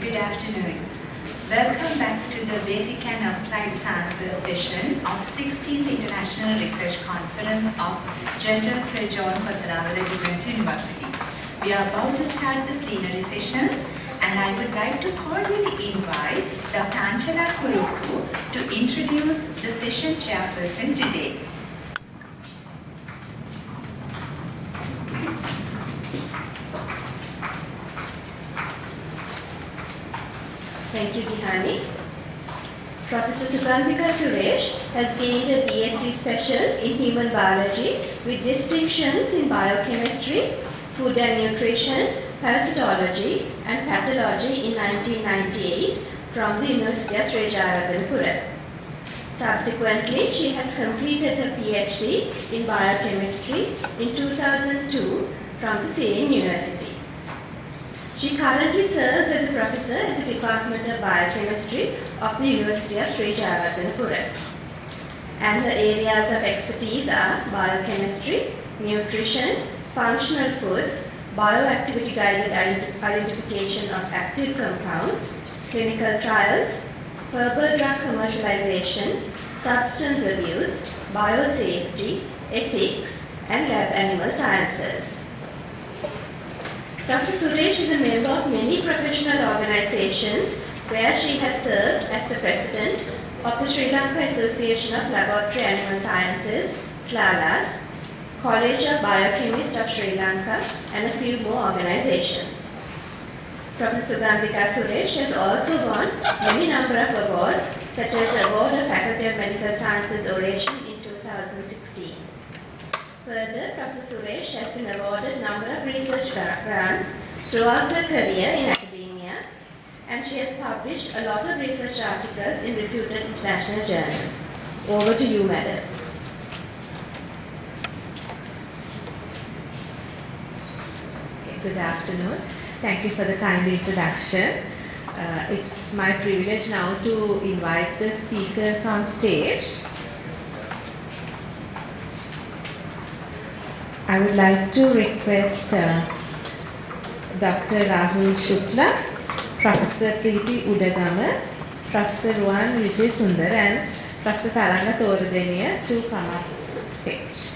Good afternoon. Welcome back to the Basic and Applied Sciences session of 16th International Research Conference of General Sri Jayewardenepura University. We are about to start the plenary sessions, and I would like to cordially invite Dr. Anjala Kuruku to introduce the session chairperson today. Thank you, Dihani. Professor Sugandhika Suresh has gained a BSc Special in Human Biology with distinctions in Biochemistry, Food and Nutrition, Parasitology and Pathology in 1998 from the University of Sri Jayewardenepura. Subsequently, she has completed her PhD in Biochemistry in 2002 from the same university. She currently serves as a professor at the Department of Biochemistry of the University of Sri Jayewardenepura. And her areas of expertise are biochemistry, nutrition, functional foods, bioactivity guided identification of active compounds, clinical trials, herbal drug commercialization, substance abuse, biosafety, ethics, and lab animal sciences. Dr. Suresh is a member of many professional organizations where she has served as the president of the Sri Lanka Association of Laboratory Animal Sciences, SLALAS, College of Biochemists of Sri Lanka, and a few more organizations. Professor Sugandhika Suresh has also won many number of awards, such as the Award of Faculty of Medical Sciences Oration in 2016. Further, Professor Suresh has been awarded a number of research grants throughout her career in academia, and she has published a lot of research articles in reputed international journals. Over to you, Madam. Good afternoon. Thank you for the kind introduction. It's my privilege now to invite the speakers on stage. I would like to request Dr. Rahul Shukla, Professor Preethi Udagama, Professor Wijesundera, and Professor Tharanga Thoradeniya to come up stage.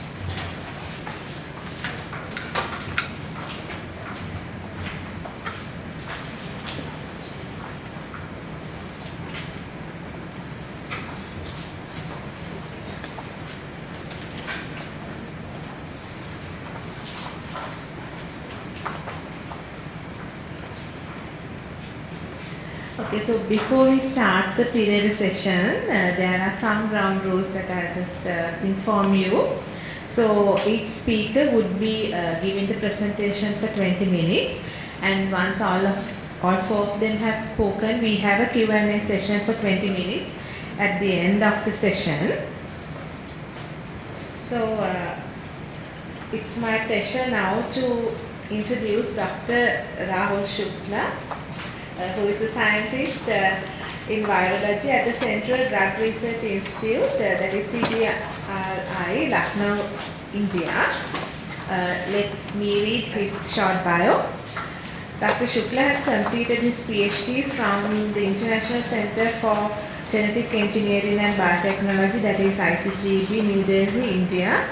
Okay, so before we start the plenary session, there are some ground rules that I'll just inform you. So each speaker would be giving the presentation for 20 minutes, and once all four of them have spoken, we have a Q&A session for 20 minutes at the end of the session. So it's my pleasure now to introduce Dr. Rahul Shukla, who is a scientist in Virology at the Central Drug Research Institute, that is CDRI, Lucknow, India. Let me read his short bio. Dr. Shukla has completed his PhD from the International Center for Genetic Engineering and Biotechnology, that is ICGB, New Delhi, India.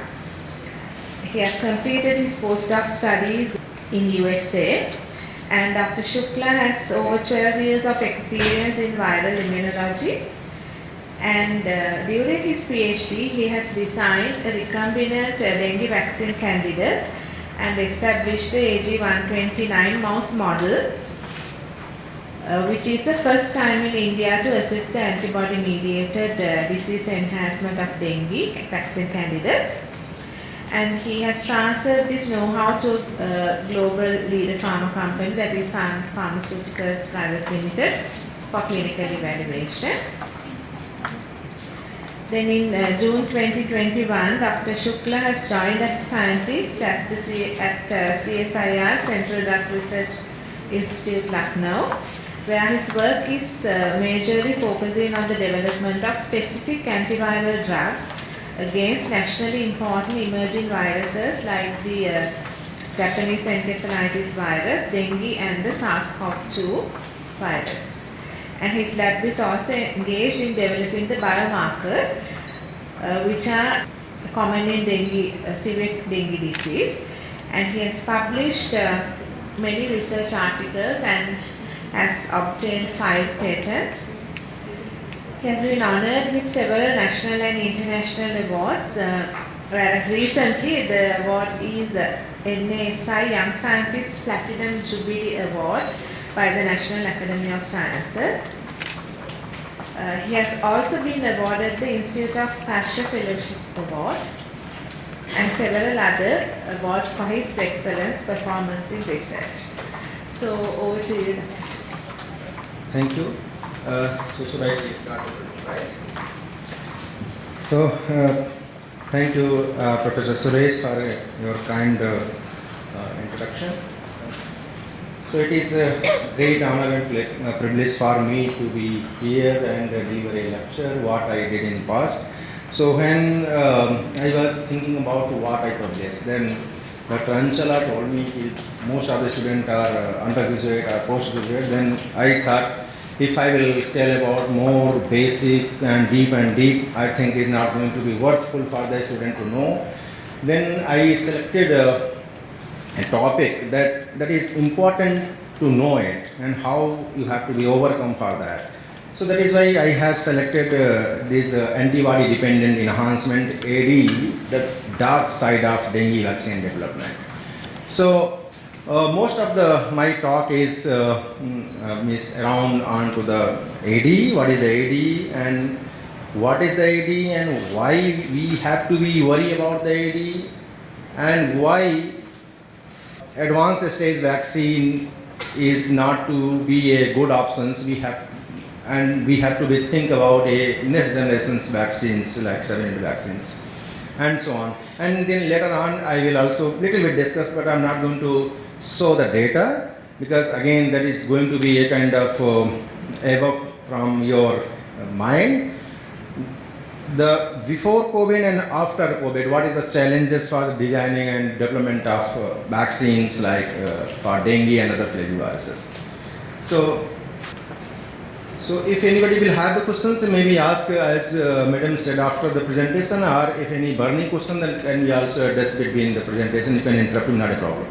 He has completed his postdoc studies in USA. And Dr. Shukla has over 12 years of experience in viral immunology. And during his PhD, he has designed a recombinant dengue vaccine candidate and established the AG129 mouse model, which is the first time in India to assess the antibody-mediated disease enhancement of dengue vaccine candidates. And he has transferred this know-how to global leader pharma company, that is Sun Pharmaceuticals Private Limited, for clinical evaluation. Then in June 2021, Dr. Shukla has joined as a scientist at CSIR, Central Drug Research Institute, Lucknow, where his work is majorly focusing on the development of specific antiviral drugs against nationally important emerging viruses like the Japanese encephalitis virus, dengue, and the SARS-CoV-2, virus. And his lab is also engaged in developing the biomarkers which are common in dengue, severe dengue disease. And he has published many research articles and has obtained 5 patents. He has been honored with several national and international awards, whereas recently the award is NASI Young Scientist Platinum Jubilee Award by the National Academy of Sciences. He has also been awarded the Institute of Pasteur Fellowship Award and several other awards for his excellence performance in research. So over to you, Ramesh. Thank you. So should I start? Right. So thank you, Professor Suresh, for your kind introduction. So it is a great honor and privilege for me to be here and deliver a lecture what I did in past. So when I was thinking about what I published, then Dr. Anchala told me if most of the students are undergraduate or postgraduate, then I thought if I will tell about more basic and deep, I think it's not going to be worthwhile for the student to know. Then I selected a topic that is important to know it and how you have to be overcome for that. So that is why I have selected this antibody dependent enhancement AD, the dark side of dengue vaccine development. So most of my talk is around onto the AD, what is the AD and what is the AD and why we have to be worried about the AD and why advanced stage vaccine is not to be a good option. We have to be think about a next generation's vaccines like 7 vaccines and so on. And then later on I will also little bit discuss, but I'm not going to show the data because again that is going to be a kind of evoke from your mind. The before COVID and after COVID, what is the challenges for the designing and development of vaccines like for dengue and other flaviviruses. So if anybody will have the questions, maybe ask as Madam said after the presentation, or if any burning question, then can we also address between the presentation. You can interrupt, not a problem.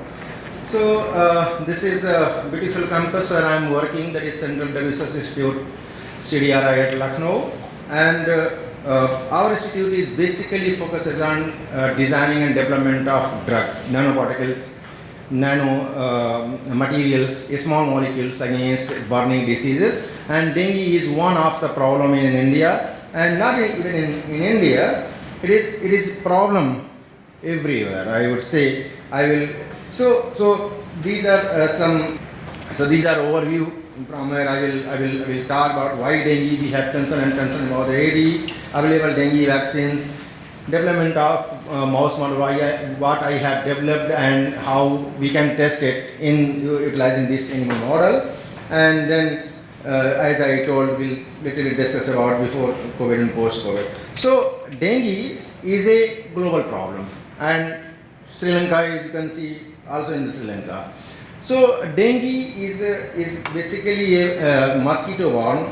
So this is a beautiful campus where I am working, that is Central Drug Research Institute, CDRI at Lucknow, and our institute is basically focuses on designing and development of drug, nanoparticles, nano materials, small molecules against burning diseases. And dengue is one of the problem in India, and not even in India. It is problem everywhere. I would say. So these are these are overview from where I will talk about why dengue we have concern about the AD, available dengue vaccines, development of mouse model, what I have developed and how we can test it in utilizing this animal model, and then as I told, we'll little bit discuss about before COVID and post COVID. So dengue is a global problem, and Sri Lanka, as you can see, also in Sri Lanka. So dengue is basically a mosquito-borne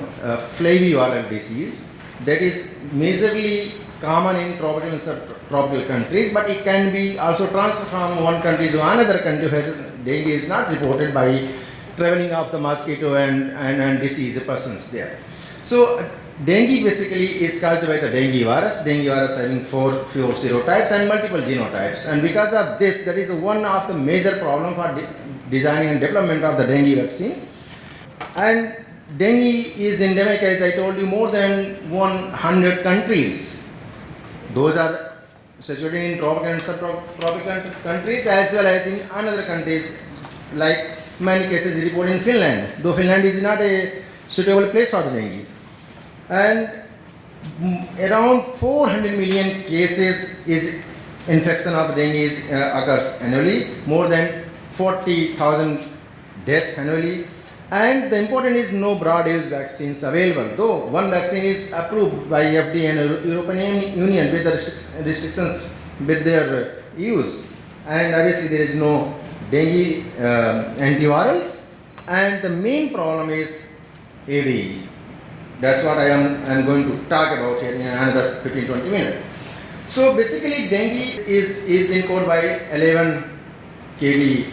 flaviviral disease that is majorly common in tropical and subtropical countries, but it can be also transferred from one country to another country where dengue is not reported by traveling of the mosquito and disease persons there. So dengue basically is caused by the dengue virus having 4 serotypes and multiple genotypes, and because of this, that is one of the major problem for designing and development of the dengue vaccine. And dengue is endemic, as I told you, more than 100 countries. Those are situated in tropical and subtropical countries as well as in other countries, like many cases reported in Finland, though Finland is not a suitable place for the dengue. And around 400 million cases is infection of dengue occurs annually, more than 40,000 deaths annually. And the important is no broad use vaccines available, though one vaccine is approved by FDA and European Union with the restrictions with their use. And obviously there is no dengue antivirals and the main problem is ADE. That's what I am going to talk about here in another 15-20 minutes. So basically dengue is encoded by 11 kb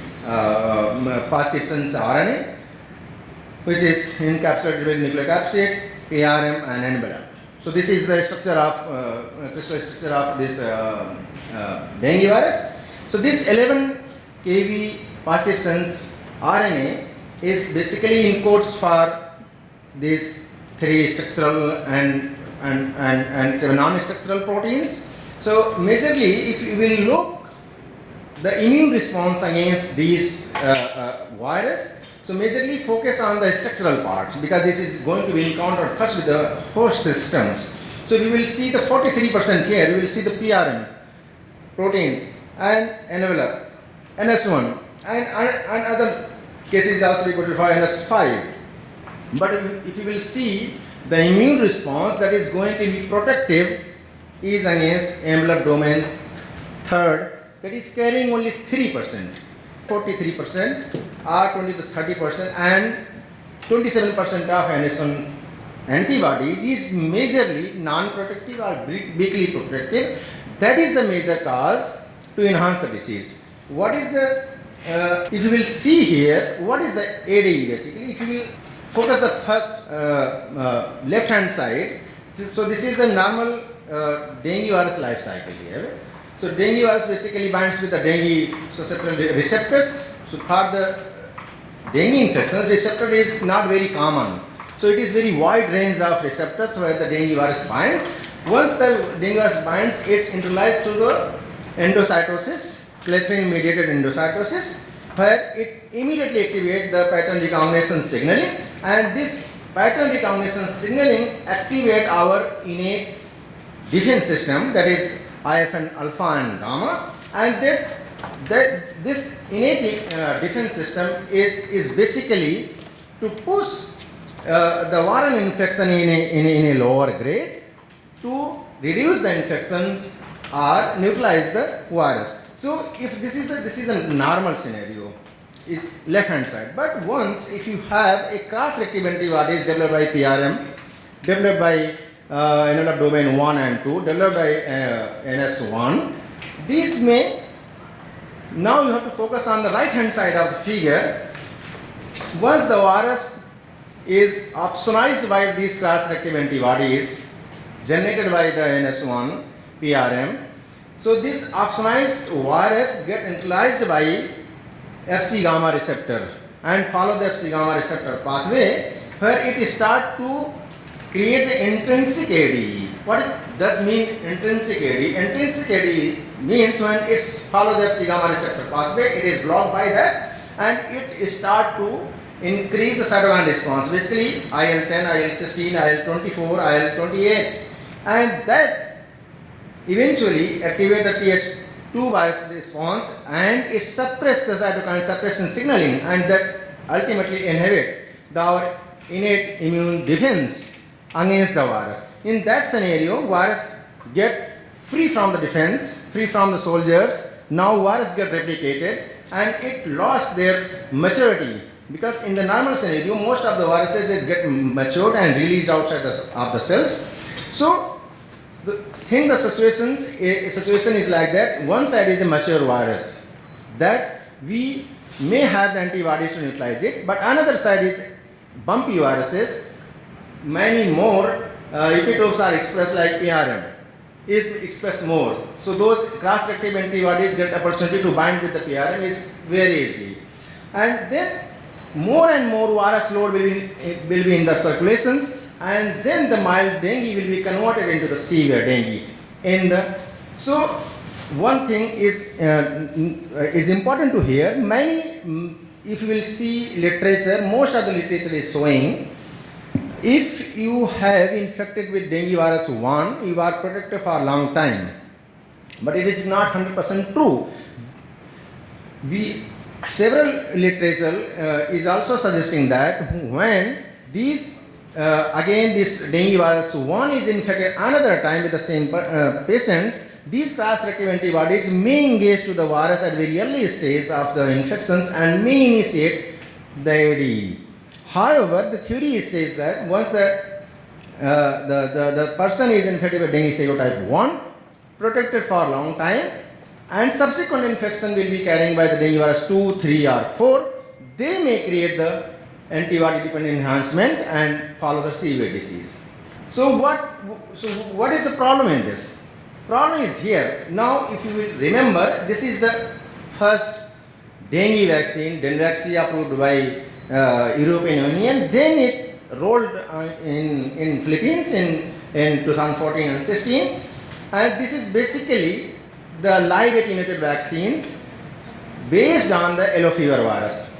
positive sense RNA, which is encapsulated with nucleocapsid, ARM and envelope. So this is the structure of crystal structure of this dengue virus. So this 11 kb positive sense RNA is basically encodes for these 3 structural and 7 non-structural proteins. So majorly, if you will look the immune response against these virus, so majorly focus on the structural parts, because this is going to be encountered first with the host systems. So we will see the 43% here, we will see the PRM proteins and envelope, NS1, and other cases also we could find NS5. But if you will see the immune response that is going to be protective is against envelope domain third, that is carrying only 3%, 43%, R20 to 30%, and 27% of NS1 antibodies is majorly non-protective or weakly protective. That is the major cause to enhance the disease. What is the, if you will see here, what is the ADE basically? If you will focus the first left hand side, so this is the normal dengue virus life cycle here. So dengue virus basically binds with the dengue susceptible receptors. So for the dengue infections, receptor is not very common. So it is very wide range of receptors where the dengue virus binds. Once the dengue virus binds, it internalizes to the endocytosis, clathrin mediated endocytosis, where it immediately activates the pattern recombination signaling, and this pattern recombination signaling activate our innate defense system, that is IFN alpha and gamma, and that this innate defense system is basically to push the viral infection in a lower grade to reduce the infections or neutralize the virus. So if this is a normal scenario, left hand side. But once if you have a cross-reactive antibodies developed by PRM, developed by envelope domain 1 and 2, developed by NS1, these may, now you have to focus on the right hand side of the figure. Once the virus is opsonized by these cross-reactive antibodies generated by the NS1 PRM, so this opsonized virus get internalized by Fc gamma receptor and follow the Fc gamma receptor pathway, where it start to create the intrinsic ADE. What does mean intrinsic ADE? Intrinsic ADE means when it's follow the Fc gamma receptor pathway, it is blocked by that, and it start to increase the cytokine response, basically IL-10, IL-16, IL-24, IL-28, and that eventually activate the Th2 virus response, and it suppress the cytokine suppression signaling, and that ultimately inhibit our innate immune defense against the virus. In that scenario, virus get free from the defense, free from the soldiers. Now virus get replicated and it lost their maturity, because in the normal scenario most of the viruses get matured and released outside of the cells. So the situation is like that. One side is a mature virus that we may have the antibodies to neutralize it, but another side is bumpy viruses. Many more epitopes are expressed, like PRM is expressed more. So those cross-reactive antibodies get opportunity to bind with the PRM is very easy, and then more and more virus load will be in the circulations, and then the mild dengue will be converted into the severe dengue. So one thing is important to hear. Many, if you will see literature, most of the literature is showing if you have infected with dengue virus 1, you are protected for a long time. But it is not 100% true. Several literature is also suggesting that when these again this dengue virus 1 is infected another time with the same patient, these cross-reactive antibodies may engage to the virus at very early stage of the infections and may initiate the ADE. However, the theory says that once the person is infected with dengue serotype 1, protected for a long time, and subsequent infection will be carrying by the dengue virus 2, 3 or 4, they may create the antibody dependent enhancement and follow the severe disease. So what is the problem in this? Problem is here. Now if you will remember, this is the first dengue vaccine, Denvaxia, approved by European Union. Then it rolled in Philippines in 2014 and 16. And this is basically the live attenuated vaccines based on the yellow fever virus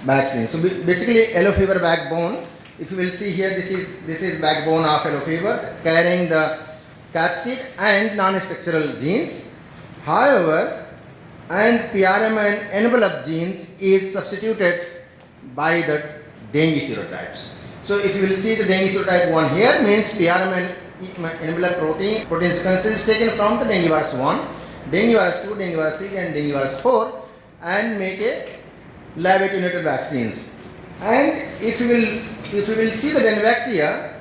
vaccine. So basically yellow fever backbone, if you will see here, this is backbone of yellow fever carrying the capsid and non-structural genes. However, and PRM and envelope genes is substituted by the dengue serotypes. So if you will see the dengue serotype 1 here, means PRM and envelope protein sequence is taken from the dengue virus 1, dengue virus 2, dengue virus 3 and dengue virus 4 and make a lab attenuated vaccines. And if you will see the Denvaxia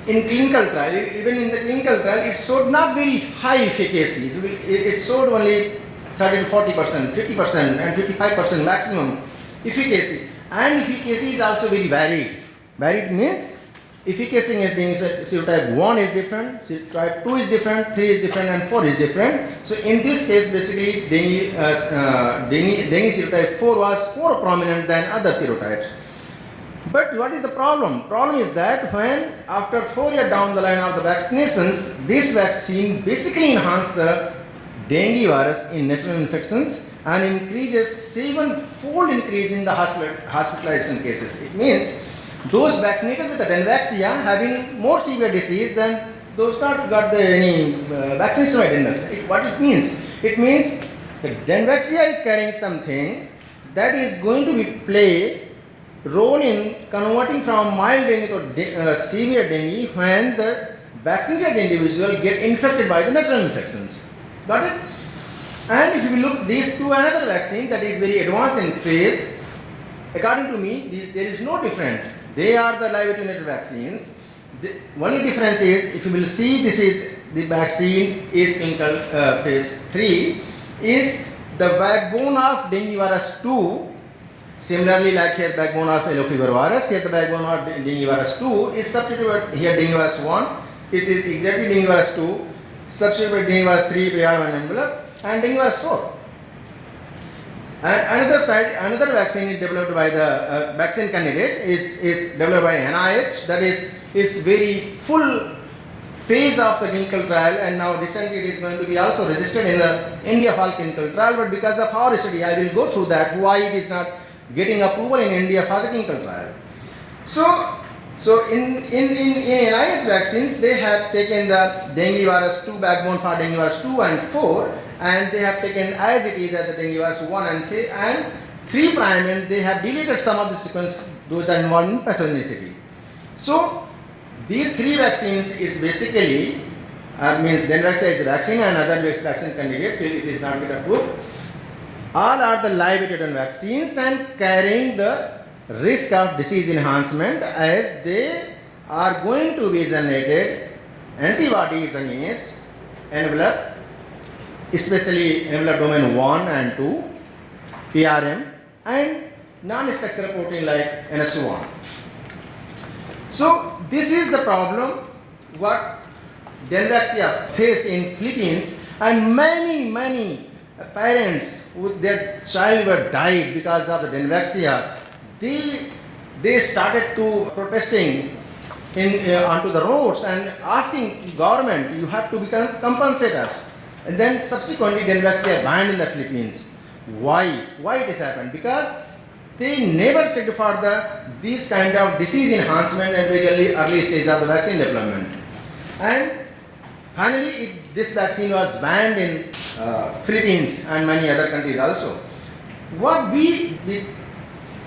in clinical trial, even in the clinical trial, it showed not very high efficacy. It showed only 30 to 40%, 50% and 55% maximum efficacy. And efficacy is also very varied. Varied means efficacy against dengue serotype 1 is different, serotype 2 is different, 3 is different and 4 is different. So in this case basically dengue serotype 4 was more prominent than other serotypes. But what is the problem? Problem is that when after 4 years down the line of the vaccinations, this vaccine basically enhances the dengue virus in natural infections and increases 7-fold increase in the hospitalization cases. It means those vaccinated with the Denvaxia having more severe disease than those not got any vaccination by Denvaxia. What it means? It means the Denvaxia is carrying something that is going to play role in converting from mild dengue to severe dengue when the vaccinated individual get infected by the natural infections. Got it? And if you look these two another vaccine that is very advanced in phase, according to me, there is no different. They are the live attenuated vaccines. The only difference is, if you will see, this is the vaccine is clinical phase 3, is the backbone of dengue virus 2. Similarly, like here backbone of yellow fever virus, here the backbone of dengue virus 2 is substituted here dengue virus 1. It is exactly dengue virus 2, substituted dengue virus 3, PRM and envelope, and dengue virus 4. And another vaccine is developed by the vaccine candidate is developed by NIH, that is very full phase of the clinical trial, and now recently it is going to be also registered in the India for clinical trial, but because of our study, I will go through that, why it is not getting approval in India for the clinical trial. So in NIH vaccines, they have taken the dengue virus 2 backbone for dengue virus 2 and 4, and they have taken as it is as the dengue virus 1 and 3 and 3 prime, and they have deleted some of the sequence those are involved in pathogenicity. So these 3 vaccines is basically means Denvaxia is a vaccine and other vaccine candidate till it is not get approved. All are the live attenuated vaccines and carrying the risk of disease enhancement as they are going to be generated antibodies against envelope, especially envelope domain 1 and 2, PRM, and non-structural protein like NS1. So this is the problem what Denvaxia faced in Philippines, and many parents with their child were died because of the Denvaxia. They started to protesting onto the roads and asking government, you have to compensate us. And then subsequently Denvaxia banned in the Philippines. Why it has happened? Because they never checked for this kind of disease enhancement at very early stage of the vaccine development. And finally this vaccine was banned in Philippines and many other countries also. What we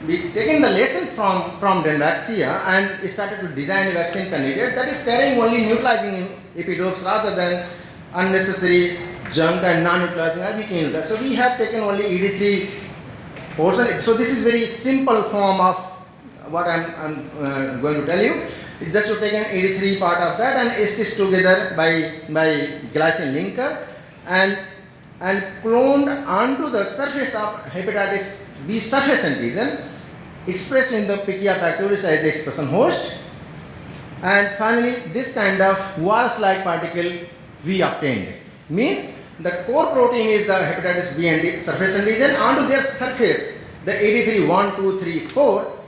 taken the lesson from Denvaxia and started to design a vaccine candidate that is carrying only neutralizing epitopes rather than unnecessary junk and non-neutralizing IBK. So we have taken only ED3 portion. So this is very simple form of what I'm going to tell you. It's just to take an 83 part of that and stitch together by glycine linker and cloned onto the surface of hepatitis B surface antigen expressed in the Pichia factoris as the expression host. And finally, this kind of virus-like particle we obtained. Means the core protein is the hepatitis B surface antigen. Onto their surface, the 83, 1, 2, 3, 4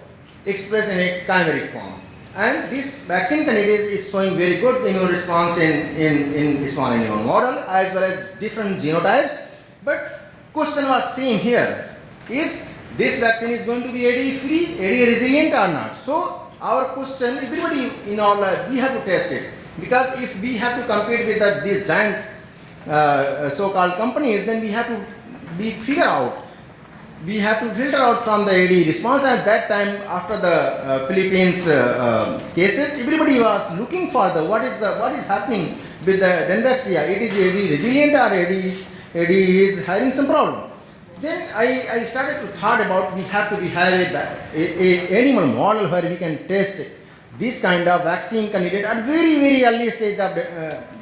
expressed in a chimeric form. And this vaccine candidate is showing very good immune response in small animal model as well as different genotypes. But question was same here: is this vaccine is going to be AD free, AD resilient or not? So our question, everybody in our life, we have to test it, because if we have to compete with these giant so-called companies, then we have to filter out from the AD response. At that time, after the Philippines cases, everybody was looking for what is happening with the Dengvaxia. It is AD resilient or AD is having some problem. Then I started to thought about we have to have a animal model where we can test this kind of vaccine candidate at very early stage of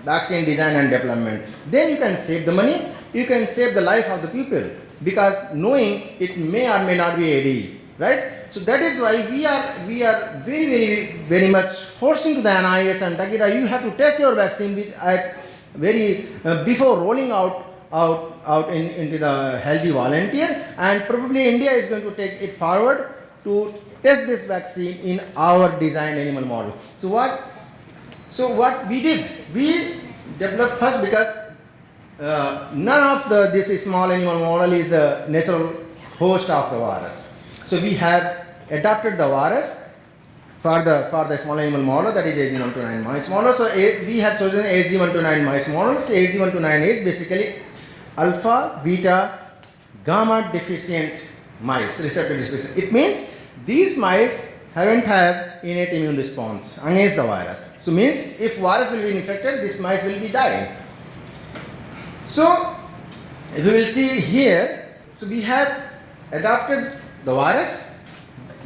vaccine design and development. Then you can save the money, you can save the life of the people, because knowing it may or may not be AD, right? So that is why we are very much forcing to the NIH and Takeda, you have to test your vaccine before rolling out into the healthy volunteer, and probably India is going to take it forward to test this vaccine in our designed animal model. So what we did, we developed first, because none of this small animal model is the natural host of the virus. So we have adapted the virus for the small animal model, that is AZ129 mice model. So we have chosen AZ129 mice model. So AZ129 is basically alpha, beta, gamma deficient mice, receptor deficient. It means these mice haven't have innate immune response against the virus. So means if virus will be infected, this mice will be dying. So if we will see here, so we have adopted the virus,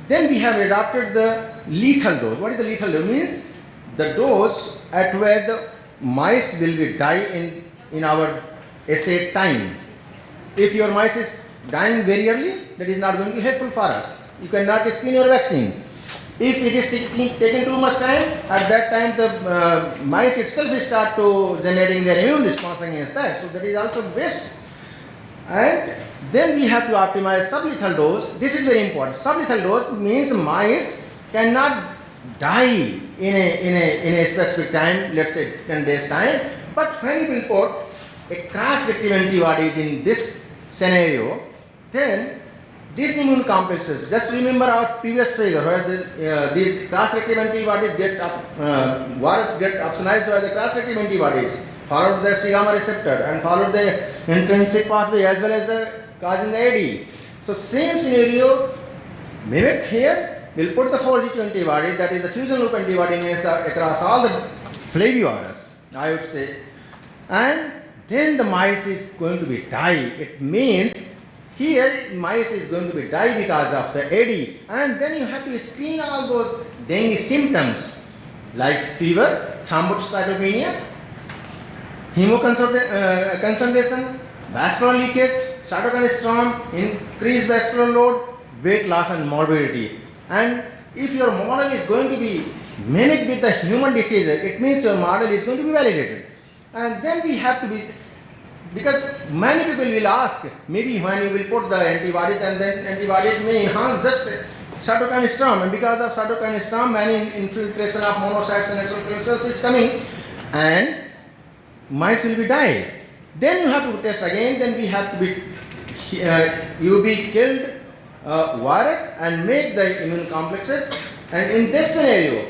then we have adopted the lethal dose. What is the lethal dose? Means the dose at where the mice will be die in our assay time. If your mice is dying very early, that is not going to be helpful for us. You cannot screen your vaccine. If it is taking too much time, at that time the mice itself will start to generating their immune response against that. So that is also best. And then we have to optimize sublethal dose. This is very important. Sublethal dose means mice cannot die in a specific time, let's say 10 days time. But when you will put a cross-reactive antibodies in this scenario, then these immune complexes, just remember our previous figure where these cross-reactive antibodies virus get opsonized by the cross-reactive antibodies, followed the gamma receptor and followed the intrinsic pathway as well as causing the AD. So same scenario mimic here. We'll put the 4G2 antibody, that is the fusion loop antibody across all the flavivirus, I would say, and then the mice is going to be die. It means here mice is going to be die because of the AD, and then you have to screen all those dengue symptoms like fever, thrombocytopenia, hemoconcentration, vascular leakage, cytokine storm, increased vascular load, weight loss and morbidity. And if your model is going to be mimic with the human diseases, it means your model is going to be validated. And then we have to be, because many people will ask, maybe when you will put the antibodies, and then antibodies may enhance just cytokine storm, and because of cytokine storm, many infiltration of monocytes and natural killer cells is coming, and mice will be dying. Then you have to test again, then we have to be, you be killed virus and make the immune complexes, and in this scenario,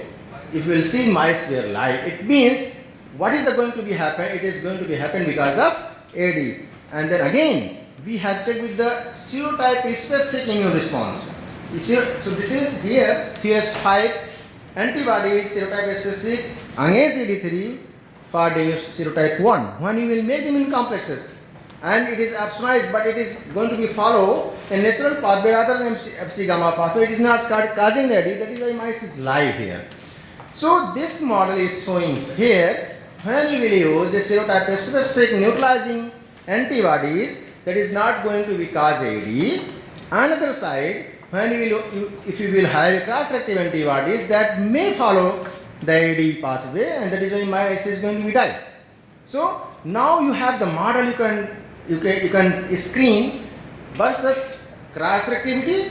if you will see mice were live, it means what is going to be happen? It is going to be happen because of AD. And then again, we have checked with the serotype specific immune response. So this is here, TS5 antibody serotype specific against CD3 for serotype 1. When you will make the immune complexes, and it is opsonized, but it is going to be follow a natural pathway rather than Fc gamma pathway. It is not causing the AD. That is why mice is live here. So this model is showing here when you will use a serotype specific neutralizing antibodies, that is not going to be cause AD. Another side, when if you will have cross-reactive antibodies that may follow the AD pathway, and that is why mice is going to be die. So now you have the model you can screen versus cross-reactivity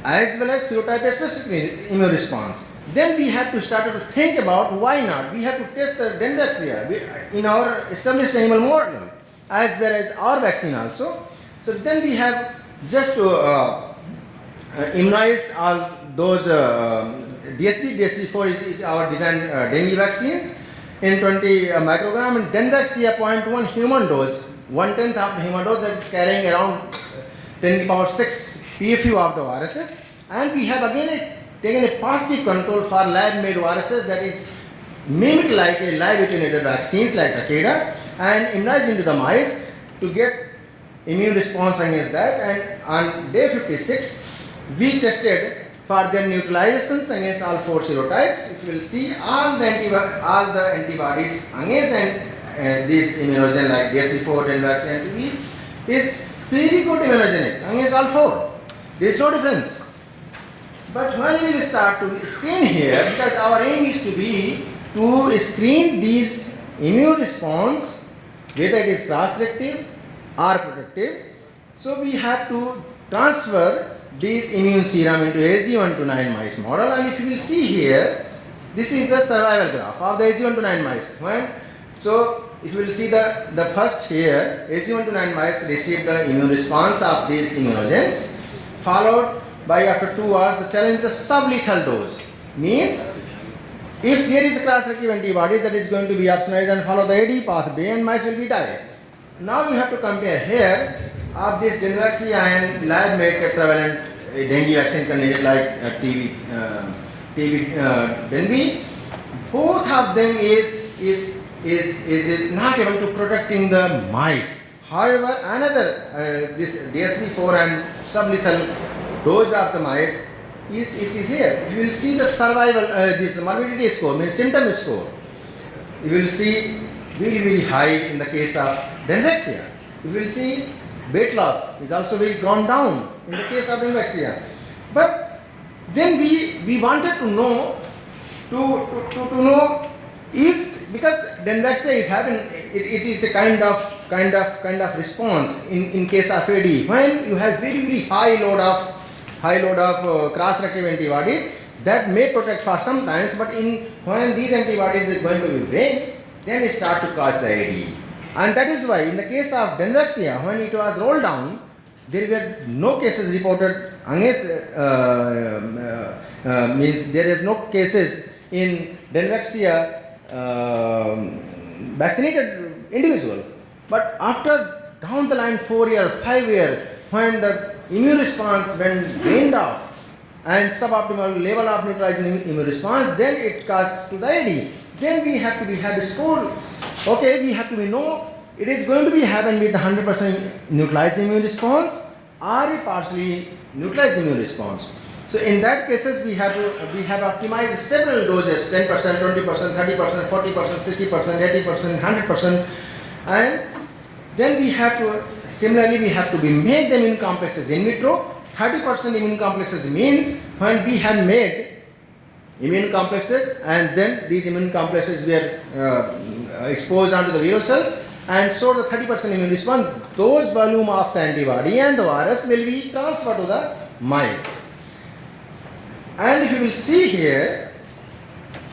as well as serotype specific immune response. Then we have to start to think about why not. We have to test the dendroxia in our established animal model as well as our vaccine also. So then we have just immunized all those DSP, DSP4 is our designed dengue vaccines in 20 microgram, and dendroxia 0.1 human dose, 1/10 of the human dose, that is carrying around 10 to the power 6 PFU of the viruses. And we have again taken a positive control for lab-made viruses, that is mimic like a live attenuated vaccines like Cadre, and immunized into the mice to get immune response against that. And on day 56, we tested for their neutralizations against all 4 serotypes. You will see all the antibodies against this immunogen like DSP4 and vaccine antibody is very good immunogenic against all 4. There is no difference. But when we will start to screen here, because our aim is to be to screen these immune response, whether it is cross-reactive or protective, so we have to transfer this immune serum into AZ129 mice model. And if you will see here, this is the survival graph of the AZ129 mice. So if you will see the first here, AZ129 mice received the immune response of these immunogens, followed by after 2 hours the challenge the sublethal dose. Means if there is cross-reactive antibodies, that is going to be opsonized and follow the AD pathway, and mice will be died. Now you have to compare here of this dendroxia and lab-made tetravalent dengue vaccine candidate like TB dengue. Both of them is not able to protecting the mice. However, another this DSP4 and sublethal dose of the mice is here. You will see the survival this morbidity score, means symptom score. You will see very high in the case of dendroxia. You will see weight loss is also very gone down in the case of dendroxia. But then we wanted to know to know is because dendroxia is having it is a kind of response in case of AD when you have very high load of cross-reactive antibodies that may protect for some times, but when these antibodies is going to be weak, then it start to cause the AD. And that is why in the case of dendroxia, when it was rolled down, there were no cases reported against means there is no cases in dendroxia vaccinated individual. But after down the line 4 year, 5 year, when the immune response when drained off and suboptimal level of neutralizing immune response, then it caused to the AD. Then we have to have a score. Okay, we have to know it is going to be happen with 100% neutralized immune response or a partially neutralized immune response. So in that cases we have optimized several doses, 10%, 20%, 30%, 40%, 60%, 80%, 100%, and then we have to similarly we have to make the immune complexes in vitro. 30% immune complexes means when we have made immune complexes and then these immune complexes were exposed onto the virus cells and so the 30% immune response, those volume of the antibody and the virus will be transferred to the mice. And if you will see here,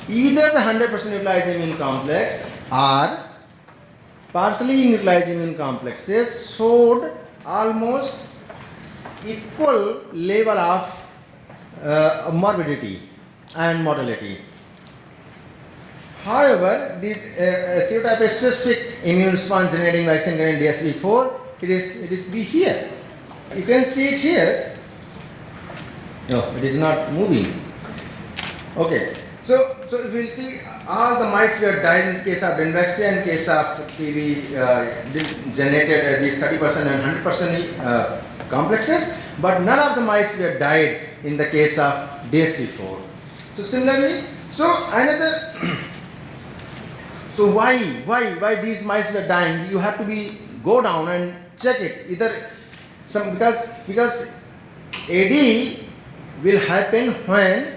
either the 100% neutralized immune complex or partially neutralized immune complexes showed almost equal level of morbidity and mortality. However, this serotype specific immune response generating vaccine containing DSP4, it is be here. You can see it here. No, it is not moving. Okay, So if we will see, all the mice were died in case of Dendroxia, in case of TB generated these 30% and 100% complexes, but none of the mice were died in the case of DSC4. So similarly, so why these mice were dying? You have to go down and check it. Either because AD will happen when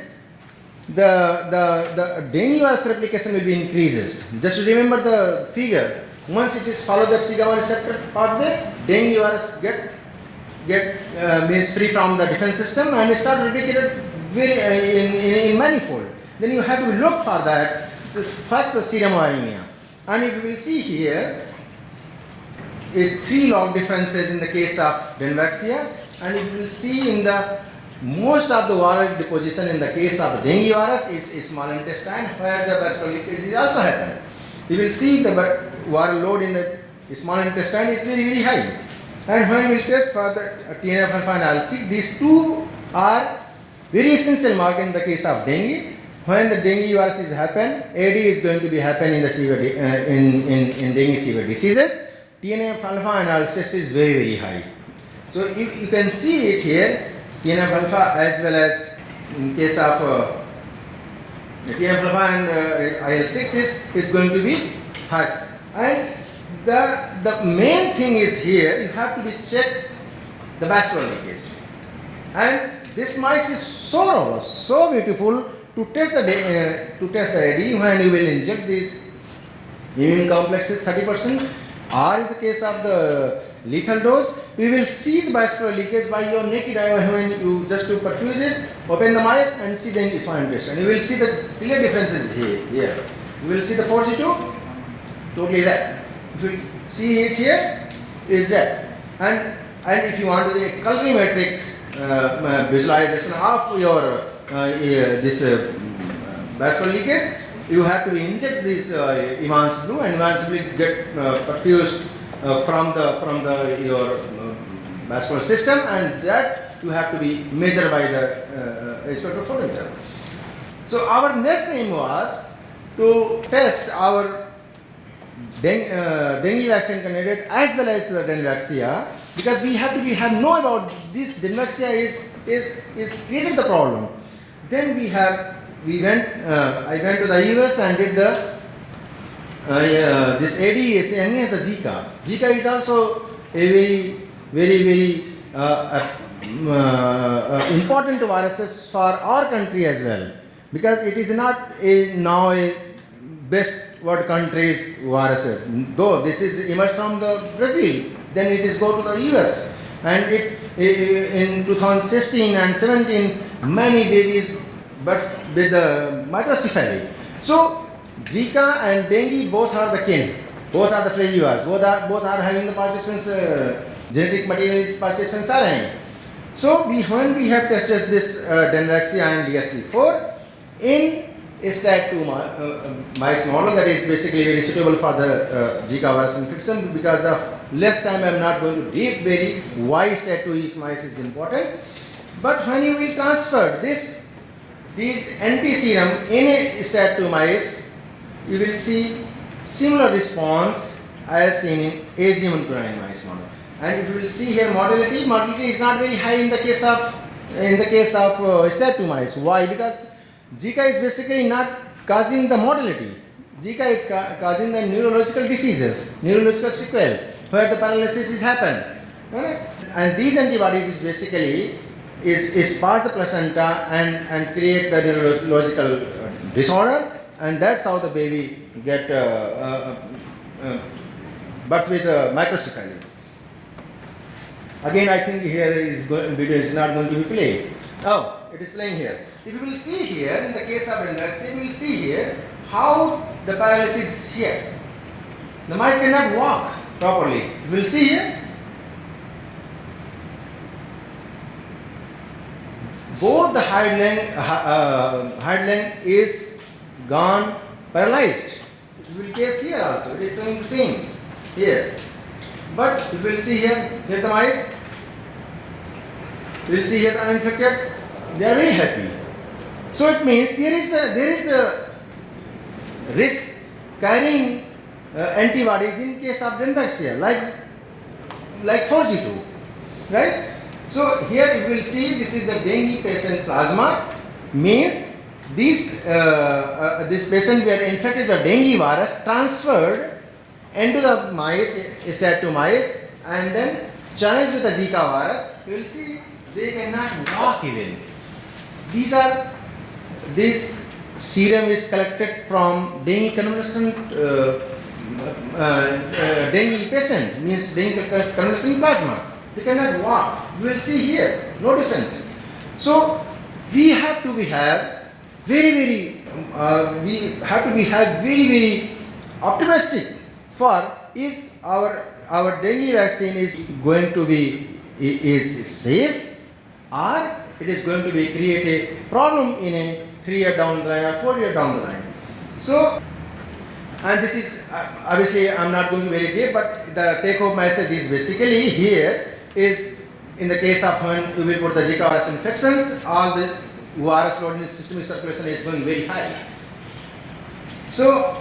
the dengue virus replication will be increased. Just remember the figure. Once it is followed the sigma receptor pathway, dengue virus means free from the defense system and start replicated in manifold. Then you have to look for that. First the serum viremia, and if you will see here, 3 log differences in the case of Dendroxia, and if you will see in the most of the viral deposition in the case of the dengue virus is small intestine, where the vascular leakage is also happened. You will see the viral load in the small intestine is very high. And when we will test for the TNF alpha and IL-6, these 2 are very essential marker in the case of dengue. When the dengue virus is happen, AD is going to be happen in the severe in dengue severe diseases. TNF alpha and IL-6 is very high. So you can see it here. TNF alpha as well as in case of TNF alpha and IL-6 is going to be high. And the main thing is here, you have to check the vascular leakage. And this mice is so robust, so beautiful to test the AD when you will inject these immune complexes 30%, or in the case of the lethal dose, we will see the vascular leakage by your naked eye when you just to perfuse it, open the mice and see the inflamed test. And you will see the clear differences here. You will see the 4G2, totally red. If you see it here, is red. And if you want to do a colorimetric visualization of your vascular leakage, you have to inject this Evans blue and Evans blue get perfused from your vascular system, and that you have to be measured by the spectrophotometer. So our next aim was to test our dengue vaccine candidate as well as the Dendroxia, because we have to know about this Dendroxia is created the problem. Then I went to the US and did this AD same as the Zika. Zika is also a very important viruses for our country as well, because it is not now a best world countries viruses. Though this is emerged from the Brazil, then it is go to the US, and in 2016 and 17 many babies but with the microcephaly. So Zika and dengue both are the kin, both are the flavivirus, both are having the positive genetic material is positive sense are having. So when we have tested this Dendroxia and DSP4 in STAT2 mice model, that is basically very suitable for the Zika virus infection. Because of less time, I am not going to deep very why STAT2 mice is important. But when you will transfer these anti-serum in a STAT2 mice, you will see similar response as seen in AZ129 mice model. And you will see here mortality is not very high in the case of STAT2 mice. Why? Because Zika is basically not causing the mortality. Zika is causing the neurological diseases, neurological sequelae, where the paralysis is happened. Right? And these antibodies is basically is pass the placenta and create the neurological disorder, and that's how the baby get but with microcephaly. Again, I think here video is not going to be played. Oh, it is playing here. If you will see here, in the case of Dendroxia, you will see here how the paralysis is here. The mice cannot walk properly. You will see here. Both the hind leg is gone paralyzed. You will case here also. It is showing the same here. But you will see here the mice. You will see here the uninfected. They are very happy. So it means there is the risk carrying antibodies in case of dengue bacteria, like 4G2, right? So here you will see this is the dengue patient plasma, means this patient were infected with the dengue virus, transferred into the mice, start to mice, and then challenged with the Zika virus. You will see they cannot walk even. This serum is collected from dengue convalescent dengue patient, means dengue convalescent plasma. They cannot walk. You will see here, no difference. So we have to have very optimistic for is our dengue vaccine is going to be is safe, or it is going to be create a problem in a 3 year down the line or 4 year down the line. So, and this is obviously I'm not going to very deep, but the take home message is basically here is in the case of when you will put the Zika virus infections, all the virus load in the systemic circulation is going very high. So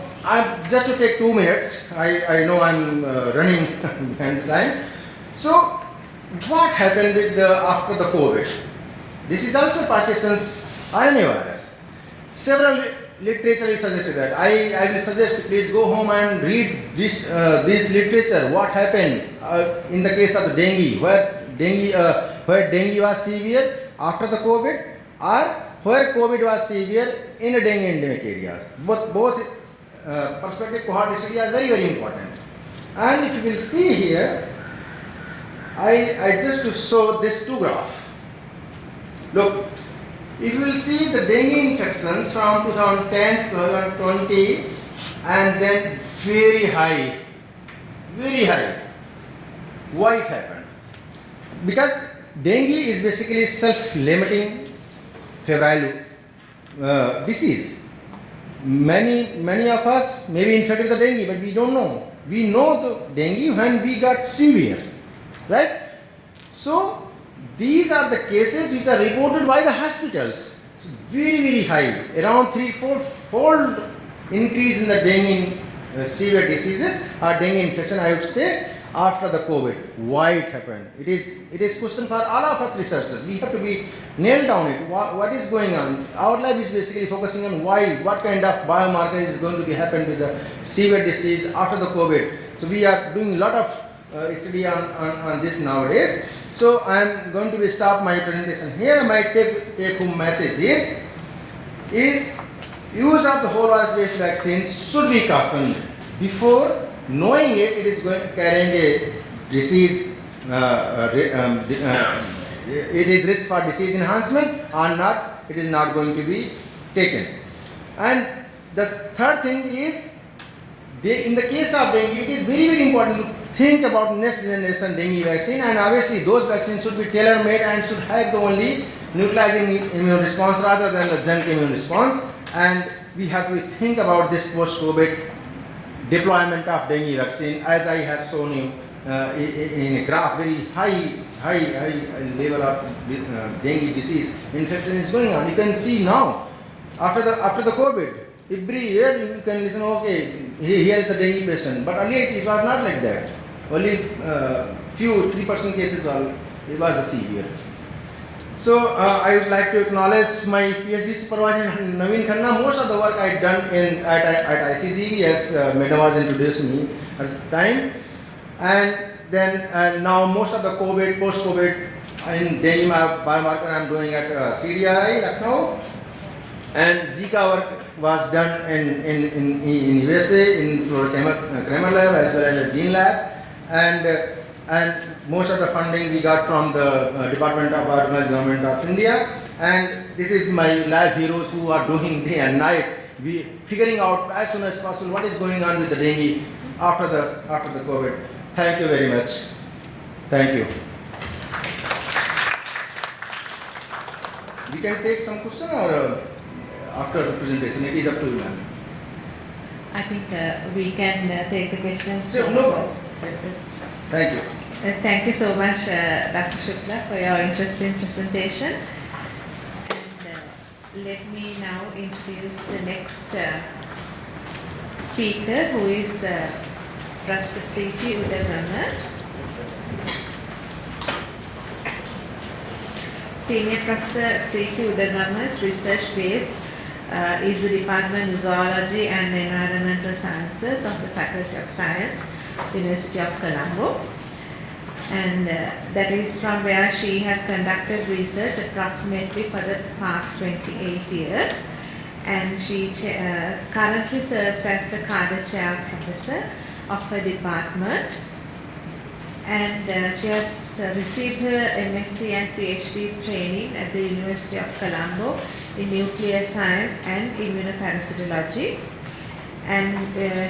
just to take 2 minutes, I know I'm running behind time. So what happened with after the COVID? This is also Parkinson's RNA virus. Several literature is suggested that. I will suggest please go home and read this literature. What happened in the case of the dengue, where dengue was severe after the COVID, or where COVID was severe in the dengue endemic areas. Both perspective cohort study are very important. And if you will see here, I just to show this 2 graphs. Look, if you will see the dengue infections from 2010 to 2020, and then very high. Why it happened? Because dengue is basically self-limiting febrile disease. Many of us may be infected with the dengue, but we don't know. We know the dengue when we got severe, right? So these are the cases which are reported by the hospitals. Very high, around 3-4 fold increase in the dengue severe diseases or dengue infection, I would say, after the COVID. Why it happened? It is question for all of us researchers. We have to be nailed down it. What is going on? Our lab is basically focusing on what kind of biomarker is going to be happen with the severe disease after the COVID. So we are doing a lot of study on this nowadays. So I am going to stop my presentation here. My take home message is use of the whole virus based vaccine should be cautioned before knowing it is carrying a disease. It is risk for disease enhancement or not. It is not going to be taken. And the third thing is, in the case of dengue, it is very important to think about next generation dengue vaccine, and obviously those vaccines should be tailor made and should have the only neutralizing immune response rather than the junk immune response. And we have to think about this post-COVID deployment of dengue vaccine, as I have shown you in a graph. Very high level of dengue disease infection is going on. You can see now after the COVID. Every year you can listen, okay, here is the dengue patient. But earlier it was not like that. Only few 3% cases it was severe. So I would like to acknowledge my PhD supervisor Naveen Khanna. Most of the work I done at ICG, as Madam was introducing me at the time, and then now most of the COVID, post-COVID in dengue biomarker I am doing at CDRI, Lucknow, and Zika work was done in USA in Kramer lab as well as the Gene lab, and most of the funding we got from the Department of Biotechnology, Government of India. And this is my lab heroes who are doing day and night, figuring out as soon as possible what is going on with the dengue after the COVID. Thank you very much. Thank you. We can take some question or after the presentation. It is up to you, ma'am. I think we can take the questions. Sure, no problem. Thank you. Thank you so much, Dr. Shukla, for your interesting presentation. And let me now introduce the next speaker, who is Professor Preethi Udagama. Senior Professor Preethi Udagama's research base is the Department of Zoology and Environmental Sciences of the Faculty of Science, University of Colombo. And that is from where she has conducted research approximately for the past 28 years. And she currently serves as the Cadre Chair Professor of her department. And she has received her MSc and PhD training at the University of Colombo in nuclear science and immunoparasitology. And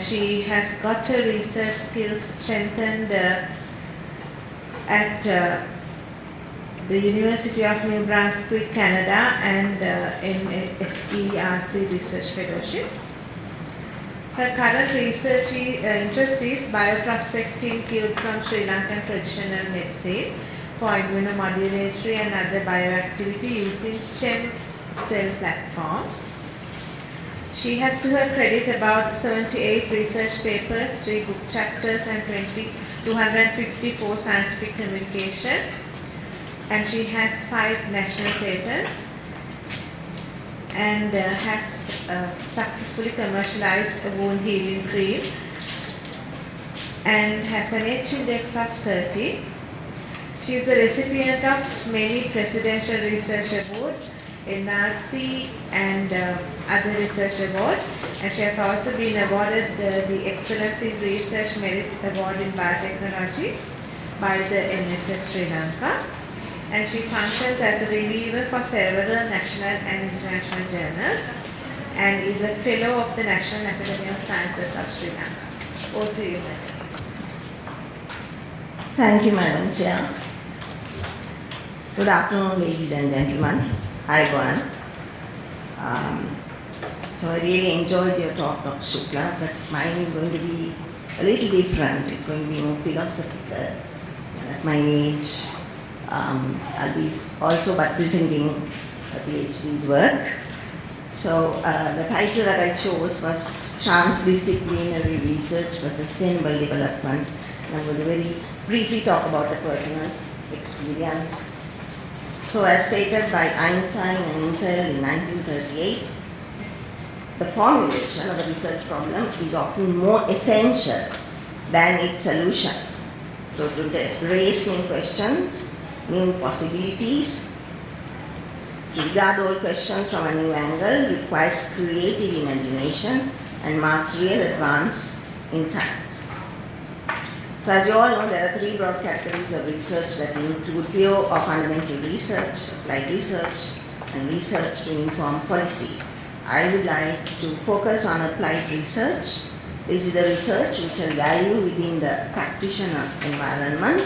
she has got her research skills strengthened at the University of New Brunswick, Canada, and in SERC research fellowships. Her current research interest is bioprospecting cured from Sri Lankan traditional medicine for immunomodulatory and other bioactivity using stem cell platforms. She has to her credit about 78 research papers, 3 book chapters, and 254 scientific communications. And she has 5 national patents and has successfully commercialized a wound healing cream and has an H index of 30. She is a recipient of many presidential research awards, IRC and other research awards, and she has also been awarded the Excellence in Research Merit Award in Biotechnology by the NSF Sri Lanka. And she functions as a reviewer for several national and international journals and is a fellow of the National Academy of Sciences of Sri Lanka. Over to you, Madam. Thank you, Madam Chair. Good afternoon, ladies and gentlemen. Hi, everyone. So I really enjoyed your talk, Dr. Shukla, but mine is going to be a little different. It's going to be more philosophical. At my age, I'll be also but presenting a PhD's work. So the title that I chose was Transdisciplinary Research for Sustainable Development. And I'm going to very briefly talk about a personal experience. So as stated by Einstein and Intel in 1938, the formulation of a research problem is often more essential than its solution. So to raise new questions, new possibilities, to regard all questions from a new angle requires creative imagination and marks real advance in science. So as you all know, there are 3 broad categories of research that include pure or fundamental research, applied research, and research to inform policy. I would like to focus on applied research. This is the research which has value within the practitioner environment,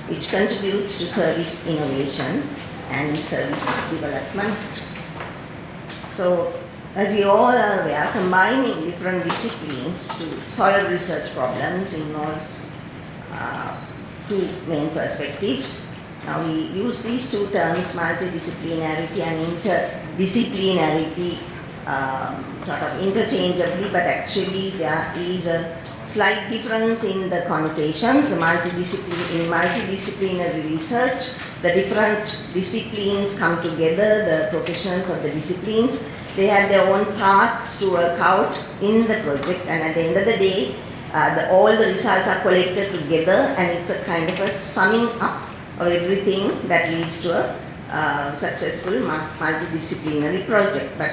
which contributes to service innovation and service development. So, as we all are aware, combining different disciplines to solve research problems involves 2 main perspectives. Now we use these 2 terms, multidisciplinarity and interdisciplinarity, sort of interchangeably, but actually there is a slight difference in the connotations. In multidisciplinary research, the different disciplines come together, the professions of the disciplines. They have their own paths to work out in the project, and at the end of the day, all the results are collected together, and it's a kind of a summing up of everything that leads to a successful multidisciplinary project. But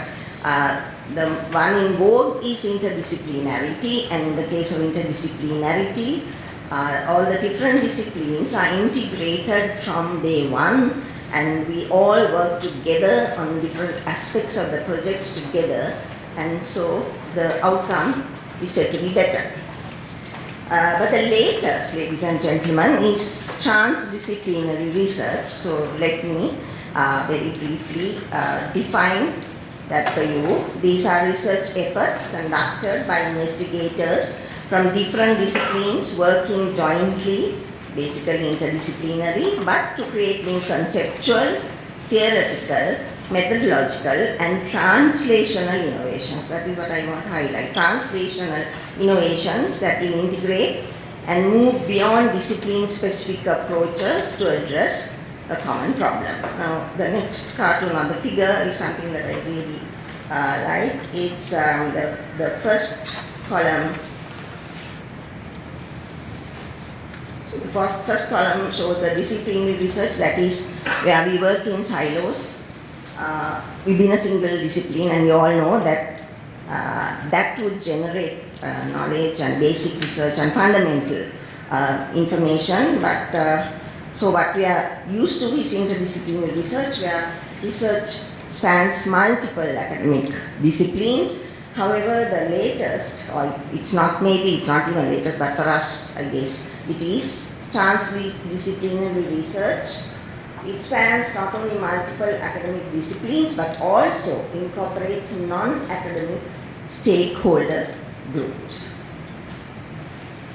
the one in vogue is interdisciplinarity, and in the case of interdisciplinarity, all the different disciplines are integrated from day one, and we all work together on different aspects of the projects together, and so the outcome is said to be better. But the latest, ladies and gentlemen, is transdisciplinary research. So let me very briefly define that for you. These are research efforts conducted by investigators from different disciplines working jointly, basically interdisciplinary, but to create new conceptual, theoretical methodological and translational innovations. That is what I want to highlight. Translational innovations that will integrate and move beyond discipline-specific approaches to address a common problem. Now, the next cartoon or the figure is something that I really like. It's the first column. So the first column shows the disciplinary research, that is where we work in silos within a single discipline, and you all know that that would generate knowledge and basic research and fundamental information. But so what we are used to is interdisciplinary research, where research spans multiple academic disciplines. However, the latest, or it's not even latest, but for us, I guess, it is transdisciplinary research. It spans not only multiple academic disciplines, but also incorporates non-academic stakeholder groups.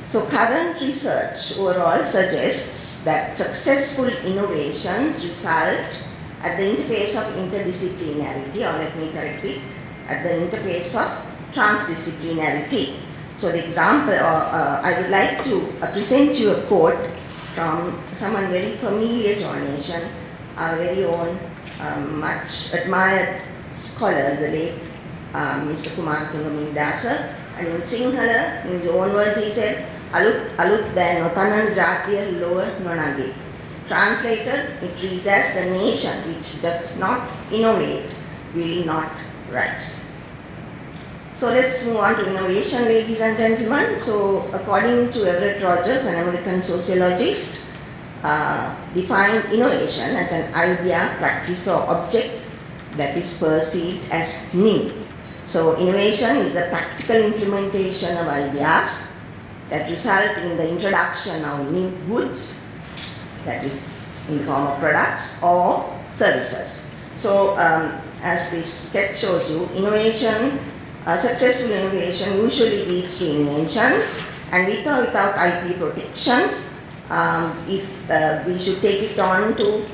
So current research overall suggests that successful innovations result at the interface of interdisciplinarity, or let me correct it, at the interface of transdisciplinarity. So the example, I would like to present you a quote from someone very familiar to our nation, our very own much admired scholar, the late Mr. Kumar Tungamindasa. And in Sinhala, in his own words, he said, "Alut da notanan jatiya lower nonage." Translated, it reads as, "The nation which does not innovate will not rise." So let's move on to innovation, ladies and gentlemen. So according to Everett Rogers, an American sociologist, defined innovation as an idea, practice or object that is perceived as new. So innovation is the practical implementation of ideas that result in the introduction of new goods, that is in the form of products or services. So as this sketch shows you, innovation, successful innovation usually leads to inventions, and with or without IP protection, if we should take it on to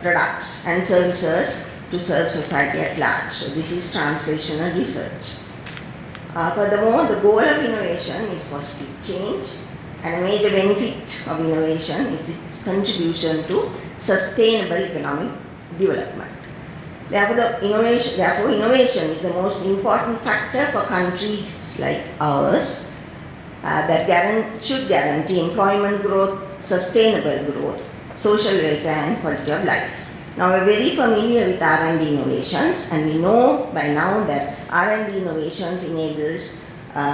products and services to serve society at large. So this is translational research. Furthermore, the goal of innovation is positive change, and a major benefit of innovation is its contribution to sustainable economic development. Therefore, innovation is the most important factor for countries like ours that should guarantee employment growth, sustainable growth, social welfare and quality of life. Now, we're very familiar with R&D innovations, and we know by now that R&D innovations enables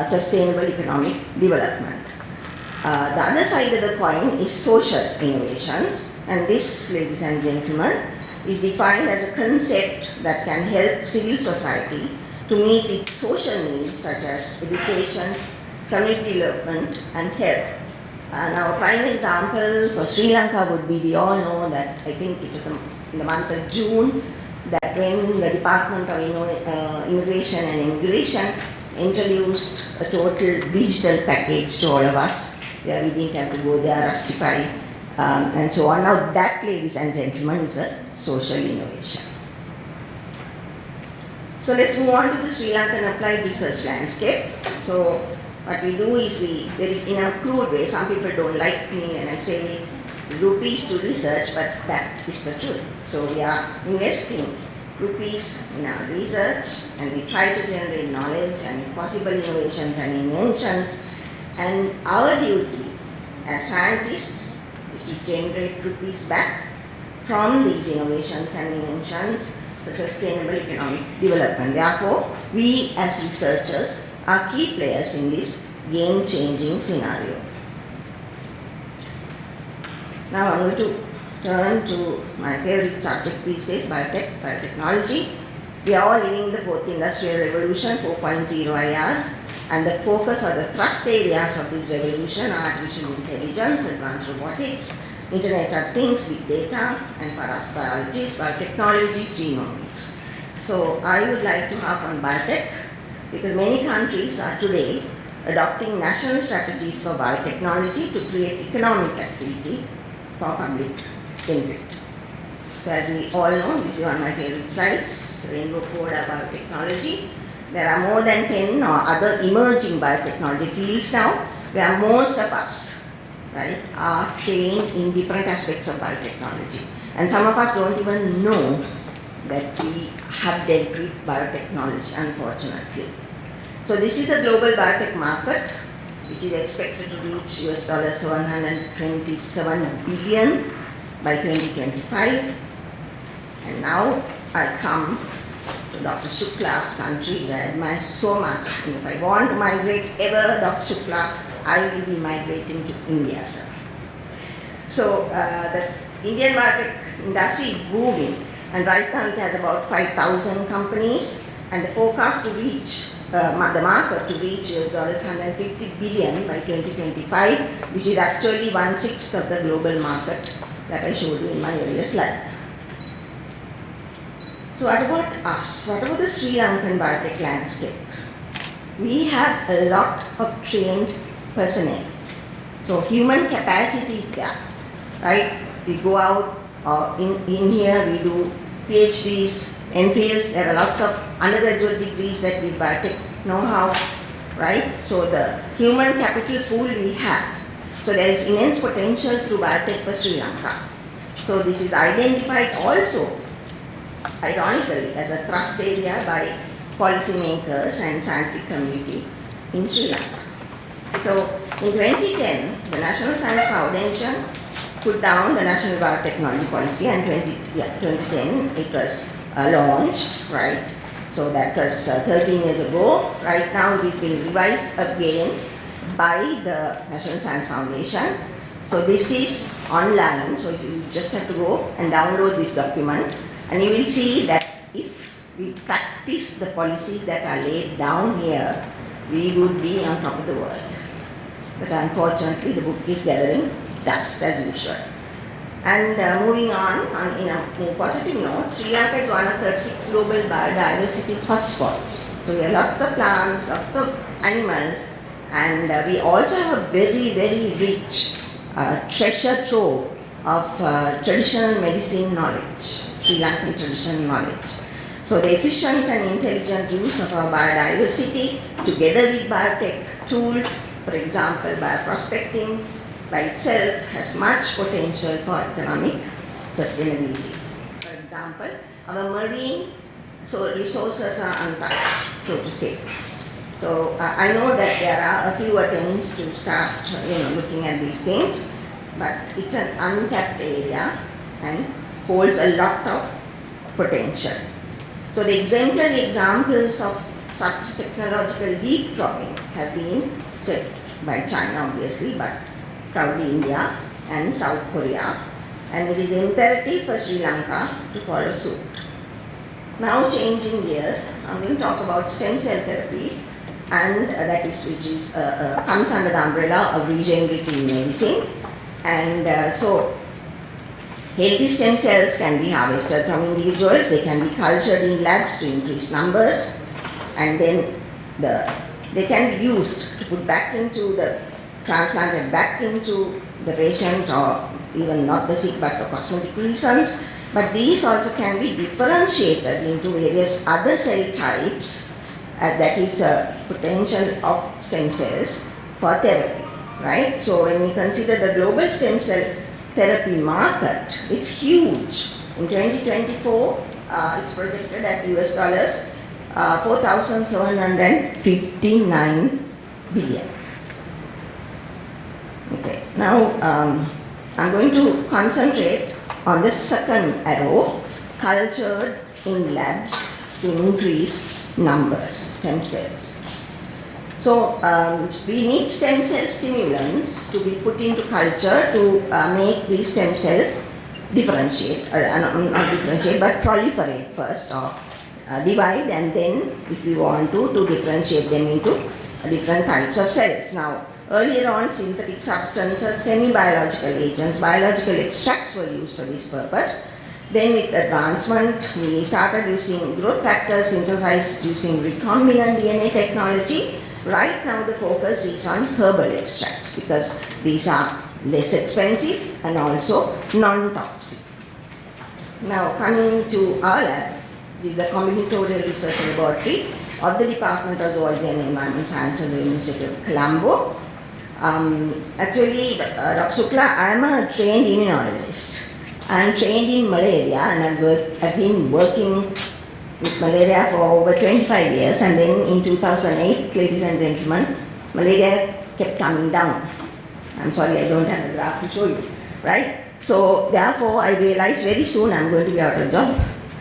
sustainable economic development. The other side of the coin is social innovations, and this, ladies and gentlemen, is defined as a concept that can help civil society to meet its social needs such as education, community development and health. Now, a prime example for Sri Lanka would be, we all know that, I think it was in the month of June, that when the Department of Immigration and Immigration introduced a total digital package to all of us, where we didn't have to go there, rustify, and so on. Now that, ladies and gentlemen, is a social innovation. So let's move on to the Sri Lankan applied research landscape. So what we do is in a crude way, some people don't like me when I say rupees to research, but that is the truth. So we are investing rupees in our research, and we try to generate knowledge and possible innovations and inventions. And our duty as scientists is to generate rupees back from these innovations and inventions for sustainable economic development. Therefore, we as researchers are key players in this game-changing scenario. Now I'm going to turn to my favorite subject these days, biotechnology. We are all living the fourth industrial revolution, 4.0 IR, and the focus or the thrust areas of this revolution are artificial intelligence, advanced robotics, Internet of Things, big data, and for us biologists, biotechnology, genomics. So I would like to harp on biotech because many countries are today adopting national strategies for biotechnology to create economic activity for public benefit. So as we all know, this is one of my favorite slides, Rainbow Code of Biotechnology. There are more than 10 other emerging biotechnology fields now, where most of us, right, are trained in different aspects of biotechnology. And some of us don't even know that we have dealt with biotechnology, unfortunately. So this is the global biotech market, which is expected to reach US $127 billion by 2025. And now I come to Dr. Shukla's country, which I admire so much. And if I want to migrate ever, Dr. Shukla, I will be migrating to India, sir. So the Indian biotech industry is booming, and right now it has about 5,000 companies, and the forecast to reach the market to reach US $150 billion by 2025, which is actually 1/6 of the global market that I showed you in my earlier slide. So what about us? What about the Sri Lankan biotech landscape? We have a lot of trained personnel. So human capacity is there, right? We go out in here, we do PhDs, MPhils, there are lots of undergraduate degrees that we biotech know-how, right? So the human capital pool we have. So there is immense potential through biotech for Sri Lanka. So this is identified also, ironically, as a thrust area by policymakers and scientific community in Sri Lanka. So in 2010, the National Science Foundation put down the National Biotechnology Policy, and 2010 it was launched, right? So that was 13 years ago. Right now it is being revised again by the National Science Foundation. So this is online, so you just have to go and download this document, and you will see that if we practice the policies that are laid down here, we would be on top of the world. But unfortunately the book is gathering dust as usual. And moving on in a positive note, Sri Lanka is one of 36 global biodiversity hotspots. So we have lots of plants, lots of animals, and we also have a very, very rich treasure trove of traditional medicine knowledge, Sri Lankan traditional knowledge. So the efficient and intelligent use of our biodiversity together with biotech tools, for example, bioprospecting, by itself has much potential for economic sustainability. For example, our marine resources are untouched, so to say. So I know that there are a few attempts to start looking at these things, but it's an untapped area and holds a lot of potential. So the exemplary examples of such technological leapfrogging have been set by China, obviously, but proudly India and South Korea, and it is imperative for Sri Lanka to follow suit. Now changing gears, I'm going to talk about stem cell therapy, and which comes under the umbrella of regenerative medicine. And so healthy stem cells can be harvested from individuals, they can be cultured in labs to increase numbers, and then they can be used to put back into transplanted back into the patient, or even not the sick but for cosmetic reasons. But these also can be differentiated into various other cell types, that is a potential of stem cells for therapy, right? So when we consider the global stem cell therapy market, it's huge. In 2024, it's projected at US $4,759 billion. Okay, now I'm going to concentrate on the second arrow, cultured in labs to increase numbers, stem cells. So we need stem cell stimulants to be put into culture to make these stem cells differentiate, not differentiate, but proliferate first, or divide, and then if we want to differentiate them into different types of cells. Now, earlier on, synthetic substances, semi-biological agents, biological extracts were used for this purpose. Then with advancement, we started using growth factors synthesized using recombinant DNA technology. Right now the focus is on herbal extracts because these are less expensive and also non-toxic. Now coming to our lab, this is the Combinatorial Research Laboratory of the Department of Zoology and Environmental Sciences at the University of Colombo. Actually, Dr. Shukla, I am a trained immunologist. I am trained in malaria and I've been working with malaria for over 25 years, and then in 2008, ladies and gentlemen, malaria kept coming down. I'm sorry, I don't have a graph to show you, right? So therefore, I realized very soon I'm going to be out of job.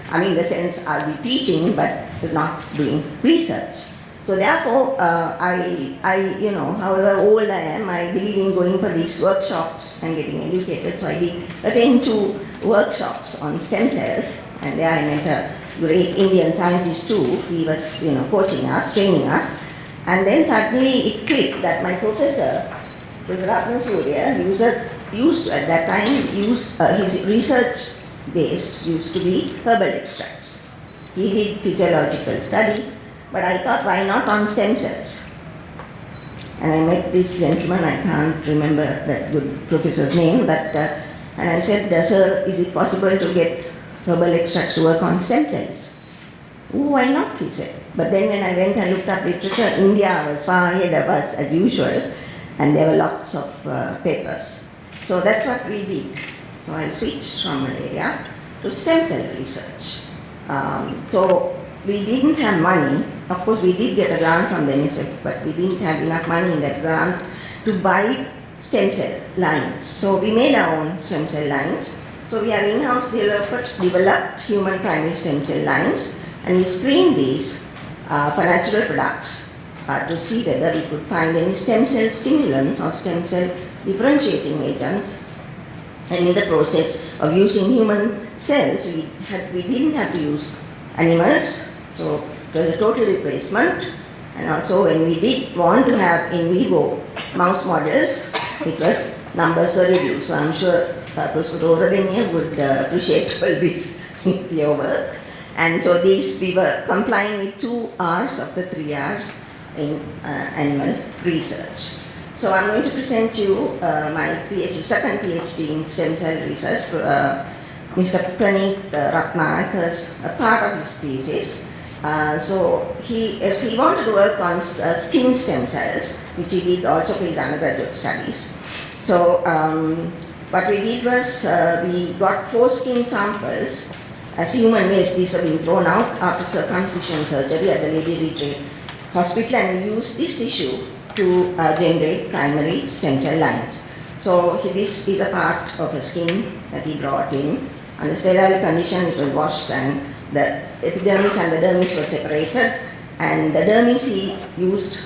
I mean, in the sense I'll be teaching, but not doing research. So therefore, however old I am, I believe in going for these workshops and getting educated. So I did attend 2 workshops on stem cells, and there I met a great Indian scientist too. He was, coaching us, training us, and then suddenly it clicked that my professor, Professor Surya, used to, at that time, his research base used to be herbal extracts. He did physiological studies, but I thought, why not on stem cells? And I met this gentleman, I can't remember that good professor's name, but, and I said, sir, is it possible to get herbal extracts to work on stem cells? Oh, why not, he said. But then when I went and looked up literature, India was far ahead of us as usual, and there were lots of papers. So that's what we did. So I switched from malaria to stem cell research. So we didn't have money. Of course, we did get a grant from the NSF, but we didn't have enough money in that grant to buy stem cell lines. So we made our own stem cell lines. So we have in-house developed human primary stem cell lines, and we screened these for natural products to see whether we could find any stem cell stimulants or stem cell differentiating agents. And in the process of using human cells, we didn't have to use animals, so it was a total replacement. And also when we did want to have in vivo mouse models, because numbers were reduced. So I'm sure Professor Thoradeniya would appreciate all this in your work. And so these, we were complying with 2 R's of the 3 R's in animal research. So I'm going to present you my second PhD in stem cell research. Mr. Preethi Ratnayakar's a part of his thesis. So he wanted to work on skin stem cells, which he did also for his undergraduate studies. So what we did was we got 4 skin samples as human waste. These have been thrown out after circumcision surgery at the Lady Retreat Hospital, and we used this tissue to generate primary stem cell lines. So this is a part of the skin that he brought in. Under sterile condition, it was washed, and the epidermis and the dermis were separated. And the dermis he used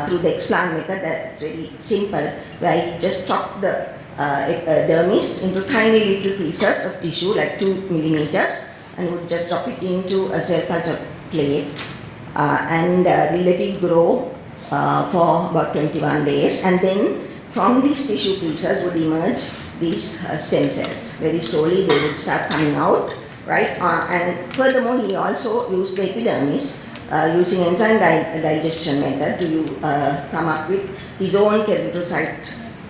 through the explant method. That's very simple, where he just chopped the dermis into tiny little pieces of tissue, like 2 millimeters, and would just drop it into a cell culture plate, and we let it grow for about 21 days, and then from these tissue pieces would emerge these stem cells. Very slowly they would start coming out, right? And furthermore, he also used the epidermis using enzyme digestion method to come up with his own keratinocyte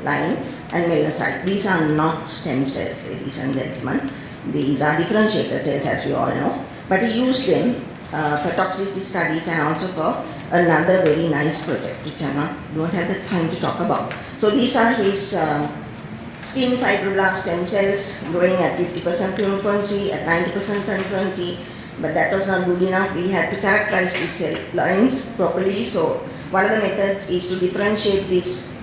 line and melanocyte. These are not stem cells, ladies and gentlemen. These are differentiated cells, as we all know. But he used them for toxicity studies and also for another very nice project, which I don't have the time to talk about. So these are his skin fibroblast stem cells growing at 50% frequency, at 90% frequency, but that was not good enough. We had to characterize these cell lines properly. So one of the methods is to differentiate these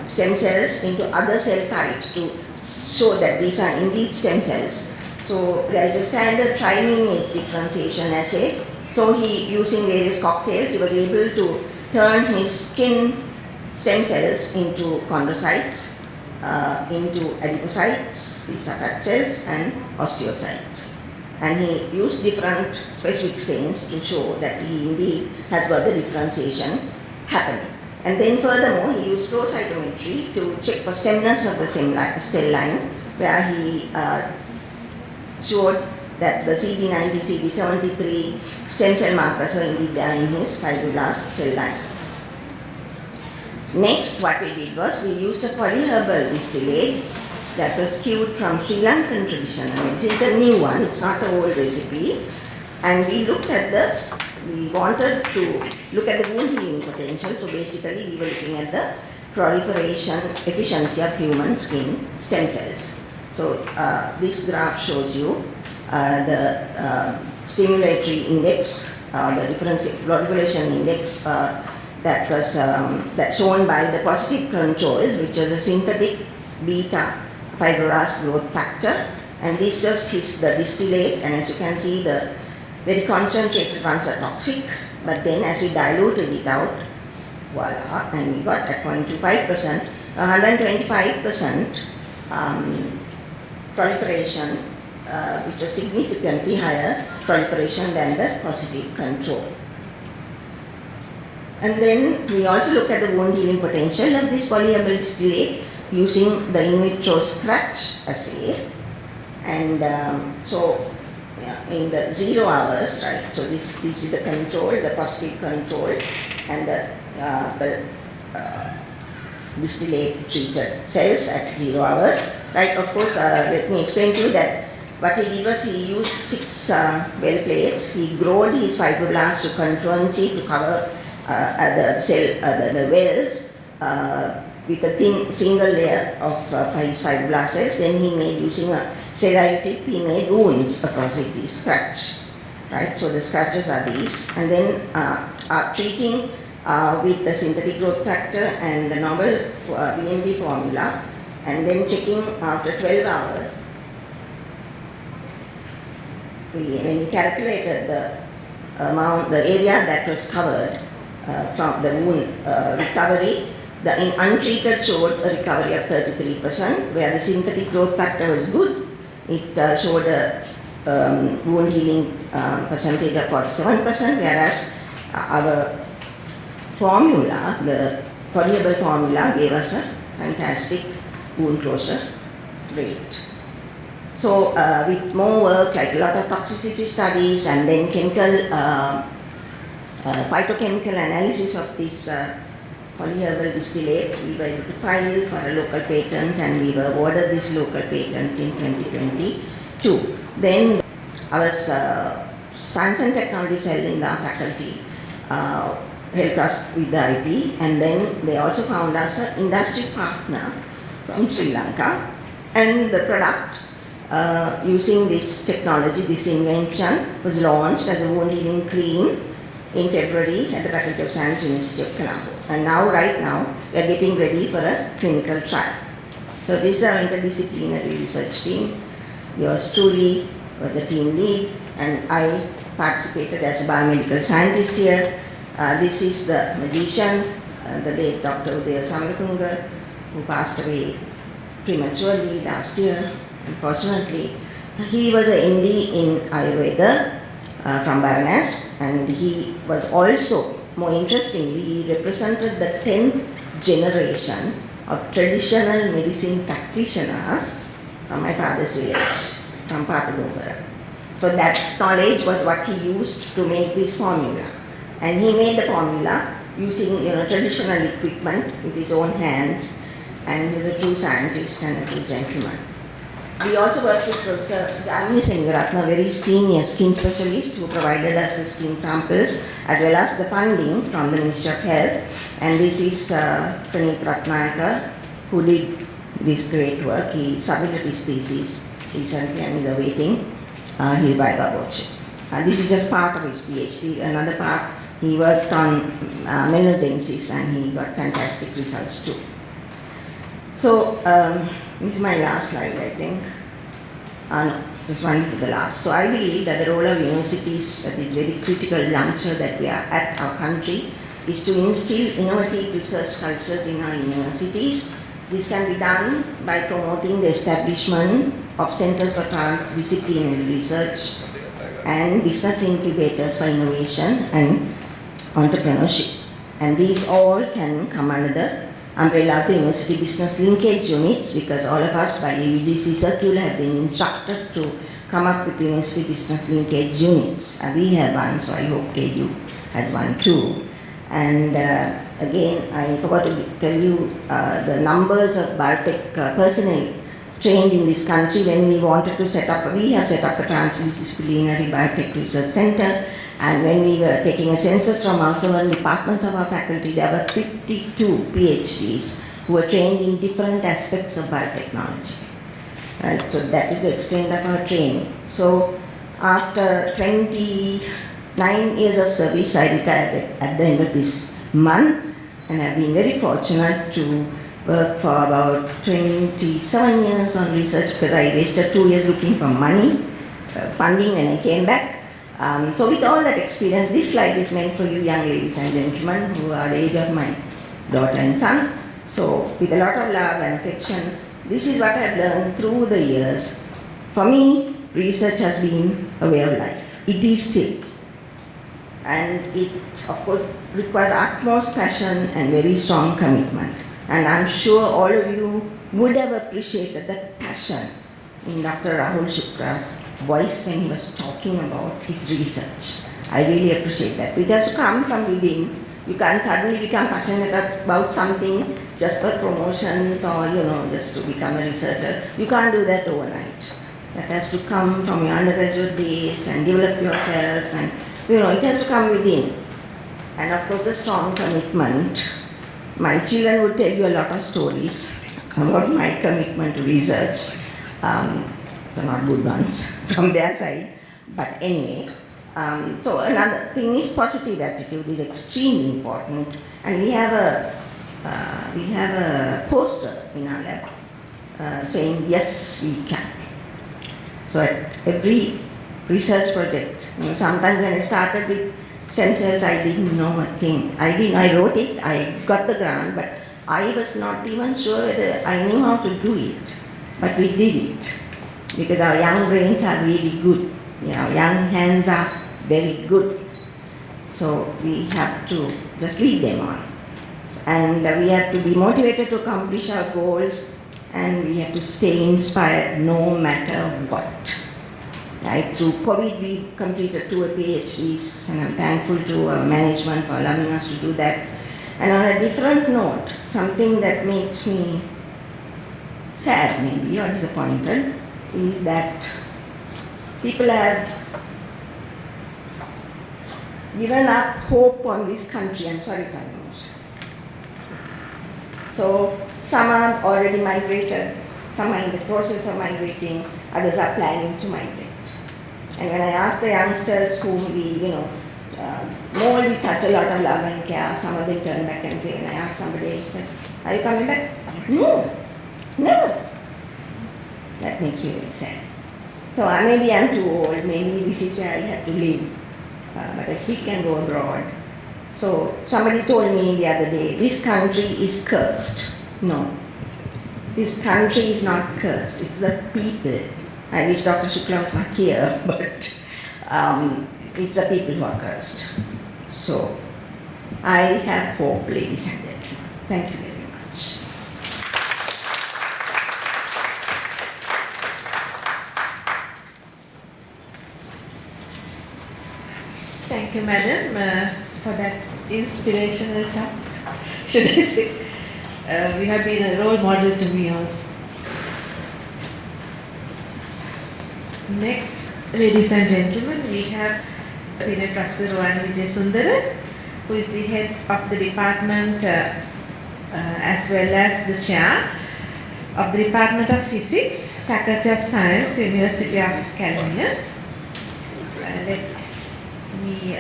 stem cells into other cell types to show that these are indeed stem cells. So there is a standard tri-lineage differentiation assay. So he, using various cocktails, he was able to turn his skin stem cells into chondrocytes, into adipocytes, these are fat cells, and osteocytes. And he used different specific stains to show that he indeed has got the differentiation happening. And then furthermore, he used flow cytometry to check for stemness of the cell line, where he showed that the CD90, CD73 stem cell markers were indeed there in his fibroblast cell line. Next, what we did was we used a polyherbal distillate that was skewed from Sri Lankan traditional medicine. It's a new one, it's not an old recipe. And we wanted to look at the wound healing potential. So basically we were looking at the proliferation efficiency of human skin stem cells. So this graph shows you the stimulatory index, the difference proliferation index that was shown by the positive control, which was a synthetic beta fibroblast growth factor, and this is the distillate, and as you can see the very concentrated ones are toxic, but then as we diluted it out, voila, and we got at 0.25%, 125% proliferation, which was significantly higher proliferation than the positive control. And then we also look at the wound healing potential of this polyherbal distillate using the in vitro scratch assay. And in the 0 hours, right, so this is the control, the positive control, and the distillate treated cells at 0 hours, right. Of course, let me explain to you that what he did was he used 6 well plates. He growed his fibroblasts to concurrency to cover the wells with a thin single layer of his fibroblast cells. Then he made, using a sterile tip, he made wounds across it, these scratch, right. So the scratches are these, and then treating with the synthetic growth factor and the normal BMP formula, and then checking after 12 hours. When we calculated the amount, the area that was covered from the wound recovery, the untreated showed a recovery of 33%, where the synthetic growth factor was good. It showed a wound healing percentage of 47%, whereas our formula, the polyherbal formula, gave us a fantastic wound closure rate. So with more work, like a lot of toxicity studies and then chemical, phytochemical analysis of this polyherbal distillate, we were able to file for a local patent, and we were awarded this local patent in 2022. Then our science and technology cell in our faculty helped us with the IP, and then they also found us an industry partner from Sri Lanka, and the product using this technology, this invention, was launched as a wound healing cream in February at the Faculty of Science, University of Colombo. And now, right now, we are getting ready for a clinical trial. So this is our interdisciplinary research team. Yours truly was the team lead, and I participated as a biomedical scientist here. This is the magician, the late Dr. Wijesundera, who passed away prematurely last year, unfortunately. He was an MD in Ayurveda from Baranasi, and he was also, more interestingly, he represented the 10th generation of traditional medicine practitioners from my father's village, from Patagongara. So that knowledge was what he used to make this formula. And he made the formula using traditional equipment with his own hands, and he's a true scientist and a true gentleman. We also worked with Professor Janani, a very senior skin specialist, who provided us the skin samples as well as the funding from the Ministry of Health. And this is Preethi Ratnayaka, who did this great work. He submitted his thesis recently and is awaiting his viva voce. This is just part of his PhD. Another part, he worked on menogenesis, and he got fantastic results too. So this is my last slide, I think. No, just one to the last. So I believe that the role of universities at this very critical juncture that we are at our country is to instill innovative research cultures in our universities. This can be done by promoting the establishment of centers for transdisciplinary research and business incubators for innovation and entrepreneurship. And these all can come under the umbrella of the university business linkage units, because all of us by UGC circular have been instructed to come up with university business linkage units. And we have one, so I hope KU has one too. And again, I forgot to tell you the numbers of biotech personnel trained in this country when we wanted to set up, we have set up a transdisciplinary biotech research center, and when we were taking a census from our several departments of our faculty, there were 52 PhDs who were trained in different aspects of biotechnology. Right, so that is the extent of our training. So after 29 years of service, I retired at the end of this month, and I've been very fortunate to work for about 27 years on research, because I wasted 2 years looking for money, funding when I came back. So with all that experience, this slide is meant for you young ladies and gentlemen who are the age of my daughter and son. So with a lot of love and affection, this is what I've learned through the years. For me, research has been a way of life. It is still. And it, of course, requires utmost passion and very strong commitment. And I'm sure all of you would have appreciated the passion in Dr. Rahul Shukla's voice when he was talking about his research. I really appreciate that. It has to come from within. You can't suddenly become passionate about something just for promotions or, just to become a researcher. You can't do that overnight. That has to come from your undergraduate days and develop yourself, and, it has to come within. And of course, the strong commitment. My children would tell you a lot of stories about my commitment to research. So not good ones from their side, but anyway. So another thing is positive attitude is extremely important, and we have a poster in our lab saying yes we can. So at every research project, sometimes when I started with stem cells, I didn't know a thing. I wrote it, I got the grant, but I was not even sure whether I knew how to do it. But we did it, because our young brains are really good. Young hands are very good. So we have to just lead them on. And we have to be motivated to accomplish our goals, and we have to stay inspired no matter what. Right? Through COVID, we completed 2 PhDs, and I'm thankful to our management for allowing us to do that. And on a different note, something that makes me sad maybe or disappointed is that people have given up hope on this country. I'm sorry for the emotion. So some are already migrated, some are in the process of migrating, others are planning to migrate. And when I ask the youngsters whom we, mold with such a lot of love and care, some of them turn back and say, and I ask somebody, are you coming back? No, never. That makes me very sad. So maybe I'm too old, maybe this is where I have to live, but I still can go abroad. So somebody told me the other day, this country is cursed. No, this country is not cursed, it's the people. I wish Dr. Shukla was not here, but it's the people who are cursed. So I have hope, ladies and gentlemen. Thank you very much. Thank you, madam, for that inspirational talk. Should I say? You have been a role model to me also. Next, ladies and gentlemen, we have Senior Professor Wijesundera, who is the head of the department as well as the chair of the Department of Physics, Faculty of Science, University of Kelaniya. Let me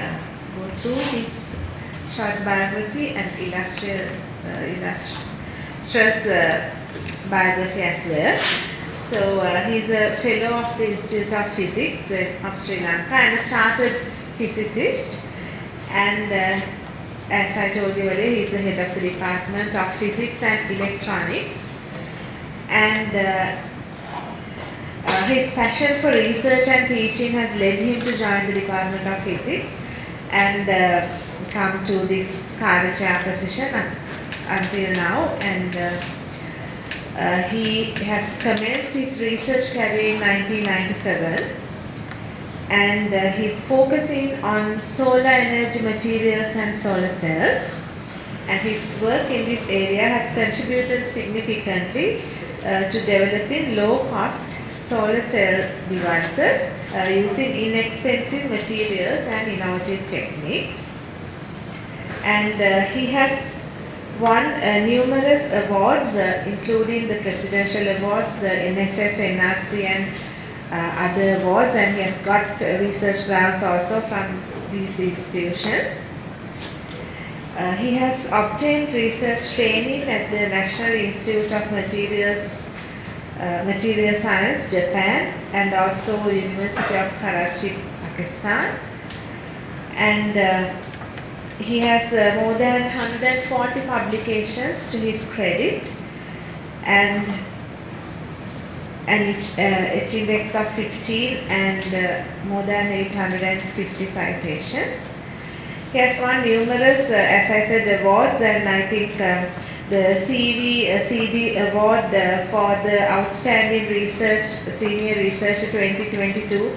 go through his short biography and illustrate biography as well. So he's a fellow of the Institute of Physics of Sri Lanka and a chartered physicist. And as I told you earlier, he's the head of the Department of Physics and Electronics. And his passion for research and teaching has led him to join the Department of Physics and come to this Cadre chair position until now. And he has commenced his research career in 1997, and he's focusing on solar energy materials and solar cells, and his work in this area has contributed significantly to developing low-cost solar cell devices using inexpensive materials and innovative techniques. And he has won numerous awards, including the presidential awards, the NSF, NRC, and other awards, and he has got research grants also from these institutions. He has obtained research training at the National Institute of Material Science, Japan, and also University of Karachi, Pakistan. And he has more than 140 publications to his credit, and an H index of 15 and more than 850 citations. He has won numerous, as I said, awards, and I think the CD award for the Outstanding Research, Senior Researcher 2022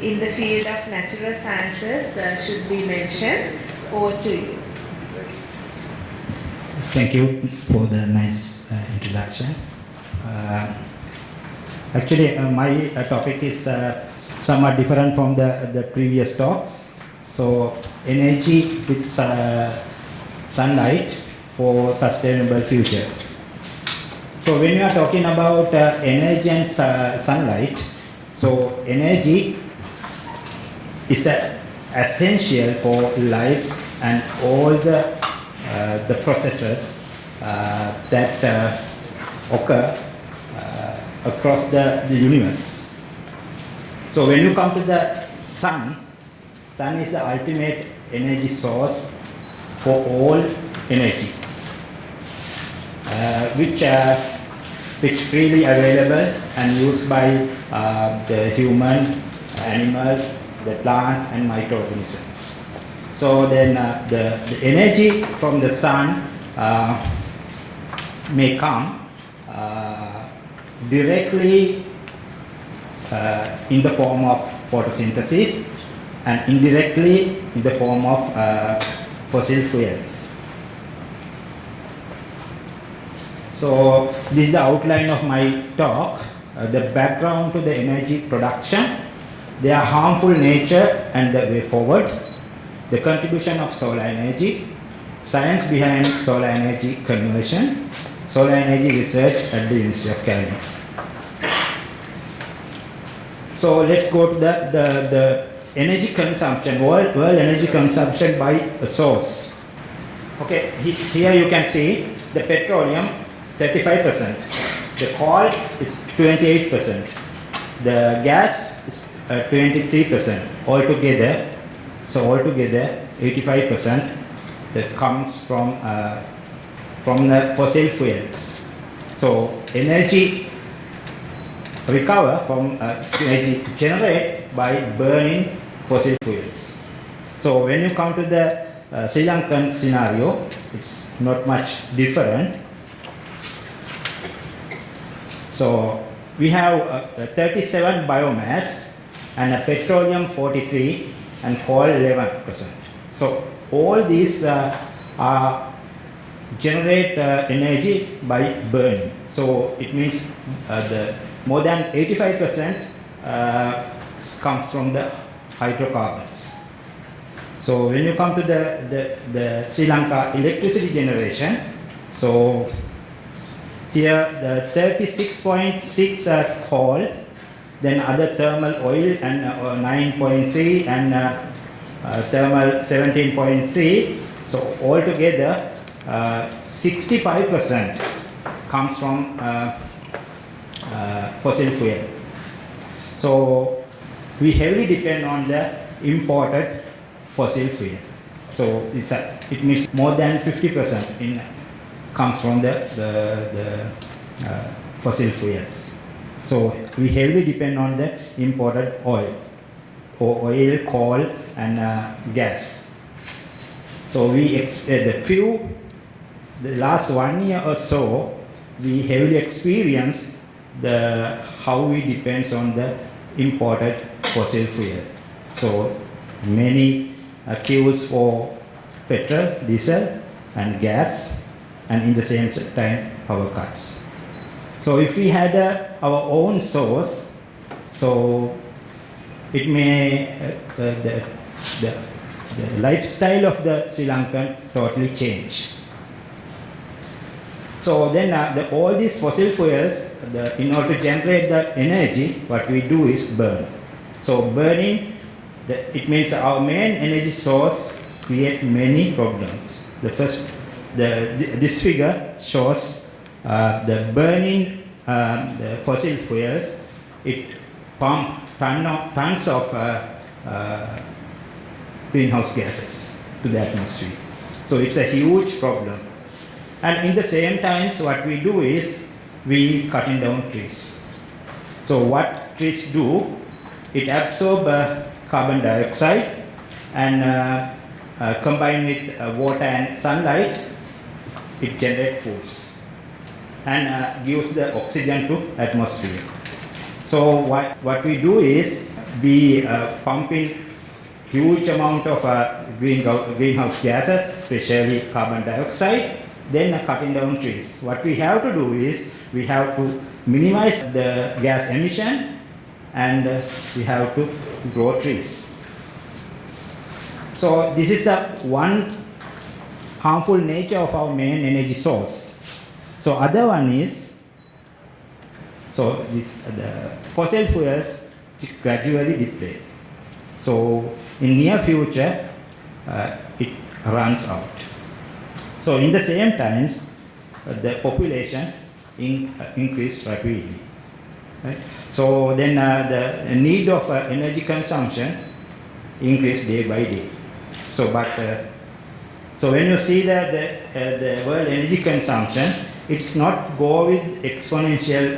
in the field of natural sciences should be mentioned. Over to you. Thank you for the nice introduction. Actually, my topic is somewhat different from the previous talks. So, energy with sunlight for sustainable future. So, when you are talking about energy and sunlight, so energy is essential for lives and all the processes that occur across the universe. So when you come to the sun is the ultimate energy source for all energy, which freely available and used by the human, animals, the plant and microorganisms. So then the energy from the sun may come directly in the form of photosynthesis and indirectly in the form of fossil fuels. So this is the outline of my talk. The background to the energy production, their harmful nature and the way forward, the contribution of solar energy, science behind solar energy conversion, solar energy research at the University of Kelaniya. So let's go to the energy consumption, world energy consumption by a source. Okay, here you can see the petroleum 35%, the coal is 28%, the gas is 23% altogether. So altogether 85% that comes from the fossil fuels. So energy recover from energy generate by burning fossil fuels. So when you come to the Sri Lankan scenario, it's not much different. So we have 37 biomass and a petroleum 43 and coal 11%. So all these generate energy by burning. So it means the more than 85% comes from the hydrocarbons. So when you come to the Sri Lanka electricity generation, so here the 36.6 coal, then other thermal oil and 9.3 and thermal 17.3. So altogether 65% comes from fossil fuel. So we heavily depend on the imported fossil fuel. So it means more than 50% comes from the fossil fuels. So we heavily depend on the imported oil, coal, and gas. So the last 1 year or so, we heavily experience how we depend on the imported fossil fuel. So many queues for petrol, diesel, and gas, and in the same time power cuts. So if we had our own source, so it may the lifestyle of the Sri Lankan totally change. So then all these fossil fuels, in order to generate the energy, what we do is burn. So burning, it means our main energy source create many problems. The first, this figure shows the burning the fossil fuels. It pump tons of greenhouse gases to the atmosphere. So it's a huge problem. And in the same times, what we do is we cutting down trees. So what trees do, it absorb carbon dioxide and combined with water and sunlight, it generates foods and gives the oxygen to atmosphere. So what we do is we pump in huge amount of greenhouse gases, especially carbon dioxide, then cutting down trees. What we have to do is we have to minimize the gas emission and we have to grow trees. So this is the one harmful nature of our main energy source. So other one is, so this, the fossil fuels gradually deplete. So in near future, it runs out. So in the same times, the population increased rapidly. Right? So then the need of energy consumption increased day by day. So so when you see the world energy consumption, it's not go with exponential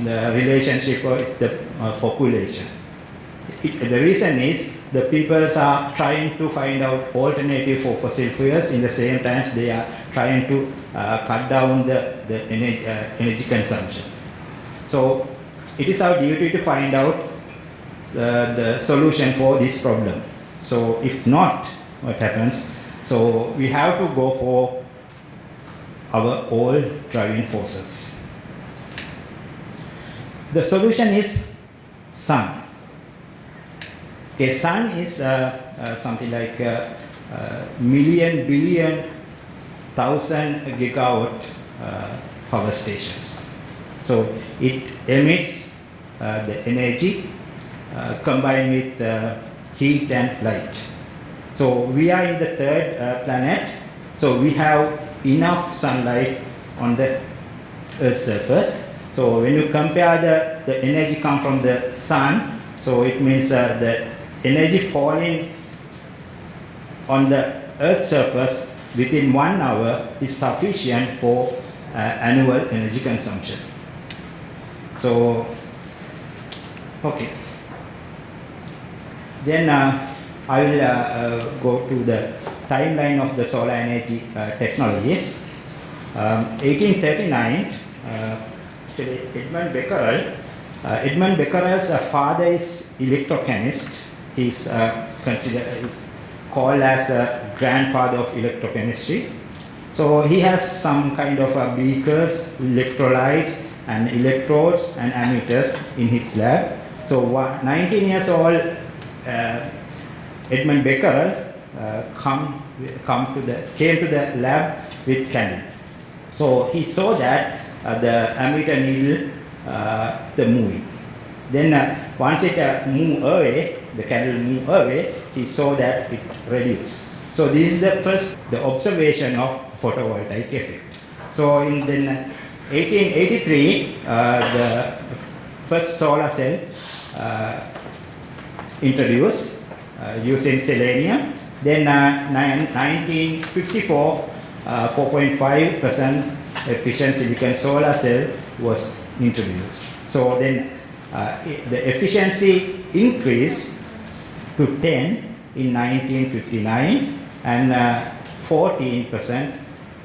the relationship with the population. The reason is the people are trying to find out alternative for fossil fuels. In the same times, they are trying to cut down the energy consumption. So it is our duty to find out the solution for this problem. So if not, what happens? So we have to go for our all driving forces. The solution is sun. Okay, sun is something like million, billion, 1,000 gigawatt power stations. So it emits the energy combined with heat and light. So we are in the third planet. So we have enough sunlight on the Earth's surface. So when you compare the energy come from the sun, so it means the energy falling on the Earth's surface within 1 hour is sufficient for annual energy consumption. So, okay. Then I will go to the timeline of the solar energy technologies. 1839, Edmund Becquerel. Edmund Becquerel's father is electrochemist. He's called as a grandfather of electrochemistry. So he has some kind of beakers, electrolytes, and electrodes and ammeters in his lab. So 19 years old, Edmund Becquerel came to the lab with candle. So he saw that the ammeter needle the moving. Then once it moved away, the candle moved away, he saw that it reduced. So this is the observation of photovoltaic effect. So in 1883, the first solar cell introduced using selenium. Then 1954, 4.5% efficient silicon solar cell was introduced. So then the efficiency increased to 10 in 1959 and 14%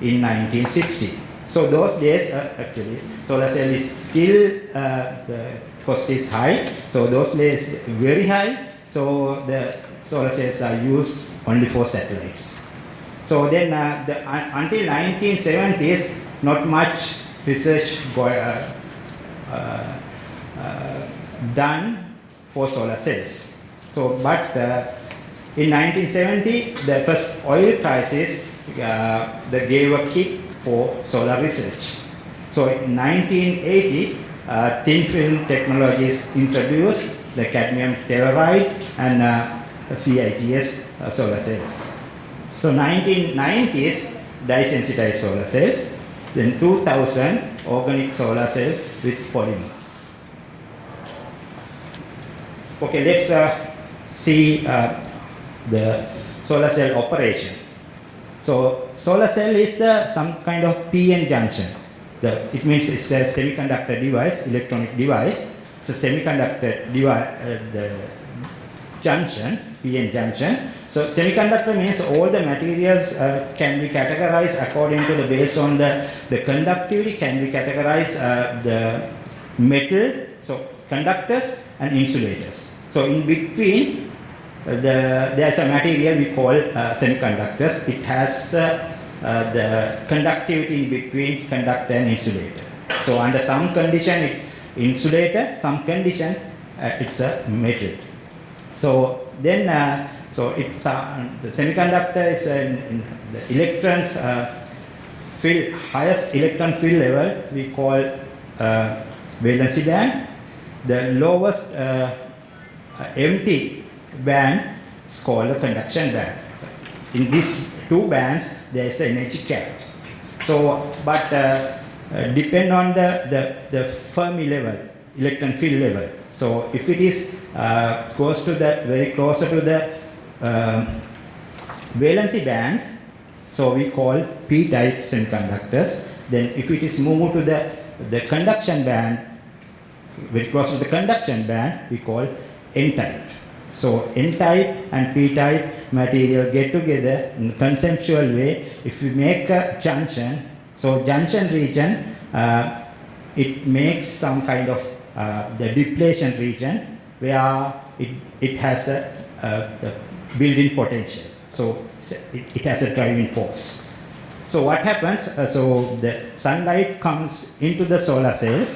in 1960. So those days, actually, solar cell is still, the cost is high. So those days very high. So the solar cells are used only for satellites. So then until 1970s, not much research done for solar cells. So, but in 1970, the first oil crisis that gave a kick for solar research. So in 1980, thin film technologies introduced the cadmium telluride and CIGS solar cells. So 1990s, dye-sensitized solar cells, then 2000, organic solar cells with polymer. Okay, let's see the solar cell operation. So solar cell is some kind of PN junction. It means it's a semiconductor device, electronic device. It's a semiconductor device, the junction, PN junction. So semiconductor means all the materials can be categorized according to based on the conductivity, can be categorized the metal, so conductors and insulators. So in between, there's a material we call semiconductors. It has the conductivity in between conductor and insulator. So under some condition it's insulator, some condition it's a metal. So then, so it's the semiconductor is in the electrons field, highest electron field level we call valency band. The lowest empty band is called the conduction band. In these two bands, there is an energy cap. So, but depend on the Fermi level, electron field level. So, if it is close to the very closer to the valency band, so we call P-type semiconductors. Then, if it is moved to the conduction band, very close to the conduction band, we call N-type. So N-type and P-type material get together in a conceptual way. If we make a junction, so junction region, it makes some kind of the depletion region where it has a built-in potential. So it has a driving force. So what happens? So the sunlight comes into the solar cell.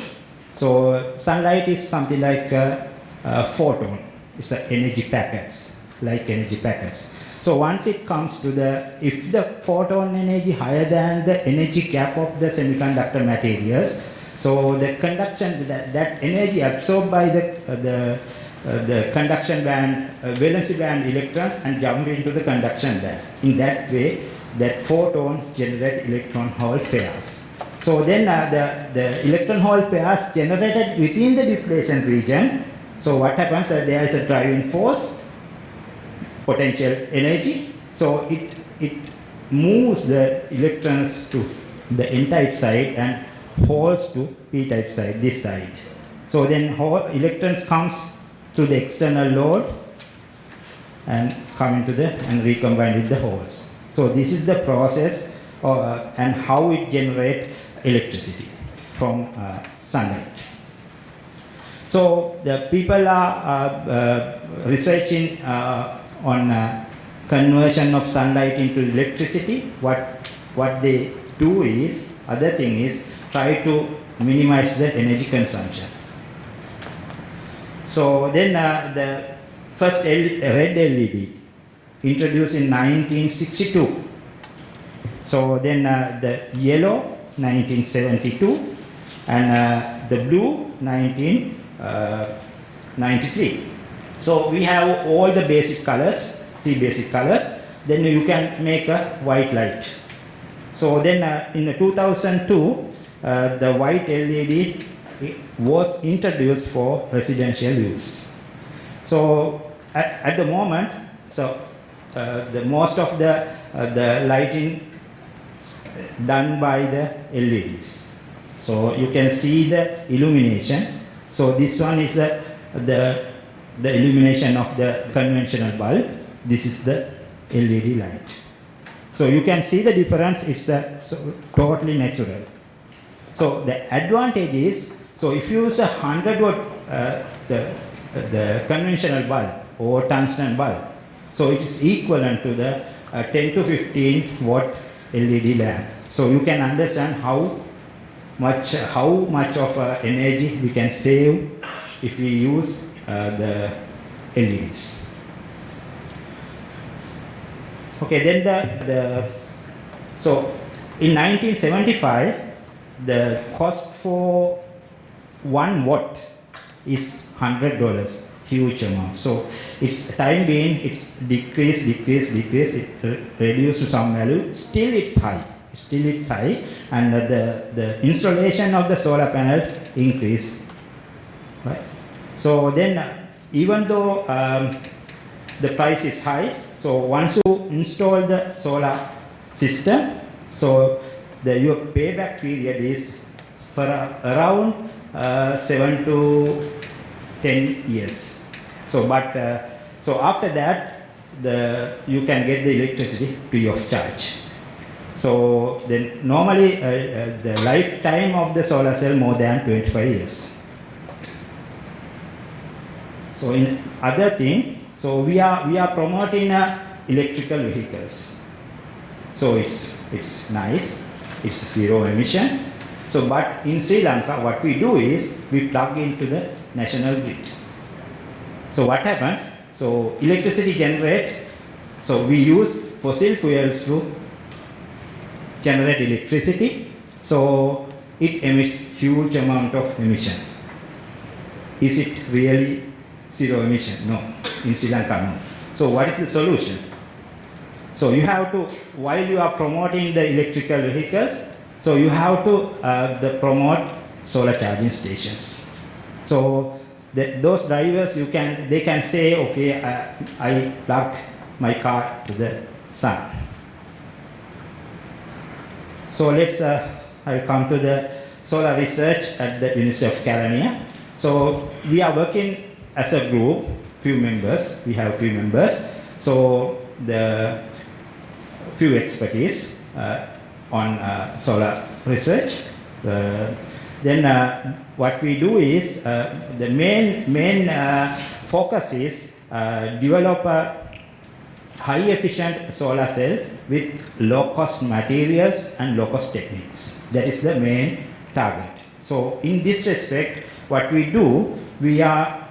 So sunlight is something like a photon. It's the energy packets, like energy packets. So once it comes to if the photon energy higher than the energy cap of the semiconductor materials, so the conduction, that energy absorbed by the conduction band, valency band electrons and jump into the conduction band. In that way, that photon generate electron hole pairs. So then the electron hole pairs generated within the depletion region. So what happens? There is a driving force, potential energy. So it moves the electrons to the N-type side and holes to P-type side, this side. So then electrons comes to the external load and come into and recombine with the holes. So this is the process and how it generates electricity from sunlight. So the people are researching on conversion of sunlight into electricity. What they do is, other thing is, try to minimize the energy consumption. So then the first red LED introduced in 1962. So then the yellow 1972 and the blue 1993. So we have all the basic colors, 3 basic colors. Then you can make a white light. So then in 2002, the white LED was introduced for residential use. So at the moment, so the most of the lighting done by the LEDs. So you can see the illumination. So this one is the illumination of the conventional bulb. This is the LED light. So you can see the difference. It's totally natural. So the advantage is, so if you use 100 watt the conventional bulb or tungsten bulb, so it is equivalent to the 10 to 15 watt LED lamp. So you can understand how how much of energy we can save if we use the LEDs. Okay, then so in 1975, the cost for 1 watt is $100, huge amount. So it's time being, it's decreased, it reduced to some value. Still it's high, and the installation of the solar panel increased. Right? So then, even though the price is high, so once you install the solar system, so your payback period is for around 7 to 10 years. So after that, you can get the electricity free of charge. So then normally the lifetime of the solar cell more than 25 years. So in other thing, so we are promoting electrical vehicles. So it's nice, it's zero emission. So but in Sri Lanka, what we do is we plug into the national grid. So what happens? So electricity generate. So we use fossil fuels to generate electricity. So it emits huge amount of emission. Is it really zero emission? No. In Sri Lanka, no. So what is the solution? So you have to, while you are promoting the electrical vehicles, so you have to promote solar charging stations. So those drivers, they can say, okay, I plug my car to the sun. So I come to the solar research at the University of Kelaniya. So we are working as a group, few members. We have 3 members. So the few expertise on solar research. Then what we do is the main focus is develop a high efficient solar cell with low cost materials and low cost techniques. That is the main target. So in this respect, what we do, we are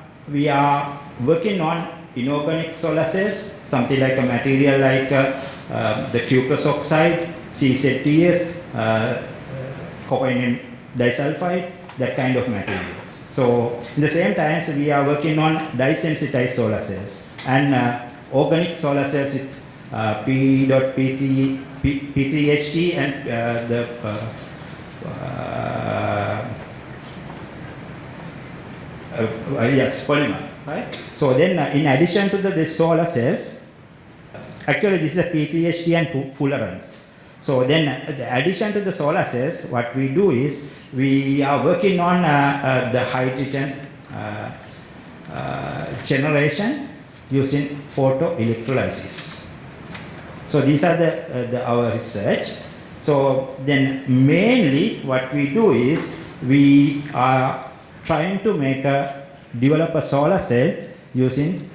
working on inorganic solar cells, something like a material like the cuprous oxide, CZTS, copper disulfide, that kind of materials. So in the same time, so we are working on dye-sensitized solar cells and organic solar cells with P3HT and polymer, right? So then in addition to the solar cells, actually this is a P3HT and fullerenes. So then the addition to the solar cells, what we do is we are working on the hydrogen generation using photoelectrolysis. So these are our research. So then mainly what we do is we are trying to develop a solar cell using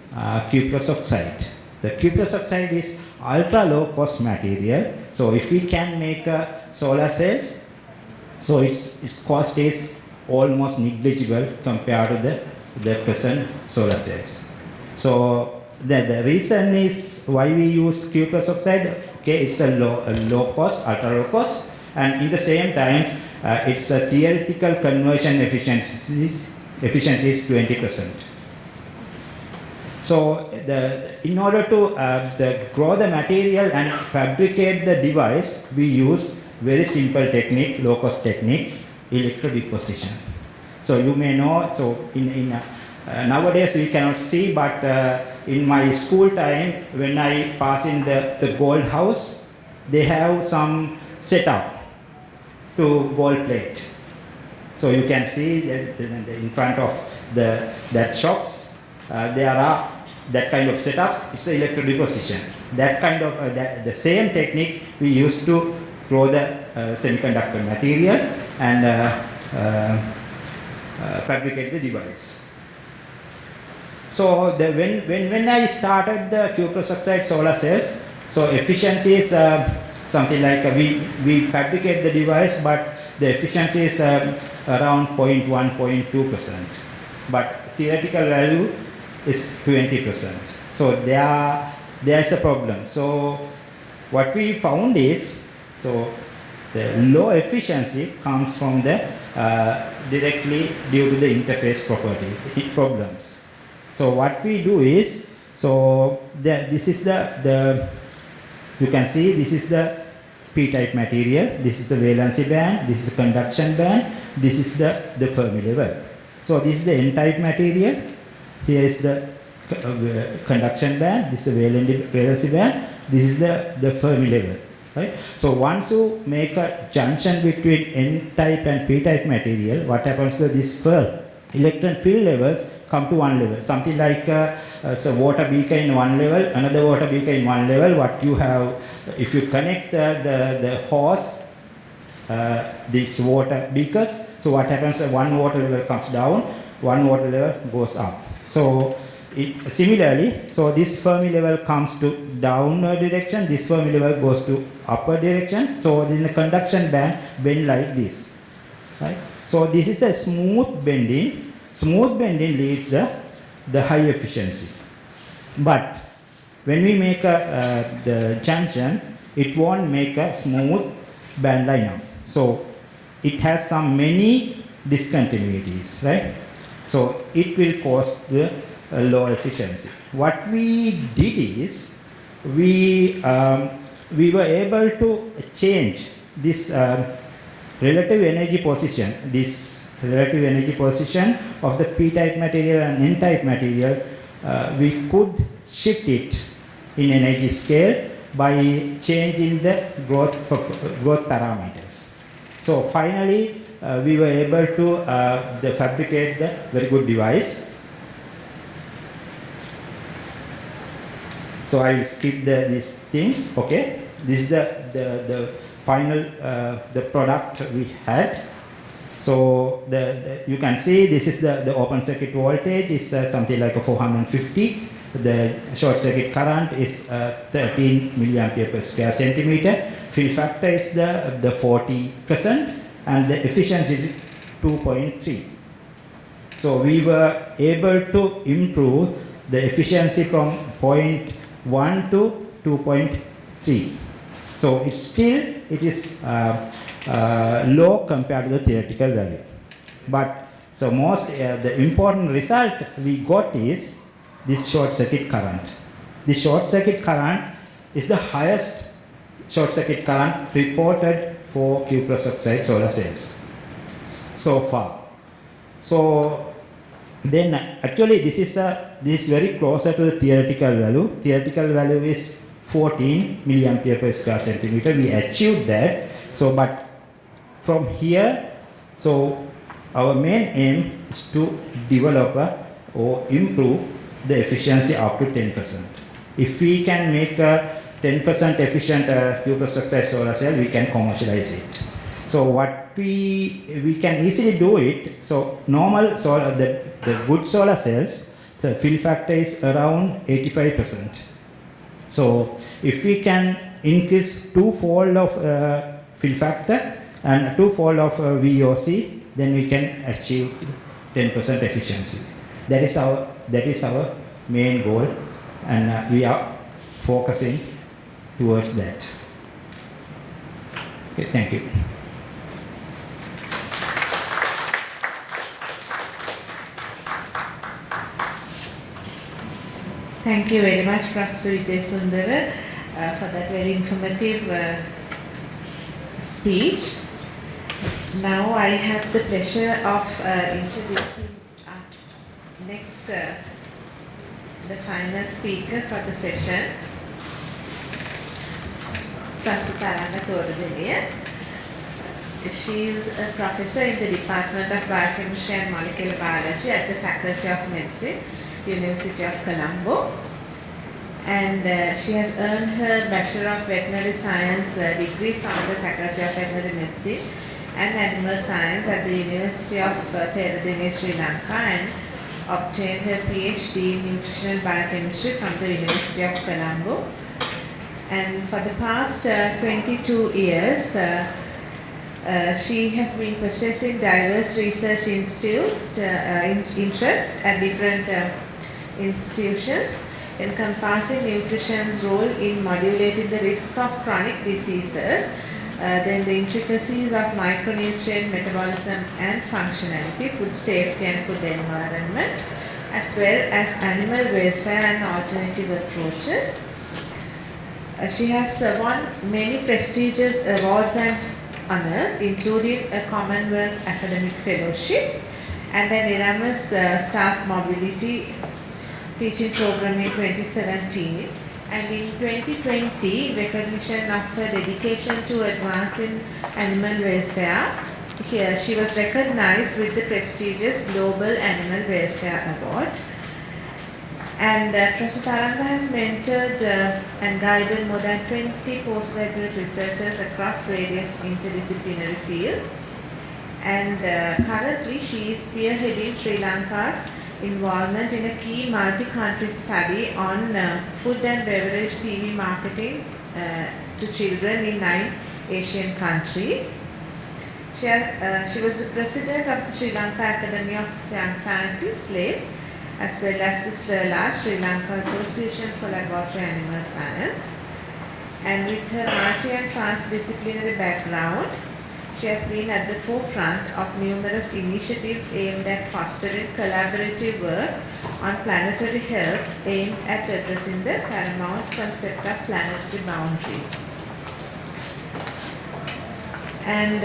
cuprous oxide. The cuprous oxide is ultra low cost material. So if we can make solar cells, so its cost is almost negligible compared to the present solar cells. So the reason is why we use cuprous oxide. Okay, it's a low cost, ultra low cost, and in the same time, its a theoretical conversion efficiency is 20%. So in order to grow the material and fabricate the device, we use very simple technique, low cost technique, electrodeposition. So you may know, so nowadays we cannot see, but in my school time, when I pass in the gold house, they have some setup to gold plate. So you can see that in front of that shops, there are that kind of setups. It's electrodeposition. That kind of the same technique we use to grow the semiconductor material and fabricate the device. So when I started the cuprous oxide solar cells, so efficiency is something like we fabricate the device, but the efficiency is around 0.1, 0.2%, but theoretical value is 20%. So there's a problem. So what we found is, so the low efficiency comes from the directly due to the interface problems. So what we do is, so this is the you can see this is the p-type material, this is the valency band, this is the conduction band, this is the Fermi level. So this is the n-type material, here is the conduction band, this is the valency band, this is the Fermi level. Right? So once you make a junction between n-type and p-type material, what happens to this electron field levels come to one level, something like so water beaker in one level, another water beaker in one level. What you have, if you connect the hose, these water beakers, so what happens, one water level comes down, one water level goes up. So similarly, so this Fermi level comes to downward direction, this Fermi level goes to upward direction. So in the conduction band, bend like this. Right? So this is a smooth bending. Smooth bending leads the high efficiency. But when we make the junction, it won't make a smooth band line up. So it has many discontinuities, right? So it will cause the low efficiency. What we did is we were able to change this relative energy position, of the p-type material and n-type material. We could shift it in energy scale by changing the growth parameters. So finally, we were able to fabricate the very good device. So I will skip these things. Okay, this is the final the product we had. So you can see this is the open circuit voltage is something like a 450. The short circuit current is 13 milliampere per square centimeter. Fill factor is the 40%, and the efficiency is 2.3. So we were able to improve the efficiency from 0.1 to 2.3. So it is low compared to the theoretical value. But so the important result we got is this short circuit current. This short circuit current is the highest short circuit current reported for cuprous oxide solar cells so far. So then actually this is very closer to the theoretical value. Theoretical value is 14 milliampere per square centimeter. We achieved that. So but from here, so our main aim is to develop or improve the efficiency up to 10%. If we can make a 10% efficient cuprous oxide solar cell, we can commercialize it. So what we can easily do it. So normal solar, the good solar cells, the fill factor is around 85%. So if we can increase twofold of fill factor and twofold of VOC, then we can achieve 10% efficiency. That is our main goal, and we are focusing towards that. Okay, thank you. Thank you very much, Professor Wijesundera, for that very informative speech. Now I have the pleasure of introducing next, the final speaker for the session, Professor Thoradeniya. She is a professor in the Department of Biochemistry and Molecular Biology at the Faculty of Medicine, University of Colombo, and she has earned her Bachelor of Veterinary Science degree from the Faculty of Veterinary Medicine and Animal Science at the University of Thoradeniya, Sri Lanka, and obtained her PhD in Nutritional Biochemistry from the University of Colombo. And for the past 22 years, She has been possessing diverse research interests at different institutions, encompassing nutrition's role in modulating the risk of chronic diseases, then the intricacies of micronutrient metabolism and functionality, food safety and food environment, as well as animal welfare and alternative approaches. She has won many prestigious awards and honors, including a Commonwealth Academic Fellowship and an Erasmus Staff Mobility Teaching Program in 2017. And in 2020, recognition of her dedication to advancing animal welfare, she was recognized with the prestigious Global Animal Welfare Award. And Professor Tharanga has mentored and guided more than 20 postgraduate researchers across various interdisciplinary fields. And currently she is spearheading Sri Lanka's involvement in a key multi-country study on food and beverage TV marketing to children in 9 Asian countries. She was the president of the Sri Lanka Academy of Young Scientists, SLACE, as well as the SLALA, Sri Lanka Association for Laboratory Animal Science. And with her multi and transdisciplinary background, she has been at the forefront of numerous initiatives aimed at fostering collaborative work on planetary health aimed at addressing the paramount concept of planetary boundaries. And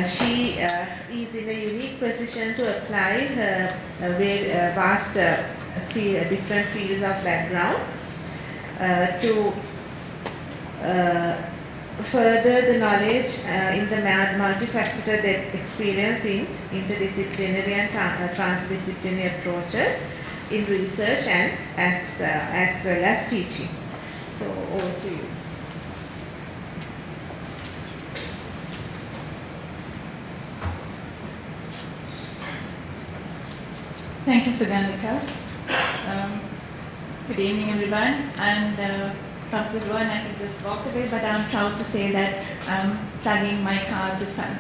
she is in a unique position to apply her vast different fields of background to further the knowledge in the multifaceted experience in interdisciplinary and transdisciplinary approaches in research and as well as teaching. So over to you. Thank you, Sugandhika. Good evening, everyone. And Professor Rohan, I can just walk away, but I'm proud to say that I'm plugging my car to sun.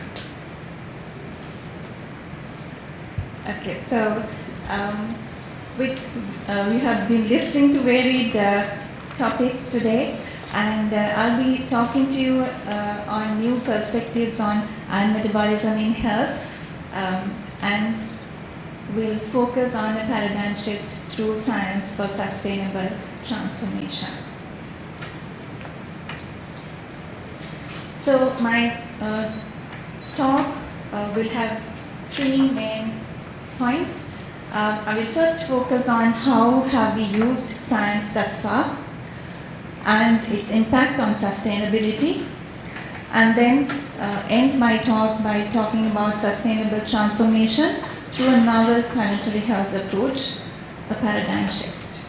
Okay, so we have been listening to varied topics today, and I'll be talking to you on new perspectives on metabolism in health, and we'll focus on a paradigm shift through science for sustainable transformation. So my talk will have 3 main points. I will first focus on how have we used science thus far and its impact on sustainability, and then end my talk by talking about sustainable transformation through a novel planetary health approach, a paradigm shift.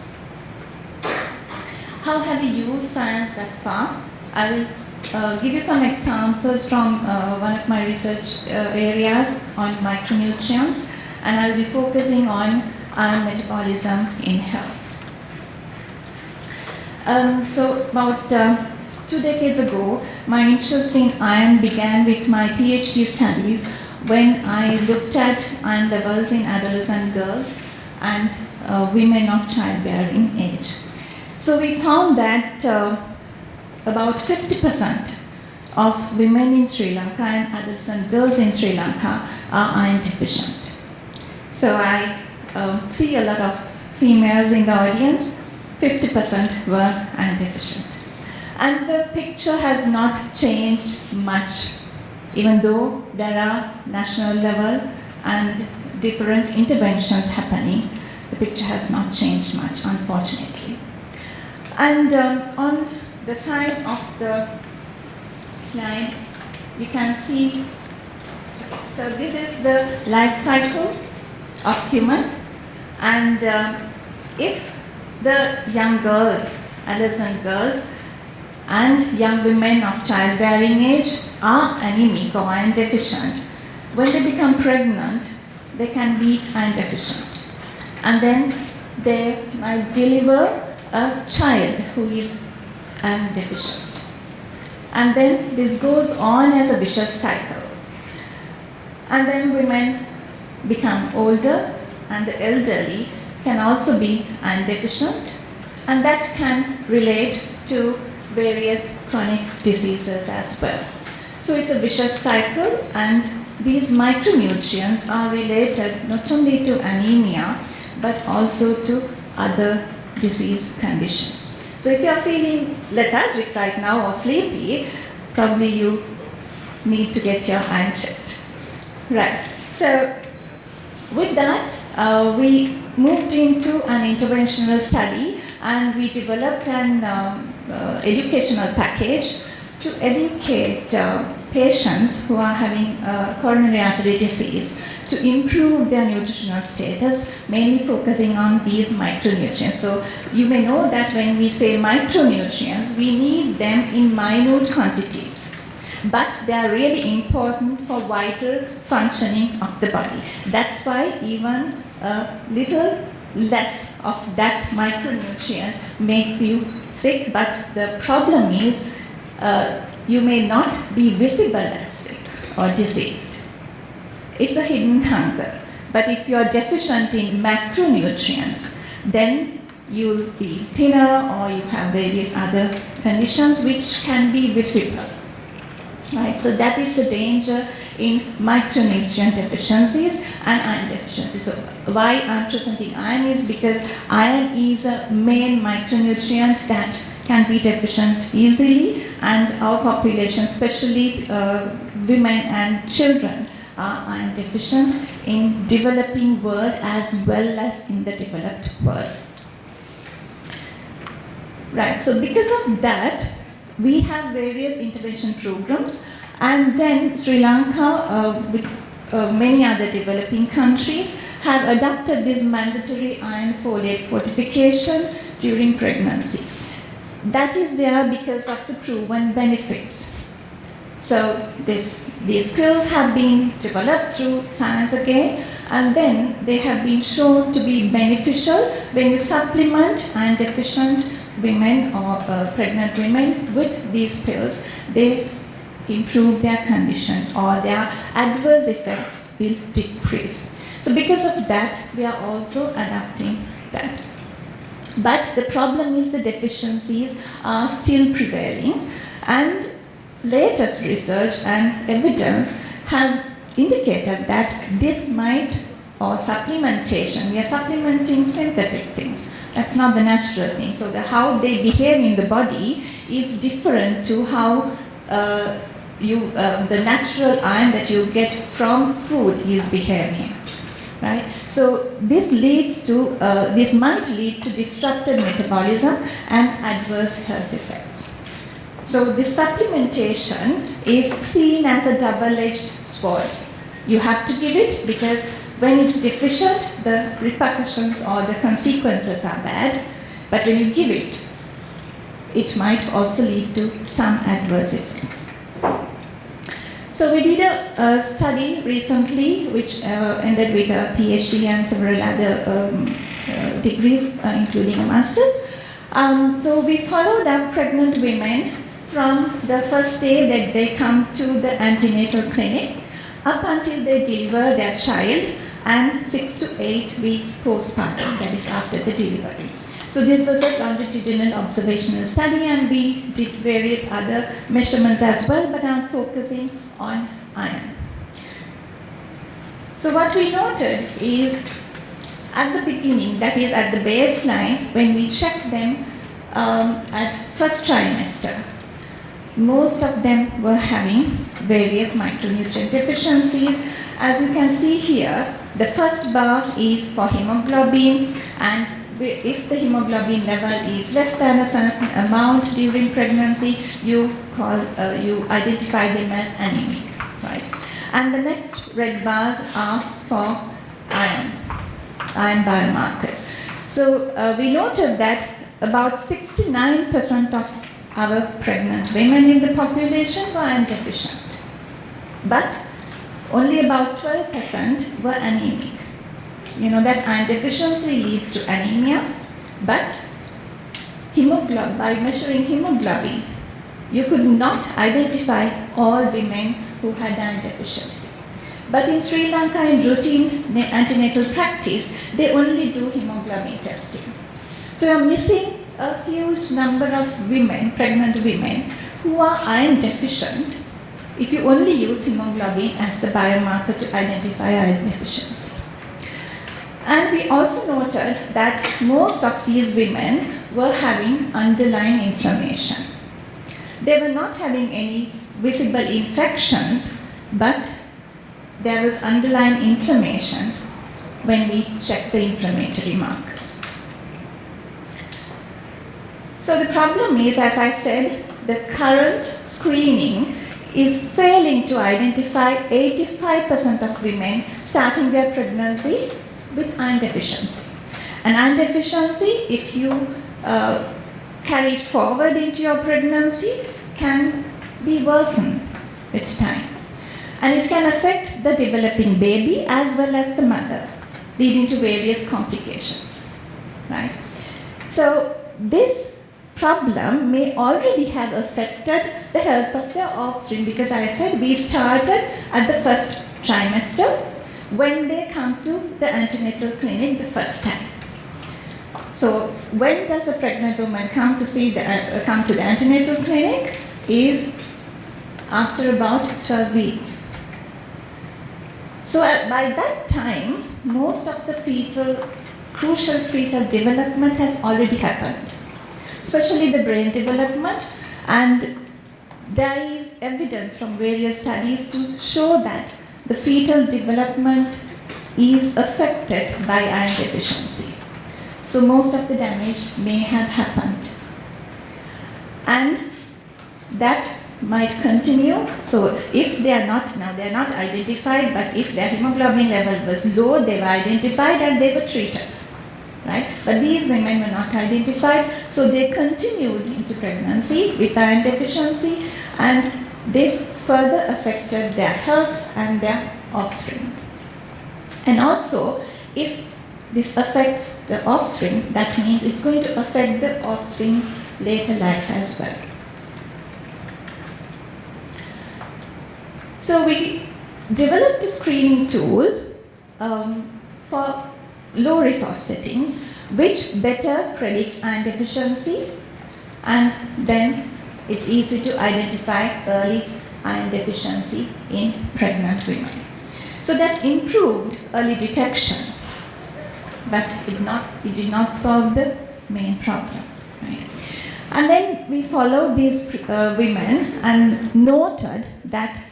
How have we used science thus far? I will give you some examples from one of my research areas on micronutrients, and I will be focusing on iron metabolism in health. So about 2 decades ago, my interest in iron began with my PhD studies when I looked at iron levels in adolescent girls and women of childbearing age. So we found that about 50% of women in Sri Lanka and adolescent girls in Sri Lanka are iron deficient. So I see a lot of females in the audience, 50% were iron deficient. And the picture has not changed much, even though there are national level and different interventions happening. The picture has not changed much, unfortunately. And on the side of the slide, you can see, so this is the life cycle of human, and if the young girls, adolescent girls, and young women of childbearing age are anemic or iron deficient, when they become pregnant, they can be iron deficient. And then they might deliver a child who is iron deficient. and then this goes on as a vicious cycle. And then women become older, and the elderly can also be iron deficient, and that can relate to various chronic diseases as well. So it's a vicious cycle, and these micronutrients are related not only to anemia but also to other disease conditions. So if you are feeling lethargic right now or sleepy, probably you need to get your iron checked. Right. So with that, we moved into an interventional study, and we developed an educational package to educate patients who are having coronary artery disease to improve their nutritional status, mainly focusing on these micronutrients. So you may know that when we say micronutrients, we need them in minute quantities, but they are really important for vital functioning of the body. That's why even a little less of that micronutrient makes you sick, but the problem is you may not be visible as sick or diseased. It's a hidden hunger. But if you are deficient in macronutrients, then you'll be thinner, or you have various other conditions which can be visible. Right? So that is the danger in micronutrient deficiencies and iron deficiencies. So why I'm presenting iron is because iron is a main micronutrient that can be deficient easily, and our population, especially women and children, are iron deficient in developing world as well as in the developed world. Right, so because of that, we have various intervention programs, and then Sri Lanka, with many other developing countries, have adopted this mandatory iron folate fortification during pregnancy. That is there because of the proven benefits. So these pills have been developed through science again, and then they have been shown to be beneficial when you supplement iron deficient women or pregnant women with these pills. They improve their condition, or their adverse effects will decrease. So because of that, we are also adapting that. But the problem is the deficiencies are still prevailing, and latest research and evidence have indicated that this might, or supplementation, we are supplementing synthetic things. That's not the natural thing. So how they behave in the body is different to how the natural iron that you get from food is behaving. Right? So this might lead to disrupted metabolism and adverse health effects. So this supplementation is seen as a double-edged sword. You have to give it because when it's deficient, the repercussions or the consequences are bad. But when you give it, it might also lead to some adverse effects. So we did a study recently which ended with a PhD and several other degrees, including a master's. So we followed up pregnant women from the first day that they come to the antenatal clinic up until they deliver their child, and 6 to 8 weeks postpartum, that is after the delivery. So this was a longitudinal observational study, and we did various other measurements as well, but I'm focusing on iron. So what we noted is at the beginning, that is at the baseline, when we checked them at first trimester, most of them were having various micronutrient deficiencies. As you can see here, the first bar is for hemoglobin, and if the hemoglobin level is less than a certain amount during pregnancy, you identify them as anemic, right? And the next red bars are for iron biomarkers. So we noted that about 69% of our pregnant women in the population were iron deficient, but only about 12% were anemic. You know that iron deficiency leads to anemia, but by measuring hemoglobin, you could not identify all women who had iron deficiency. But in Sri Lanka, in routine antenatal practice, they only do hemoglobin testing. So you're missing a huge number of women, pregnant women, who are iron deficient if you only use hemoglobin as the biomarker to identify iron deficiency. And we also noted that most of these women were having underlying inflammation. They were not having any visible infections, but there was underlying inflammation when we checked the inflammatory markers. So the problem is, as I said, the current screening is failing to identify 85% of women starting their pregnancy with iron deficiency. And iron deficiency, if you carry it forward into your pregnancy, can be worsened with time. And it can affect the developing baby as well as the mother, leading to various complications, right? So this problem may already have affected the health of their offspring, because I said we started at the first trimester when they come to the antenatal clinic the first time. So when does a pregnant woman come to the antenatal clinic? Is after about 12 weeks. So by that time, most of the crucial fetal development has already happened, especially the brain development, and there is evidence from various studies to show that the fetal development is affected by iron deficiency. So most of the damage may have happened. And that might continue. So if they are not identified, but if their hemoglobin level was low, they were identified and they were treated, right? But these women were not identified, so they continued into pregnancy with iron deficiency, and this further affected their health and their offspring. And also, if this affects the offspring, that means it's going to affect the offspring's later life as well. So we developed a screening tool for low resource settings, which better predicts iron deficiency, and then it's easy to identify early iron deficiency in pregnant women. So that improved early detection, but it did not solve the main problem, right? And then we followed these women and noted that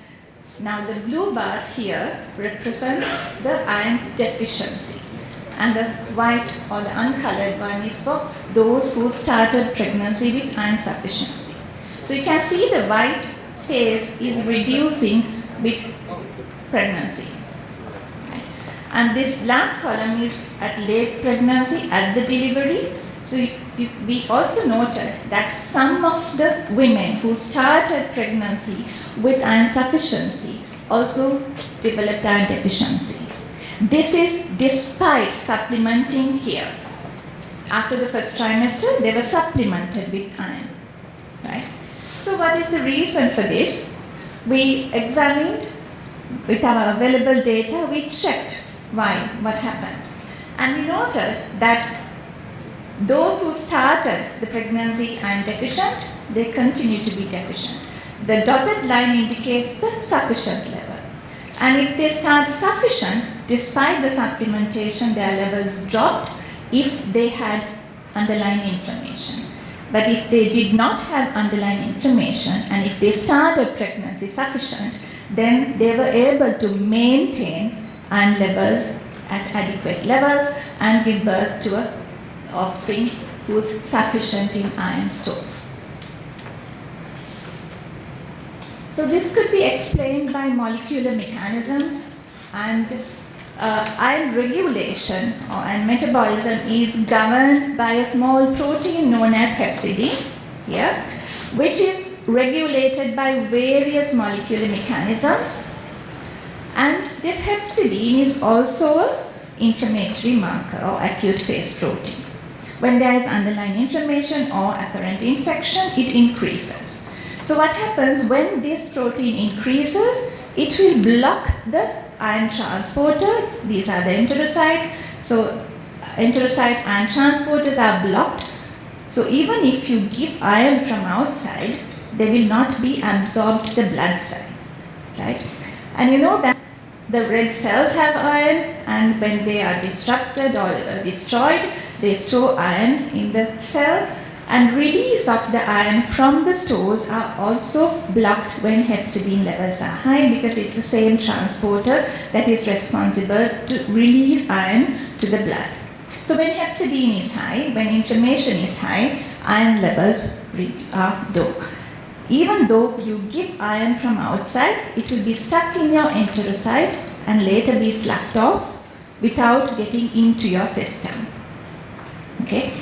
now the blue bars here represent the iron deficiency, and the white or the uncolored one is for those who started pregnancy with iron sufficiency. So you can see the white space is reducing with pregnancy. Right? And this last column is at late pregnancy, at the delivery. So we also noted that some of the women who started pregnancy with iron sufficiency also developed iron deficiency. This is despite supplementing here. After the first trimester, they were supplemented with iron, right? So what is the reason for this? We examined with our available data, we checked what happens. And we noted that those who started the pregnancy iron deficient, they continue to be deficient. The dotted line indicates the sufficient level. And if they start sufficient, despite the supplementation, their levels dropped if they had underlying inflammation. But if they did not have underlying inflammation, and if they started pregnancy sufficient, then they were able to maintain iron levels at adequate levels and give birth to an offspring who is sufficient in iron stores. So this could be explained by molecular mechanisms, and iron regulation and metabolism is governed by a small protein known as hepcidin here, which is regulated by various molecular mechanisms. And this hepcidin is also an inflammatory marker or acute phase protein. When there is underlying inflammation or apparent infection, it increases. So what happens when this protein increases? It will block the iron transporter. These are the enterocytes. So enterocyte iron transporters are blocked. So even if you give iron from outside, they will not be absorbed to the blood side, right? And you know that the red cells have iron, and when they are disrupted or destroyed, they store iron in the cell, and release of the iron from the stores are also blocked when hepcidin levels are high, because it's the same transporter that is responsible to release iron to the blood. So when hepcidin is high, when inflammation is high, iron levels are low. Even though you give iron from outside, it will be stuck in your enterocyte and later be sloughed off without getting into your system. Okay?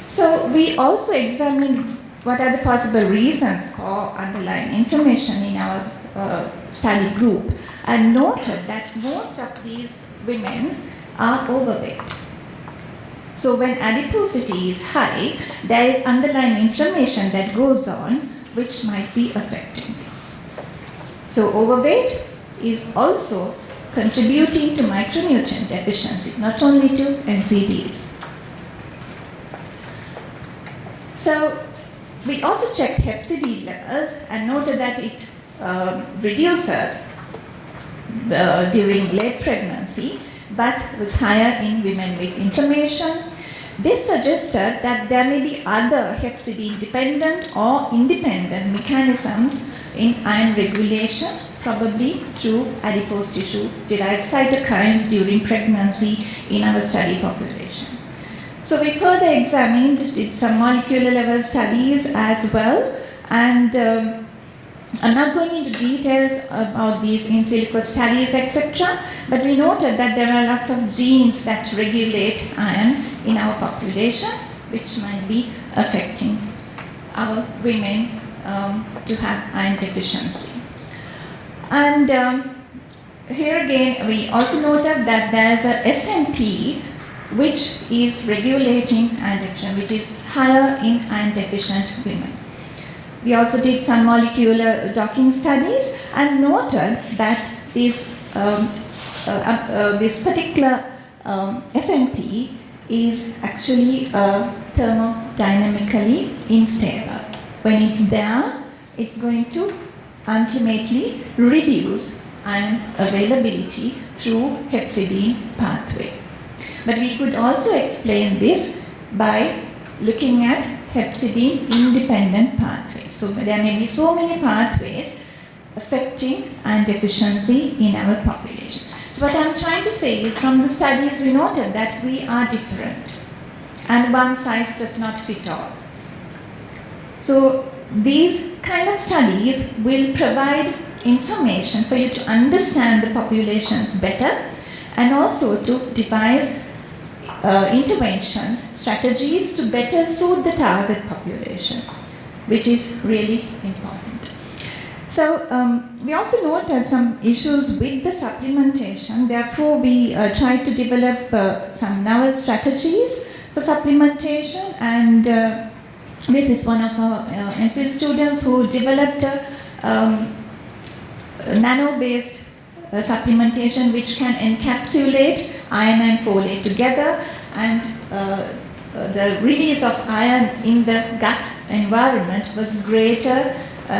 So we also examined what are the possible reasons for underlying inflammation in our study group, and noted that most of these women are overweight. So when adiposity is high, there is underlying inflammation that goes on, which might be affecting this. So overweight is also contributing to micronutrient deficiency, not only to NCDs. So we also checked hepcidin levels and noted that it reduces during late pregnancy, but was higher in women with inflammation. This suggested that there may be other hepcidin dependent or independent mechanisms in iron regulation, probably through adipose tissue derived cytokines during pregnancy in our study population. So we further examined, did some molecular level studies as well, and I'm not going into details about these in silico studies, etc., but we noted that there are lots of genes that regulate iron in our population, which might be affecting our women to have iron deficiency. And here again, we also noted that there is a SNP which is regulating iron deficiency, which is higher in iron deficient women. We also did some molecular docking studies and noted that this particular SNP is actually thermodynamically unstable. When it's there, it's going to ultimately reduce iron availability through hepcidin pathway. But we could also explain this by looking at hepcidin independent pathways. So there may be so many pathways affecting iron deficiency in our population. So what I'm trying to say is, from the studies we noted that we are different and one size does not fit all. So these kind of studies will provide information for you to understand the populations better, and also to devise interventions, strategies to better suit the target population, which is really important. So we also noted some issues with the supplementation. Therefore, we tried to develop some novel strategies for supplementation, and this is one of our MPhil students who developed a nano-based supplementation which can encapsulate iron and folate together, and the release of iron in the gut environment was greater,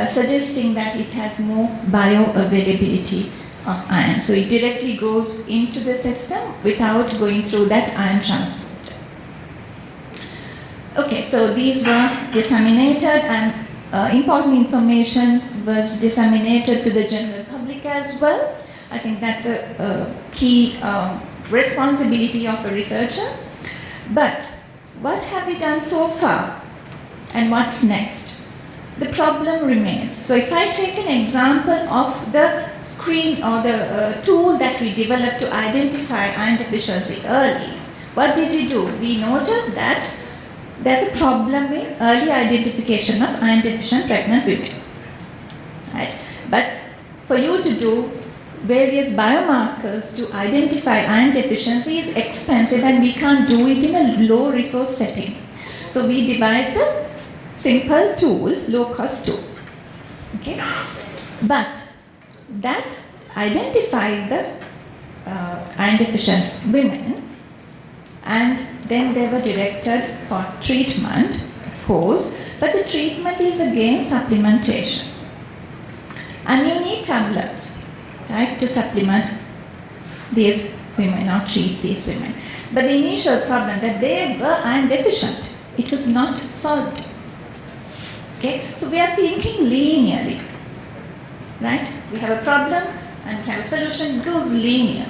suggesting that it has more bioavailability of iron. So it directly goes into the system without going through that iron transporter. Okay, so these were disseminated, and important information was disseminated to the general public as well. I think that's a key responsibility of a researcher. But what have we done so far, and what's next? The problem remains. So if I take an example of the screen or the tool that we developed to identify iron deficiency early, what did we do? We noted that there's a problem in early identification of iron deficient pregnant women. Right? But for you to do various biomarkers to identify iron deficiency is expensive, and we can't do it in a low resource setting. So we devised a simple tool, low cost tool. Okay? But that identified the iron deficient women, and then they were directed for treatment, of course, but the treatment is again supplementation. And you need tablets, right, to supplement these women or treat these women. But the initial problem that they were iron deficient, it was not solved. Okay, so we are thinking linearly, right? We have a problem and we have a solution, it goes linear.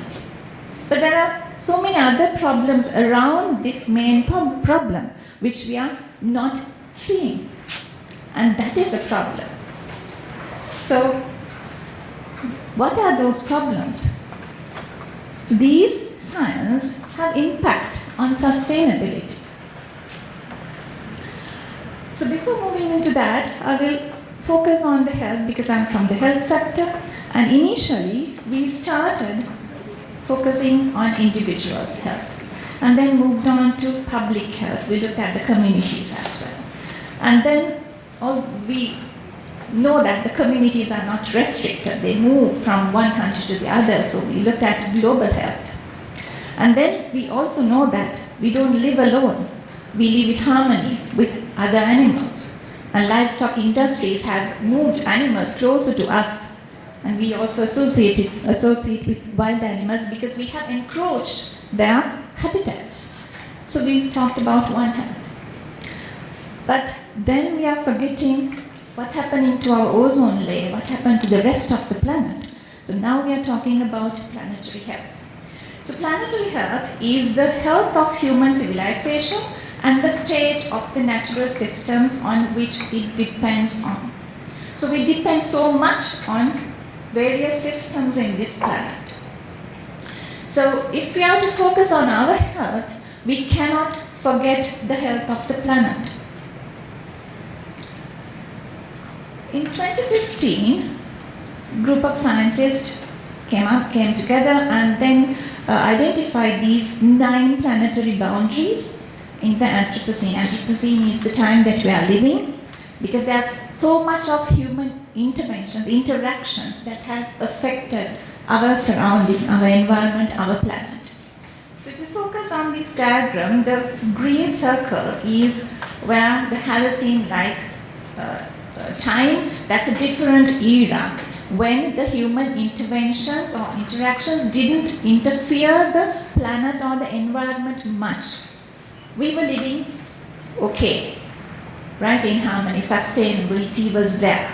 But there are so many other problems around this main problem which we are not seeing, and that is a problem. So, what are those problems? So these science have impact on sustainability. So before moving into that, I will focus on the health because I'm from the health sector, and initially we started focusing on individuals' health and then moved on to public health. We looked at the communities as well. And then we know that the communities are not restricted. They move from one country to the other, so we looked at global health. And then we also know that we don't live alone. We live in harmony with other animals. And livestock industries have moved animals closer to us. And we also associate with wild animals because we have encroached their habitats. So we talked about One Health. But then we are forgetting what's happening to our ozone layer, what happened to the rest of the planet. So now we are talking about planetary health. So planetary health is the health of human civilization and the state of the natural systems on which it depends on. So we depend so much on various systems in this planet. So if we are to focus on our health, we cannot forget the health of the planet. In 2015, a group of scientists came together and then identified these 9 planetary boundaries in the Anthropocene. Anthropocene is the time that we are living, because there's so much of human interactions that has affected our surrounding, our environment, our planet. So if you focus on this diagram, the green circle is where the Holocene-like time, that's a different era when the human interventions or interactions didn't interfere the planet or the environment much. We were living okay, right, in harmony, sustainability was there.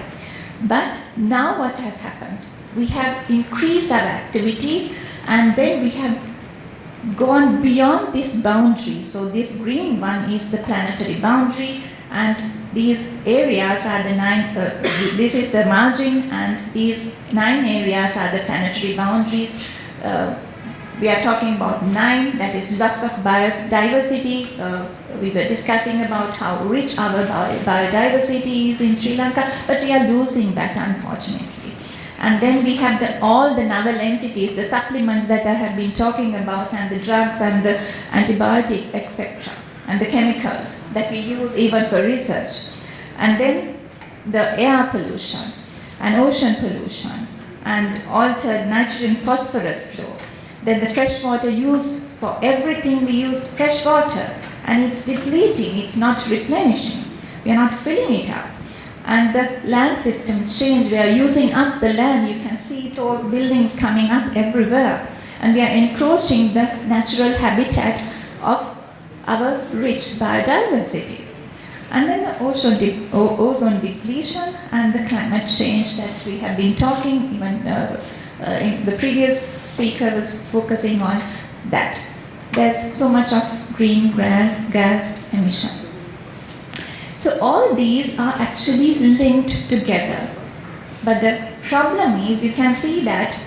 But now what has happened? We have increased our activities and then we have gone beyond this boundary. So this green one is the planetary boundary, and these areas are the 9, this is the margin, and these 9 areas are the planetary boundaries. We are talking about 9, that is loss of biodiversity. We were discussing about how rich our biodiversity is in Sri Lanka, but we are losing that, unfortunately. And then we have all the novel entities, the supplements that I have been talking about, and the drugs and the antibiotics, etc., and the chemicals that we use even for research. And then the air pollution and ocean pollution and altered nitrogen phosphorus flow. Then the freshwater use, for everything we use fresh water, and it's depleting, it's not replenishing. We are not filling it up. And the land system change, we are using up the land, you can see tall buildings coming up everywhere. And we are encroaching the natural habitat of our rich biodiversity. And then the ozone depletion and the climate change that we have been talking, even in the previous speaker was focusing on that. There's so much of green gas emission. So all these are actually linked together. But the problem is, you can see that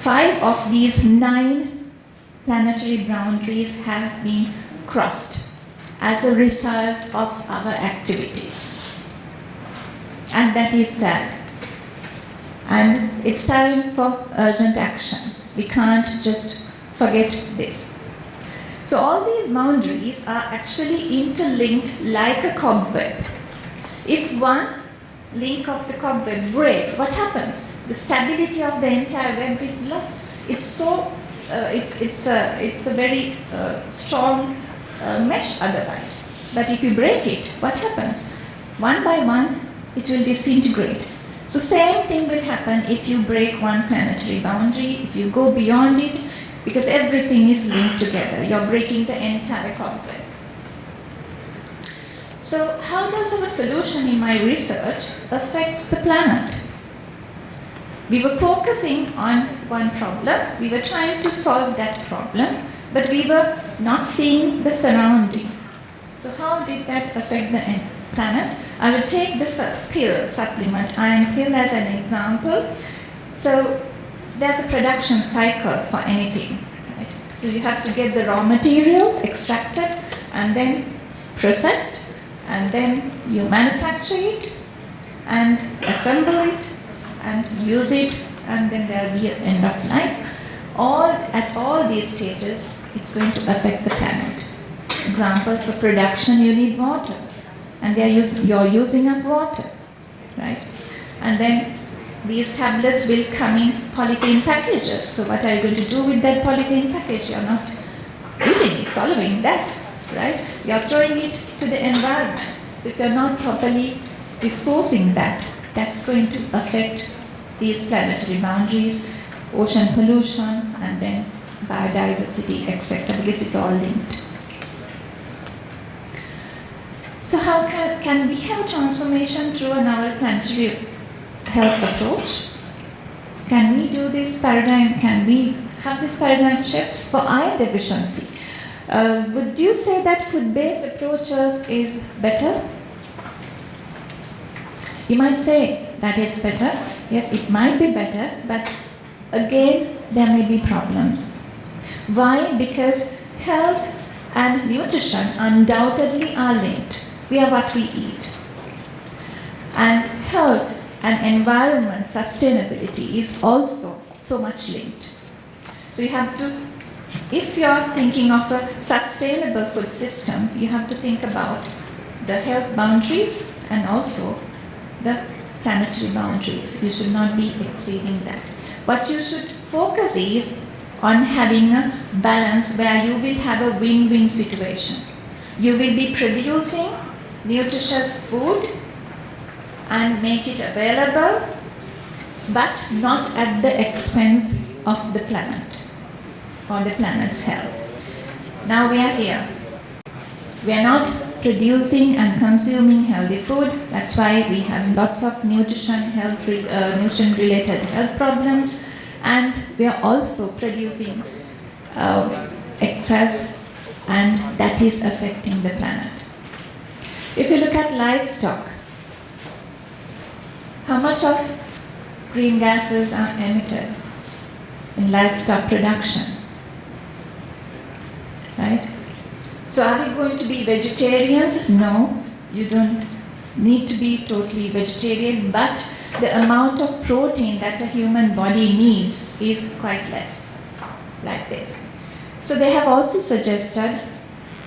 5 of these 9 planetary boundaries have been crossed as a result of our activities. And that is sad. And it's time for urgent action. We can't just forget this. So all these boundaries are actually interlinked like a cobweb. If one link of the cobweb breaks, what happens? The stability of the entire web is lost. It's so, it's a very strong mesh otherwise. But if you break it, what happens? One by one, it will disintegrate. So same thing will happen if you break one planetary boundary, if you go beyond it, because everything is linked together. You're breaking the entire cobweb. So how does our solution in my research affects the planet? We were focusing on one problem. We were trying to solve that problem, but we were not seeing the surrounding. So how did that affect the planet? I will take this pill supplement, iron pill, as an example. So there's a production cycle for anything. Right? So you have to get the raw material extracted and then processed, and then you manufacture it and assemble it and use it, and then there will be an end of life. At all these stages, it's going to affect the planet. Example, for production you need water, and you're using up water, right? And then these tablets will come in polythene packages. So what are you going to do with that polythene package? You're not eating it, swallowing that, right? You're throwing it to the environment. So if you're not properly disposing that, that's going to affect these planetary boundaries, ocean pollution, and then biodiversity, etc. Because it's all linked. So how can we have transformation through a novel planetary health approach? Can we do this paradigm? Can we have this paradigm shifts for iron deficiency? Would you say that food-based approaches is better? You might say that it's better. Yes, it might be better, but again, there may be problems. Why? Because health and nutrition undoubtedly are linked. We are what we eat. And health and environment sustainability is also so much linked. So you have to, if you're thinking of a sustainable food system, you have to think about the health boundaries and also the planetary boundaries. You should not be exceeding that. What you should focus is on having a balance where you will have a win-win situation. You will be producing nutritious food and make it available, but not at the expense of the planet or the planet's health. Now we are here. We are not producing and consuming healthy food. That's why we have lots of nutrition-related health problems, and we are also producing excess, and that is affecting the planet. If you look at livestock, how much of green gases are emitted in livestock production? Right? So are we going to be vegetarians? No, you don't need to be totally vegetarian, but the amount of protein that a human body needs is quite less, like this. So they have also suggested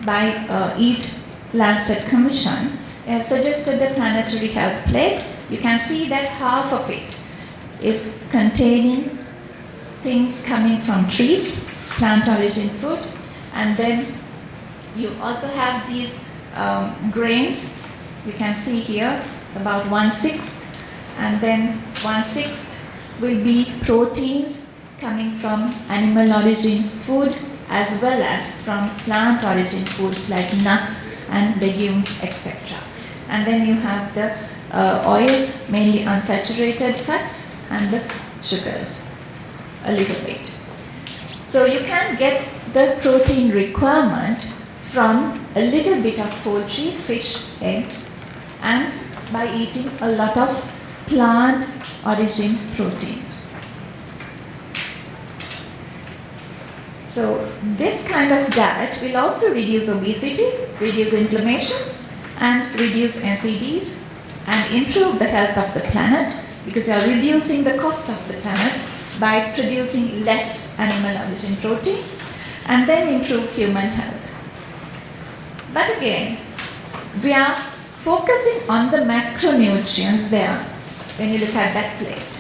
by Eat Lancet Commission, they have suggested the planetary health plate. You can see that half of it is containing things coming from trees, plant origin food, and then you also have these grains. You can see here about 1/6, and then 1/6 will be proteins coming from animal origin food as well as from plant origin foods like nuts and legumes, etc. And then you have the oils, mainly unsaturated fats, and the sugars, a little bit. So you can get the protein requirement from a little bit of poultry, fish, eggs, and by eating a lot of plant origin proteins. So this kind of diet will also reduce obesity, reduce inflammation, and reduce NCDs, and improve the health of the planet, because you are reducing the cost of the planet by producing less animal origin protein, and then improve human health. But again, we are focusing on the macronutrients there when you look at that plate.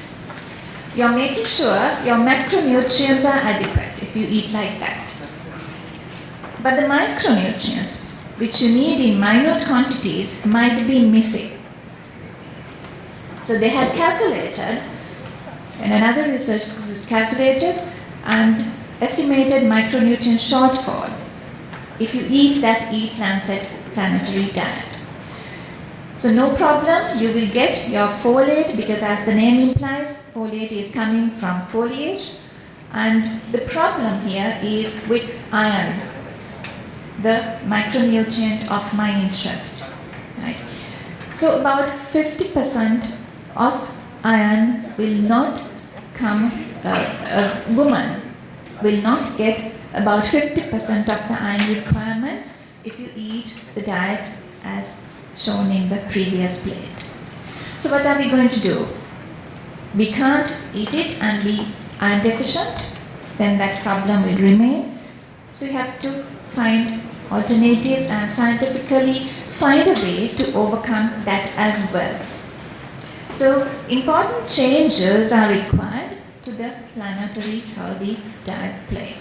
You're making sure your macronutrients are adequate if you eat like that. But the micronutrients, which you need in minute quantities, might be missing. So they had calculated, and another research calculated and estimated micronutrient shortfall if you eat that E-Lancet planetary diet. So no problem, you will get your folate, because as the name implies, folate is coming from foliage, and the problem here is with iron, the micronutrient of my interest. Right? So about 50% of iron will not come, a woman will not get about 50% of the iron requirements if you eat the diet as shown in the previous plate. So what are we going to do? We can't eat it and be iron deficient, then that problem will remain. So you have to find alternatives and scientifically find a way to overcome that as well. So important changes are required to the planetary healthy diet plate.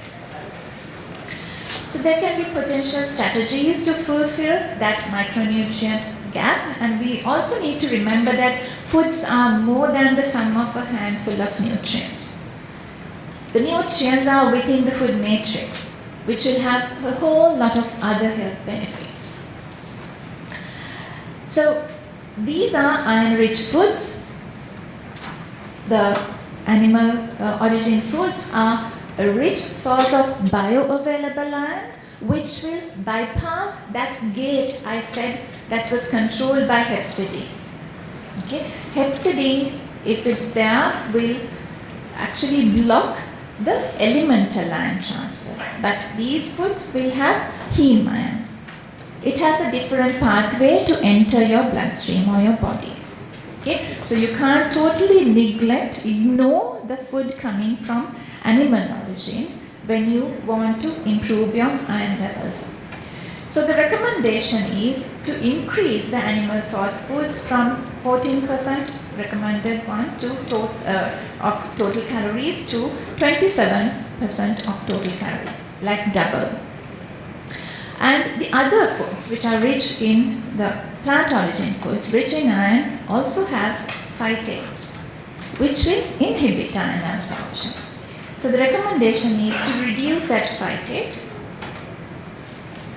So there can be potential strategies to fulfill that micronutrient gap, and we also need to remember that foods are more than the sum of a handful of nutrients. The nutrients are within the food matrix, which will have a whole lot of other health benefits. So these are iron-rich foods. The animal origin foods are a rich source of bioavailable iron, which will bypass that gate I said that was controlled by hepcidin. Okay? Hepcidin, if it's there, will actually block the elemental iron transfer. But these foods will have heme iron. It has a different pathway to enter your bloodstream or your body. Okay? So you can't totally ignore the food coming from animal origin when you want to improve your iron levels. So the recommendation is to increase the animal source foods from 14% recommended one of total calories to 27% of total calories, like double. And the other foods which are rich in the plant origin foods, rich in iron, also have phytates, which will inhibit iron absorption. So the recommendation is to reduce that phytate.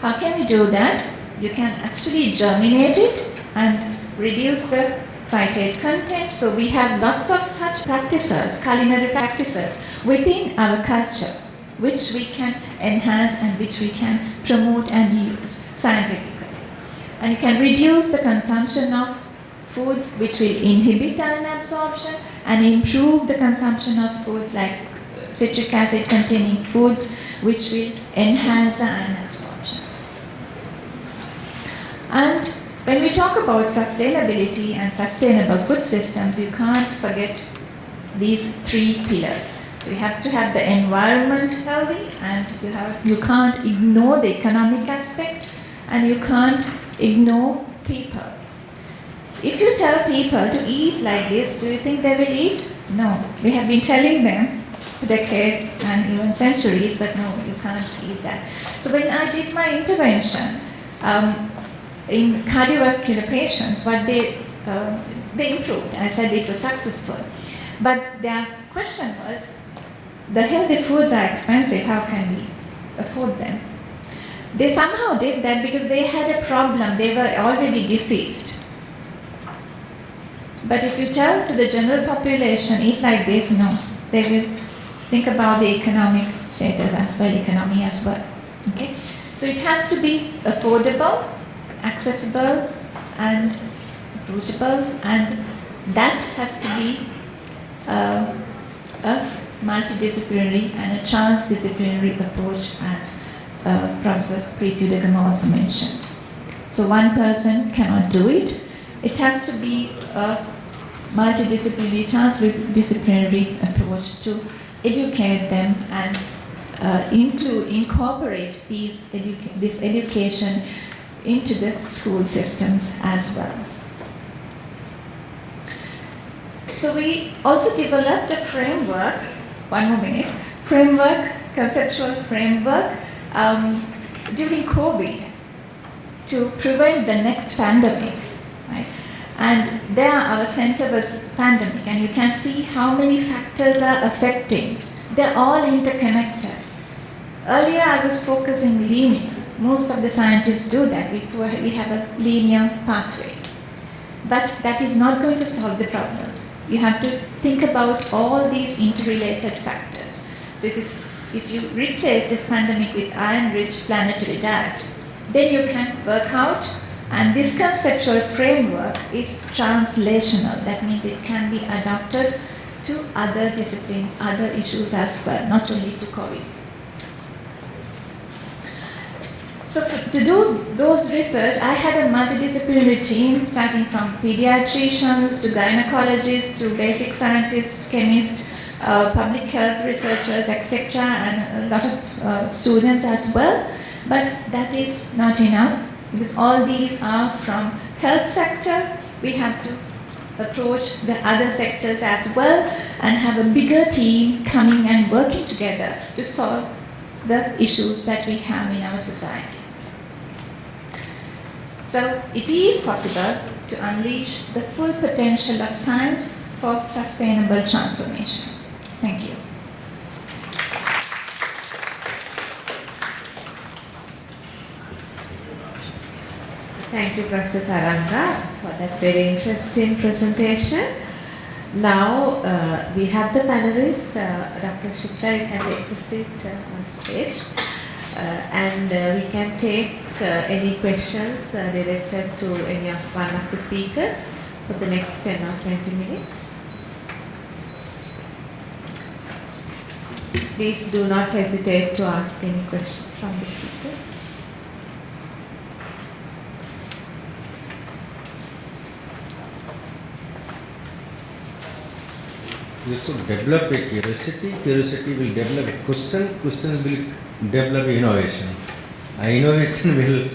How can we do that? You can actually germinate it and reduce the phytate content. So we have lots of such practices, culinary practices within our culture, which we can enhance and which we can promote and use scientifically. And you can reduce the consumption of foods which will inhibit iron absorption and improve the consumption of foods like citric acid containing foods which will enhance the iron absorption. And when we talk about sustainability and sustainable food systems, you can't forget these three pillars. So you have to have the environment healthy, and you can't ignore the economic aspect, and you can't ignore people. If you tell people to eat like this, do you think they will eat? No. We have been telling them for decades and even centuries, but no, you can't eat that. So when I did my intervention in cardiovascular patients, what they improved. I said it was successful. But their question was, the healthy foods are expensive, how can we afford them? They somehow did that because they had a problem, they were already deceased. But if you tell to the general population, eat like this, no, they will think about the economic status as well, economy as well. Okay? So it has to be affordable, accessible, and approachable, and that has to be a multidisciplinary and a transdisciplinary approach, as Professor Preethi Udagama also mentioned. So one person cannot do it. It has to be a multidisciplinary, transdisciplinary approach to educate them and incorporate this education into the school systems as well. So we also developed a framework, conceptual framework during COVID to prevent the next pandemic, right? And there our center was pandemic, and you can see how many factors are affecting. They're all interconnected. Earlier I was focusing linear. Most of the scientists do that. We have a linear pathway. But that is not going to solve the problems. You have to think about all these interrelated factors. So if you replace this pandemic with iron-rich planetary diet, then you can work out, and this conceptual framework is translational. That means it can be adapted to other disciplines, other issues as well, not only to COVID. So to do those research, I had a multidisciplinary team starting from pediatricians to gynecologists to basic scientists, chemists, public health researchers, etc., and a lot of students as well. But that is not enough, because all these are from health sector. We have to approach the other sectors as well and have a bigger team coming and working together to solve the issues that we have in our society. So it is possible to unleash the full potential of science for sustainable transformation. Thank you. Thank you, Professor Tharanga, for that very interesting presentation. Now we have the panelists. Dr. Shukla, you can take a seat on stage. And we can take any questions directed to any of one of the speakers for the next 10 or 20 minutes. Please do not hesitate to ask any questions from the speakers. You should develop a curiosity, curiosity will develop a question, question will develop innovation. Innovation will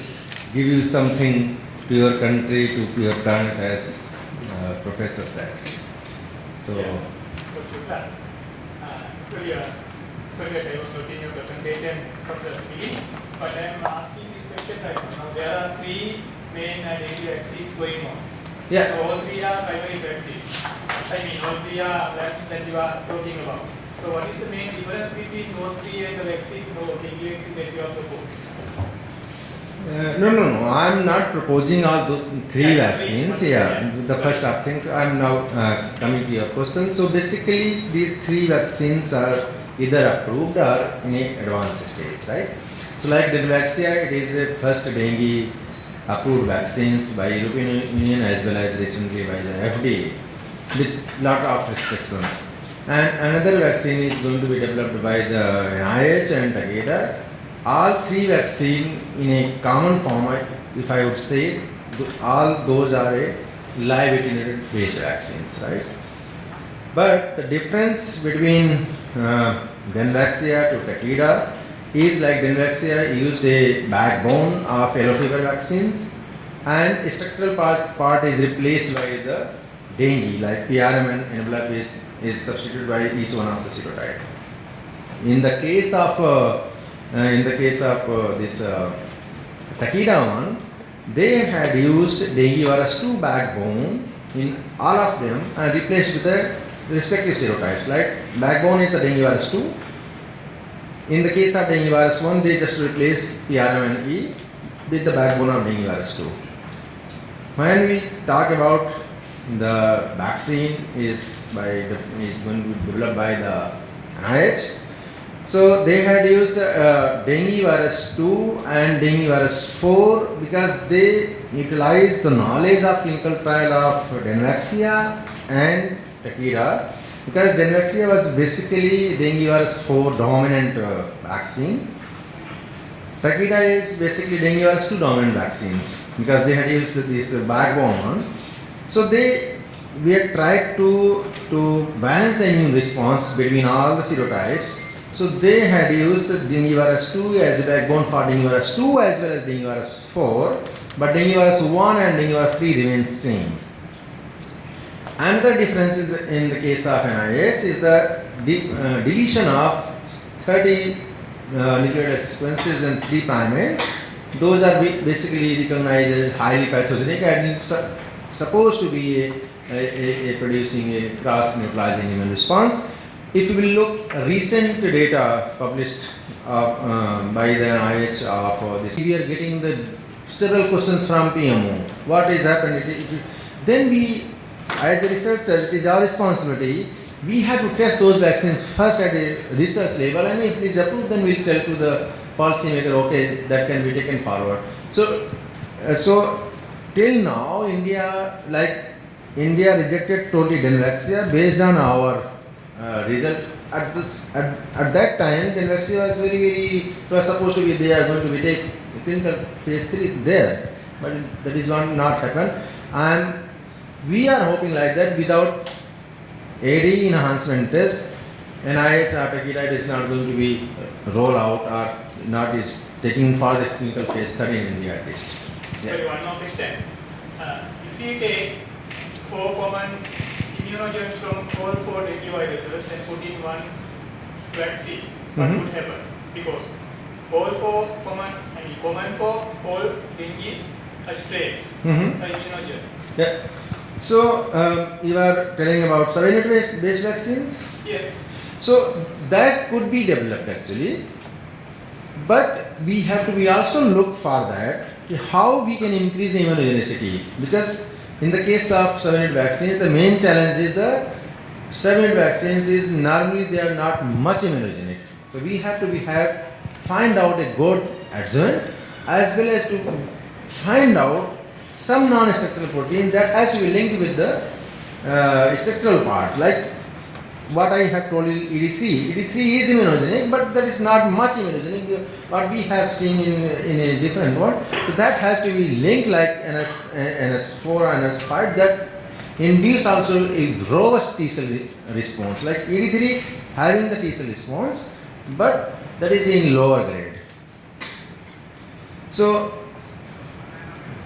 give you something to your country, to your planet, as Professor said. So, sorry that I was noting your presentation from the beginning, but I am asking this question right now. There are three main daily vaccines going on. yeah. So all three are primary vaccines. I mean, all three are vaccines that you are talking about. So what is the main difference between those three and the vaccine, daily vaccine that you are proposing? No. I am not proposing all the three vaccines. Yeah, the first of things. I am now coming to your question. So basically, these three vaccines are either approved or in a advanced stage, right? So like Dengvaxia, it is the first dengue approved vaccines by European Union as well as recently by the FDA with lot of restrictions. And another vaccine is going to be developed by the NIH and Cadre. All three vaccines in a common format, if I would say, all those are a live attenuated based vaccines, right? But the difference between Dengvaxia to Cadre is like Dengvaxia used a backbone of yellow fever vaccines, and a structural part is replaced by the dengue, like PRM and envelope is substituted by each one of the serotype. In the case of this Takeda one, they had used dengue virus 2 backbone in all of them and replaced with the respective serotypes. Like backbone is the dengue virus 2. In the case of dengue virus 1, they just replace PRM and E with the backbone of dengue virus 2. When we talk about the vaccine is going to be developed by the NIH. So they had used dengue virus 2 and dengue virus 4 because they utilized the knowledge of clinical trial of Dengvaxia and Takeda, because Dengvaxia was basically dengue virus 4 dominant vaccine. Takeda is basically dengue virus 2 dominant vaccines because they had used this backbone one. So we had tried to balance the immune response between all the serotypes. So they had used the dengue virus 2 as a backbone for dengue virus 2 as well as dengue virus 4. but dengue virus 1 and dengue virus 3 remains same. Another difference in the case of NIH is the deletion of 30 nucleotide sequences in 3' end. Those are basically recognized as highly pathogenic and supposed to be a producing a cross-neutralizing immune response. If you will look recent data published by the NIH of this, we are getting the several questions from PMO. What is happening? Then we, as a researcher, it is our responsibility. We have to test those vaccines first at a research level, and if it is approved, then we will tell to the policymaker, okay, that can be taken forward. So till now, India rejected totally Denvaxia based on our result. At that time, Denvaxia was it was supposed to be they are going to be take clinical phase 3 there, but that is not happened. And we are hoping like that without AD enhancement test, NIH or Cadre is not going to be roll out or not is taking for the clinical phase 3 in India at least. Yeah. Sorry, one more question. If you take 4 common immunogens from all 4 dengue viruses and put in one vaccine, what would happen? Because all 4 common for all dengue strains are immunogen. Yeah. So you are telling about subunit-based vaccines? Yes. So that could be developed actually, but we have to also look for that how we can increase the immunogenicity, because in the case of subunit vaccines, the main challenge is the subunit vaccines is normally they are not much immunogenic. So we have to find out a good adjuvant as well as to find out some non-structural protein that has to be linked with the structural part, like what I have told you, ED3. ED3 is immunogenic, but that is not much immunogenic. What we have seen in a different one, so that has to be linked like NS4 or NS5 that induce also a robust T cell response. Like ED3 having the T cell response, but that is in lower grade. So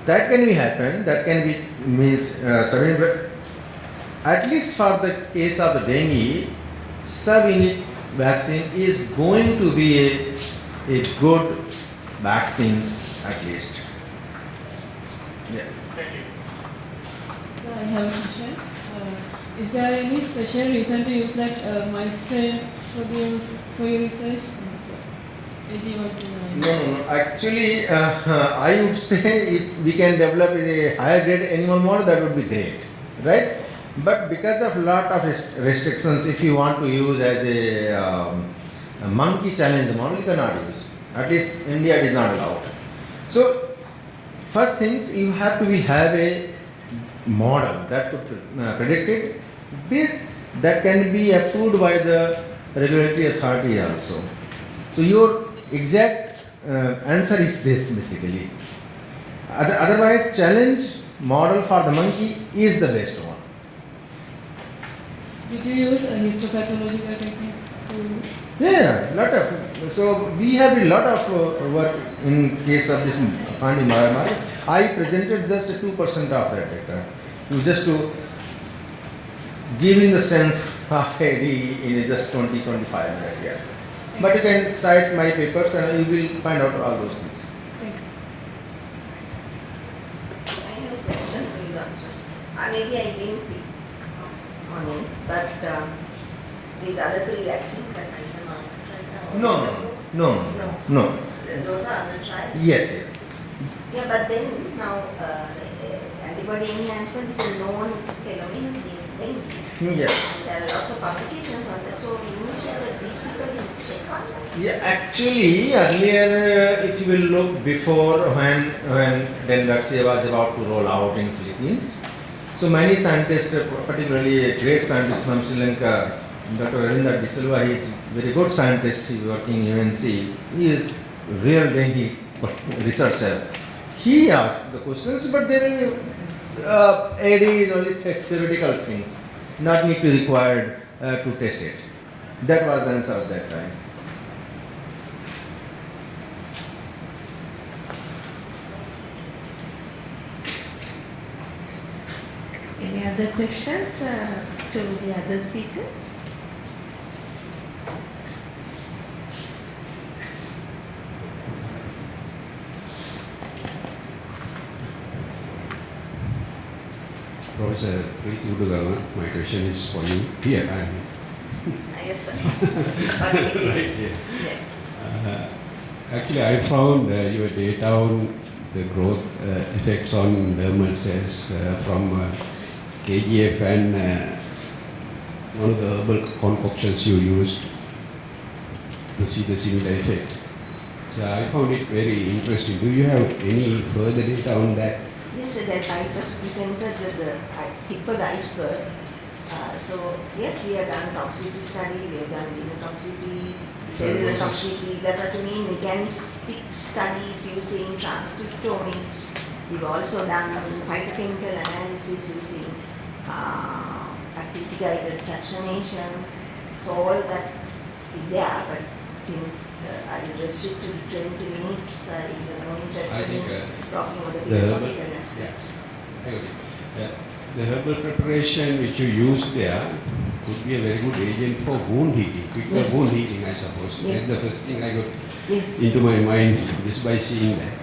that can be happen. That can be means at least for the case of the dengue, subunit vaccine is going to be a good vaccines at least. Yeah. Thank you. So I have a question. Is there any special reason to use that mice strain for your research? No. Actually, I would say if we can develop a higher grade animal model, that would be great, right? But because of lot of restrictions, if you want to use as a monkey challenge model, you cannot use. At least India is not allowed. So first things, you have to have a model that could predict it, that can be approved by the regulatory authority also. So your exact answer is this basically. Otherwise, challenge model for the monkey is the best one. Did you use histopathological techniques to? Yeah, lot of. So we have a lot of work in case of this finding biomarker. I presented just 2% of that data, just to giving the sense of AD in just 20-25 minutes. Yeah. But you can cite my papers and you will find out all those things. Thanks. I have a question for you, Doctor. Maybe I didn't pick on it, but these other 3 vaccines that I cannot try now. No. Those are under trial? Yes. Yeah, but then now antibody enhancement is a known phenomenon in dengue. Yes. There are lots of publications on that, so you share that these people can check on that. Yeah, actually earlier, if you will look before when Denvaxia was about to roll out in Philippines, so many scientists, particularly a great scientist from Sri Lanka, Dr. Arindar De Silva, he is very good scientist, he is working in UNC, he is real dengue researcher. He asked the questions, but there AD is only theoretical things, not need to required to test it. That was the answer at that time. Any other questions to the other speakers? Professor Preethi Udagama, my question is for you. Here, I am. Yes, sir. Sorry. Right here. Yeah. Actually, I found your data on the growth effects on dermal cells from KGF and one of the herbal concoctions you used to see the similar effects. So I found it very interesting. Do you have any further data on that? Yes, sir, that I just presented the tip of the iceberg. So yes, we have done toxicity study, we have done immunotoxicity, cellular toxicity, that are to mean mechanistic studies using transcriptomics. We've also done phytochemical analysis using activity-guided fractionation. So all that is there, but since I was restricted to 20 minutes, I was more interested in talking about the philosophical aspects. I got it. The herbal preparation which you used there could be a very good agent for wound healing, quicker wound healing, I suppose. Yes. That's the first thing I got Yes. into my mind just by seeing that.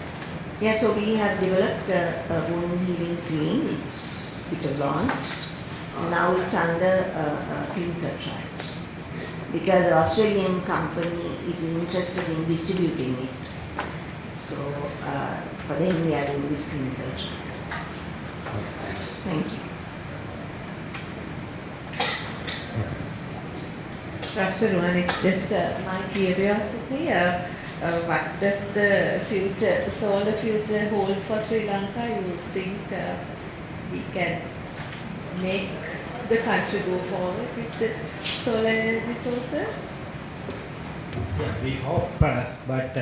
Yeah, so we have developed a wound healing cream. It was launched. And now it's under clinical trials. Because the Australian company is interested in distributing it. So for them we are doing this clinical trial. Thank you. Professor Rohan, it's just my curiosity. What does the future, solar future hold for Sri Lanka? You think we can make the country go forward with the solar energy sources? Yeah, we hope, but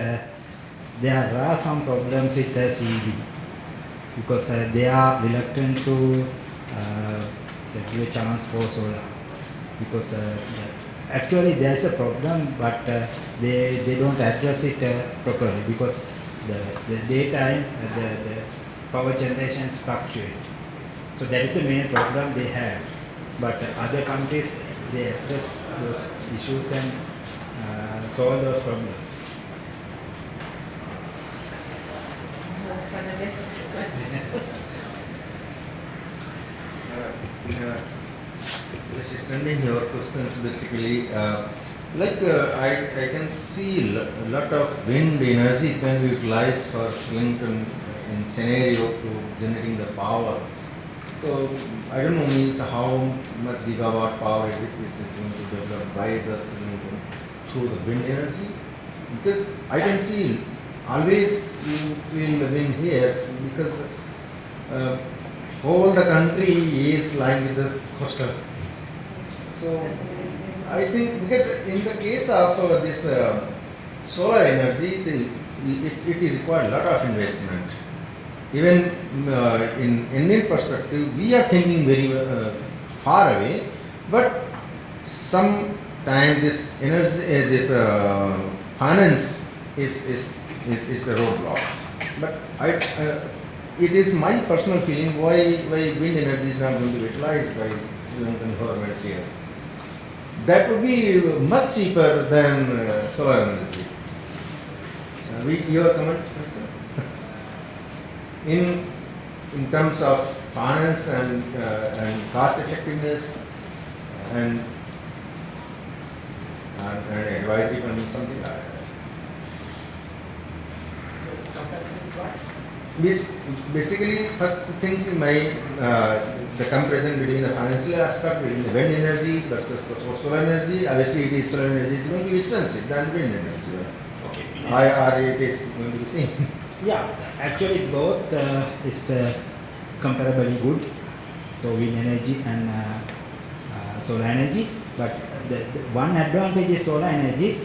there are some problems with the CD because they are reluctant to give a chance for solar because actually there is a problem, but they don't address it properly because the daytime the power generation fluctuates. So that is the main problem they have. But other countries, they address those issues and solve those problems. For the best. Just extending your questions basically, I can see a lot of wind energy can be utilized for swing in scenario to generating the power. So I don't know means how much gigawatt power it is going to develop by the through the wind energy, because I can see always you feel the wind here because whole the country is lined with the coastal. So I think because in the case of this solar energy, it requires a lot of investment. Even in Indian perspective, we are thinking very far away, but sometimes this energy, this finance is the roadblocks. But it is my personal feeling why wind energy is not going to be utilized by Sri Lankan government here. That would be much cheaper than solar energy. Your comment, sir? In terms of finance and cost effectiveness and advisory funding, something like that. So comparison is what? Basically, first things in my the comparison between the financial aspect, between the wind energy versus the solar energy. Obviously, it is solar energy is going to be expensive than wind energy. Okay. It is going to be same. Yeah, actually both is comparably good. So wind energy and solar energy. But the one advantage is solar energy.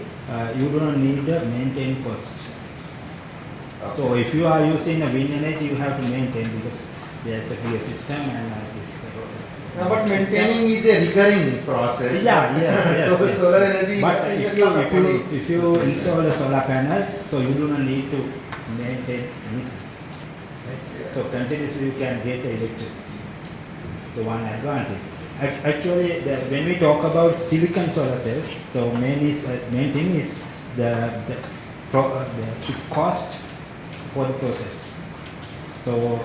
You do not need a maintain cost. Okay. So if you are using a wind energy, you have to maintain because there is a clear system and this. But maintaining is a recurring process. Yeah. So solar energy. But if you install a solar panel, so you do not need to maintain anything. Right? So continuously you can get the electricity. So one advantage. Actually, when we talk about silicon solar cells, so main thing is the cost for the process. So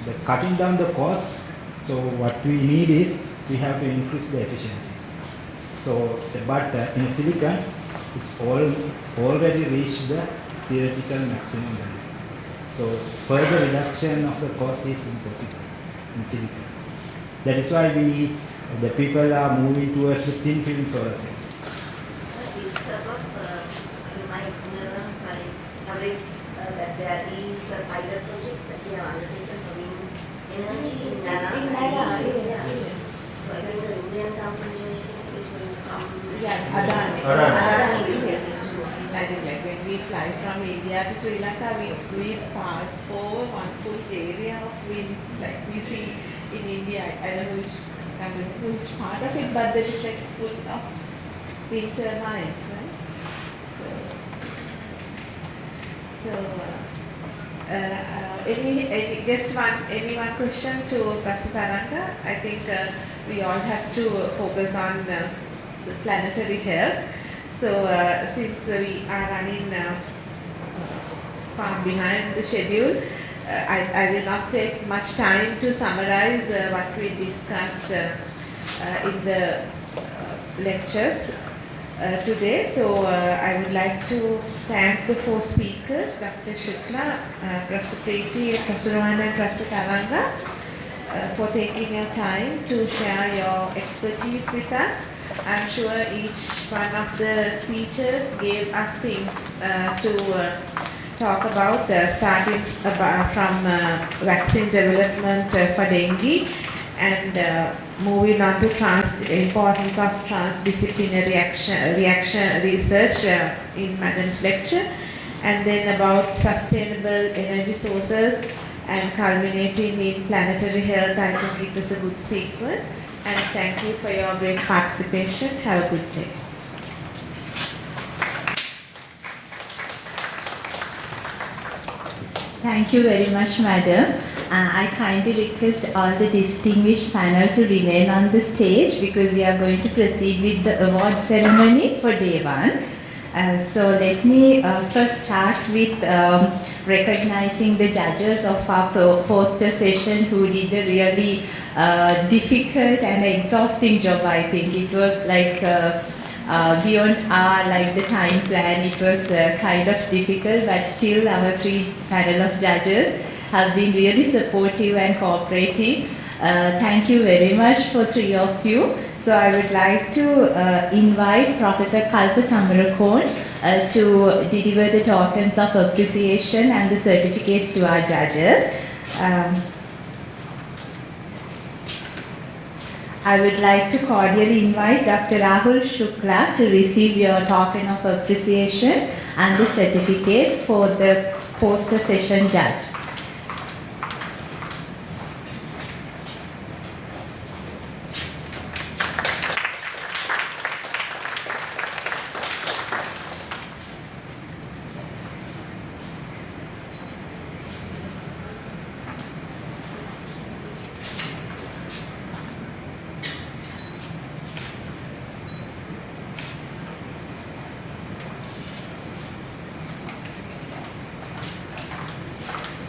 the cutting down the cost. So what we need is we have to increase the efficiency. So but in silicon, it's already reached the theoretical maximum value. So further reduction of the cost is impossible in silicon. That is why the people are moving towards the thin film solar cells. This is about, in my ignorance, I have read that there is a pilot project that we have undertaken for wind energy in Ghana. So I think the Indian company is going to come. Adani. Like when we fly from India to Sri Lanka, we pass over one full area of wind, like we see in India. I don't know which part of it, but there is like full of wind turbines, right? Any one question to Professor Tharanga? I think we all have to focus on the planetary health. So since we are running far behind the schedule, I will not take much time to summarize what we discussed in the lectures today. So I would like to thank the four speakers, Dr. Shukla, Professor Preethi, Professor Rohan and Professor Tharanga, for taking your time to share your expertise with us. I'm sure each one of the speeches gave us things to talk about, starting from vaccine development for dengue and moving on to importance of transdisciplinary reaction research in Madam's lecture, and then about sustainable energy sources and culminating in planetary health. I think it was a good sequence. And thank you for your great participation. Have a good day. Thank you very much, Madam. I kindly request all the distinguished panel to remain on the stage because we are going to proceed with the award ceremony for day one. So let me first start with recognizing the judges of our poster session who did a really difficult and exhausting job. I think it was like beyond the time plan. It was kind of difficult, but still our three panel of judges have been really supportive and cooperative. Thank you very much for three of you. So I would like to invite Professor Kalpa Samarakon to deliver the tokens of appreciation and the certificates to our judges. I would like to cordially invite Dr. Rahul Shukla to receive your token of appreciation and the certificate for the poster session judge.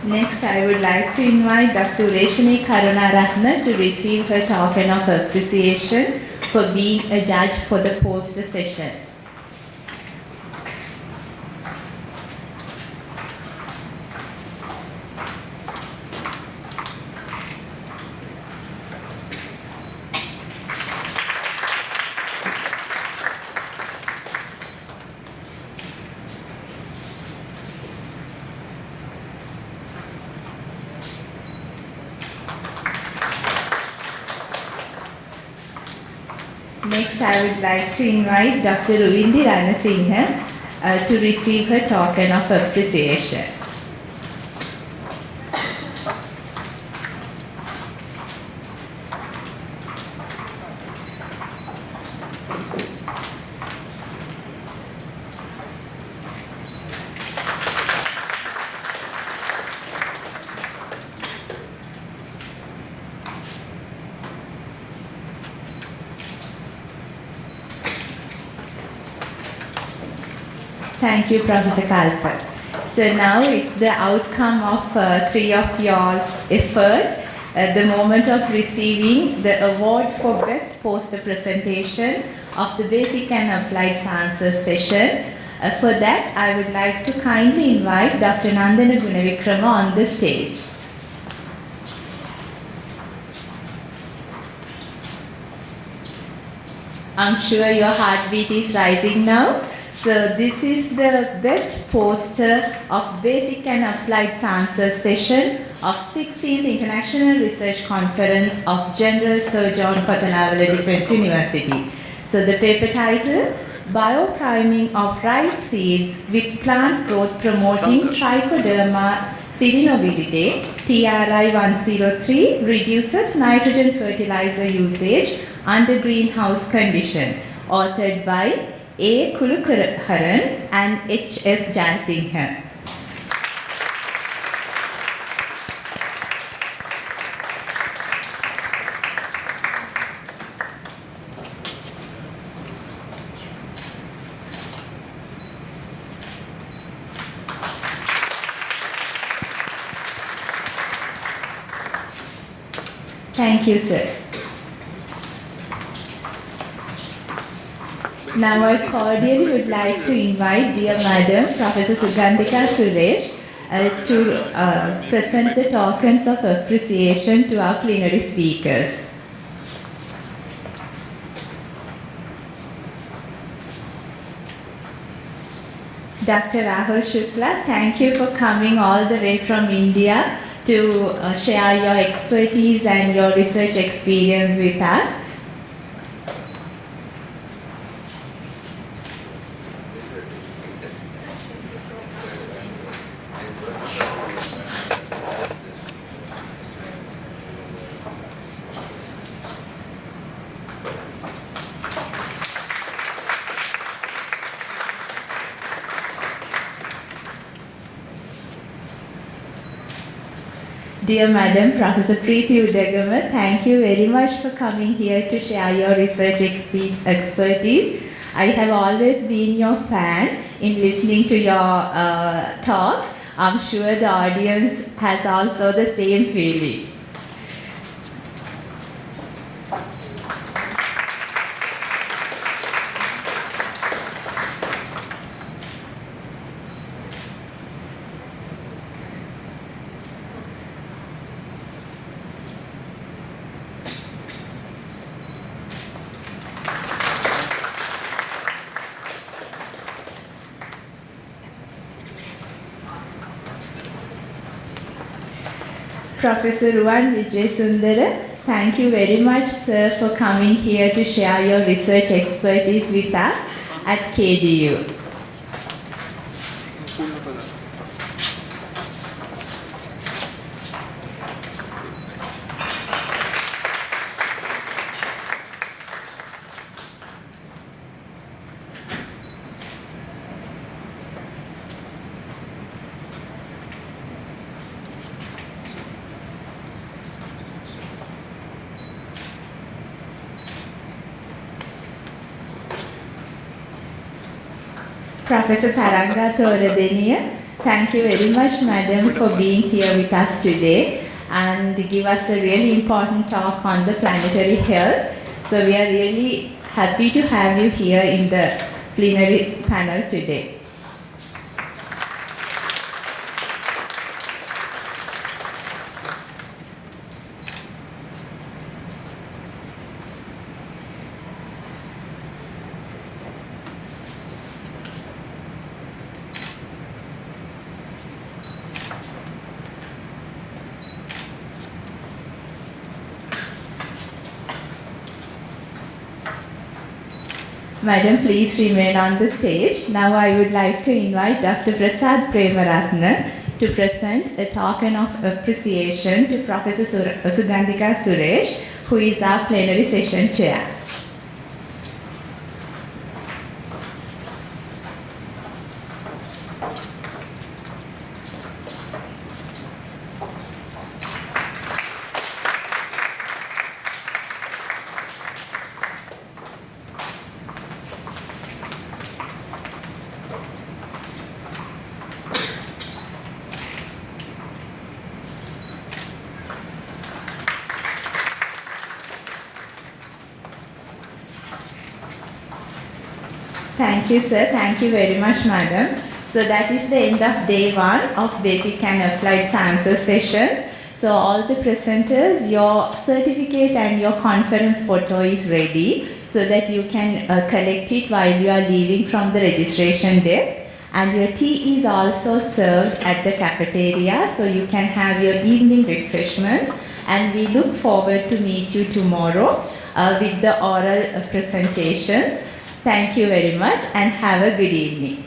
Next, I would like to invite Dr. Reshini Karunaratna to receive her token of appreciation for being a judge for the poster session. Next, I would like to invite Dr. Ravindi Ranasinghe to receive her token of appreciation. Thank you, Professor Kalpa. So now it's the outcome of three of y'all's effort at the moment of receiving the award for Best Poster Presentation of the Basic and Applied Sciences session. For that, I would like to kindly invite Dr. Nandana Gunavikrama on the stage. I'm sure your heartbeat is rising now. So this is the best poster of Basic and Applied Sciences session of 16th International Research Conference of General Surgeon Patanavala Defense University. So the paper title, Biopriming of Rice Seeds with Plant Growth Promoting Trichoderma Sidenoviridae, TRI 103, reduces nitrogen fertilizer usage under greenhouse condition, authored by A. Kulukaran and H.S. Jansingha. Thank you, sir. Now I cordially would like to invite dear Madam Professor Sugandhika Suresh to present the tokens of appreciation to our plenary speakers. Dr. Rahul Shukla, thank you for coming all the way from India to share your expertise and your research experience with us. Dear Madam Professor Preethi Udagama, thank you very much for coming here to share your research expertise. I have always been your fan in listening to your talks. I'm sure the audience has also the same feeling. Professor Wijesundera, thank you very much, sir, for coming here to share your research expertise with us at KDU. Professor Tharanga Thoradeniya, thank you very much, madam, for being here with us today and give us a really important talk on the planetary health. So we are really happy to have you here in the plenary panel today. Madam, please remain on the stage. Now I would like to invite Dr. Prasad Premaratna to present a token of appreciation to Professor Sugandhika Suresh, who is our plenary session chair. Thank you, sir. Thank you very much, madam. So that is the end of day 1 of Basic and Applied Sciences sessions. So all the presenters, your certificate and your conference photo is ready so that you can collect it while you are leaving from the registration desk. And your tea is also served at the cafeteria, so you can have your evening refreshments. And we look forward to meet you tomorrow with the oral presentations. Thank you very much and have a good evening.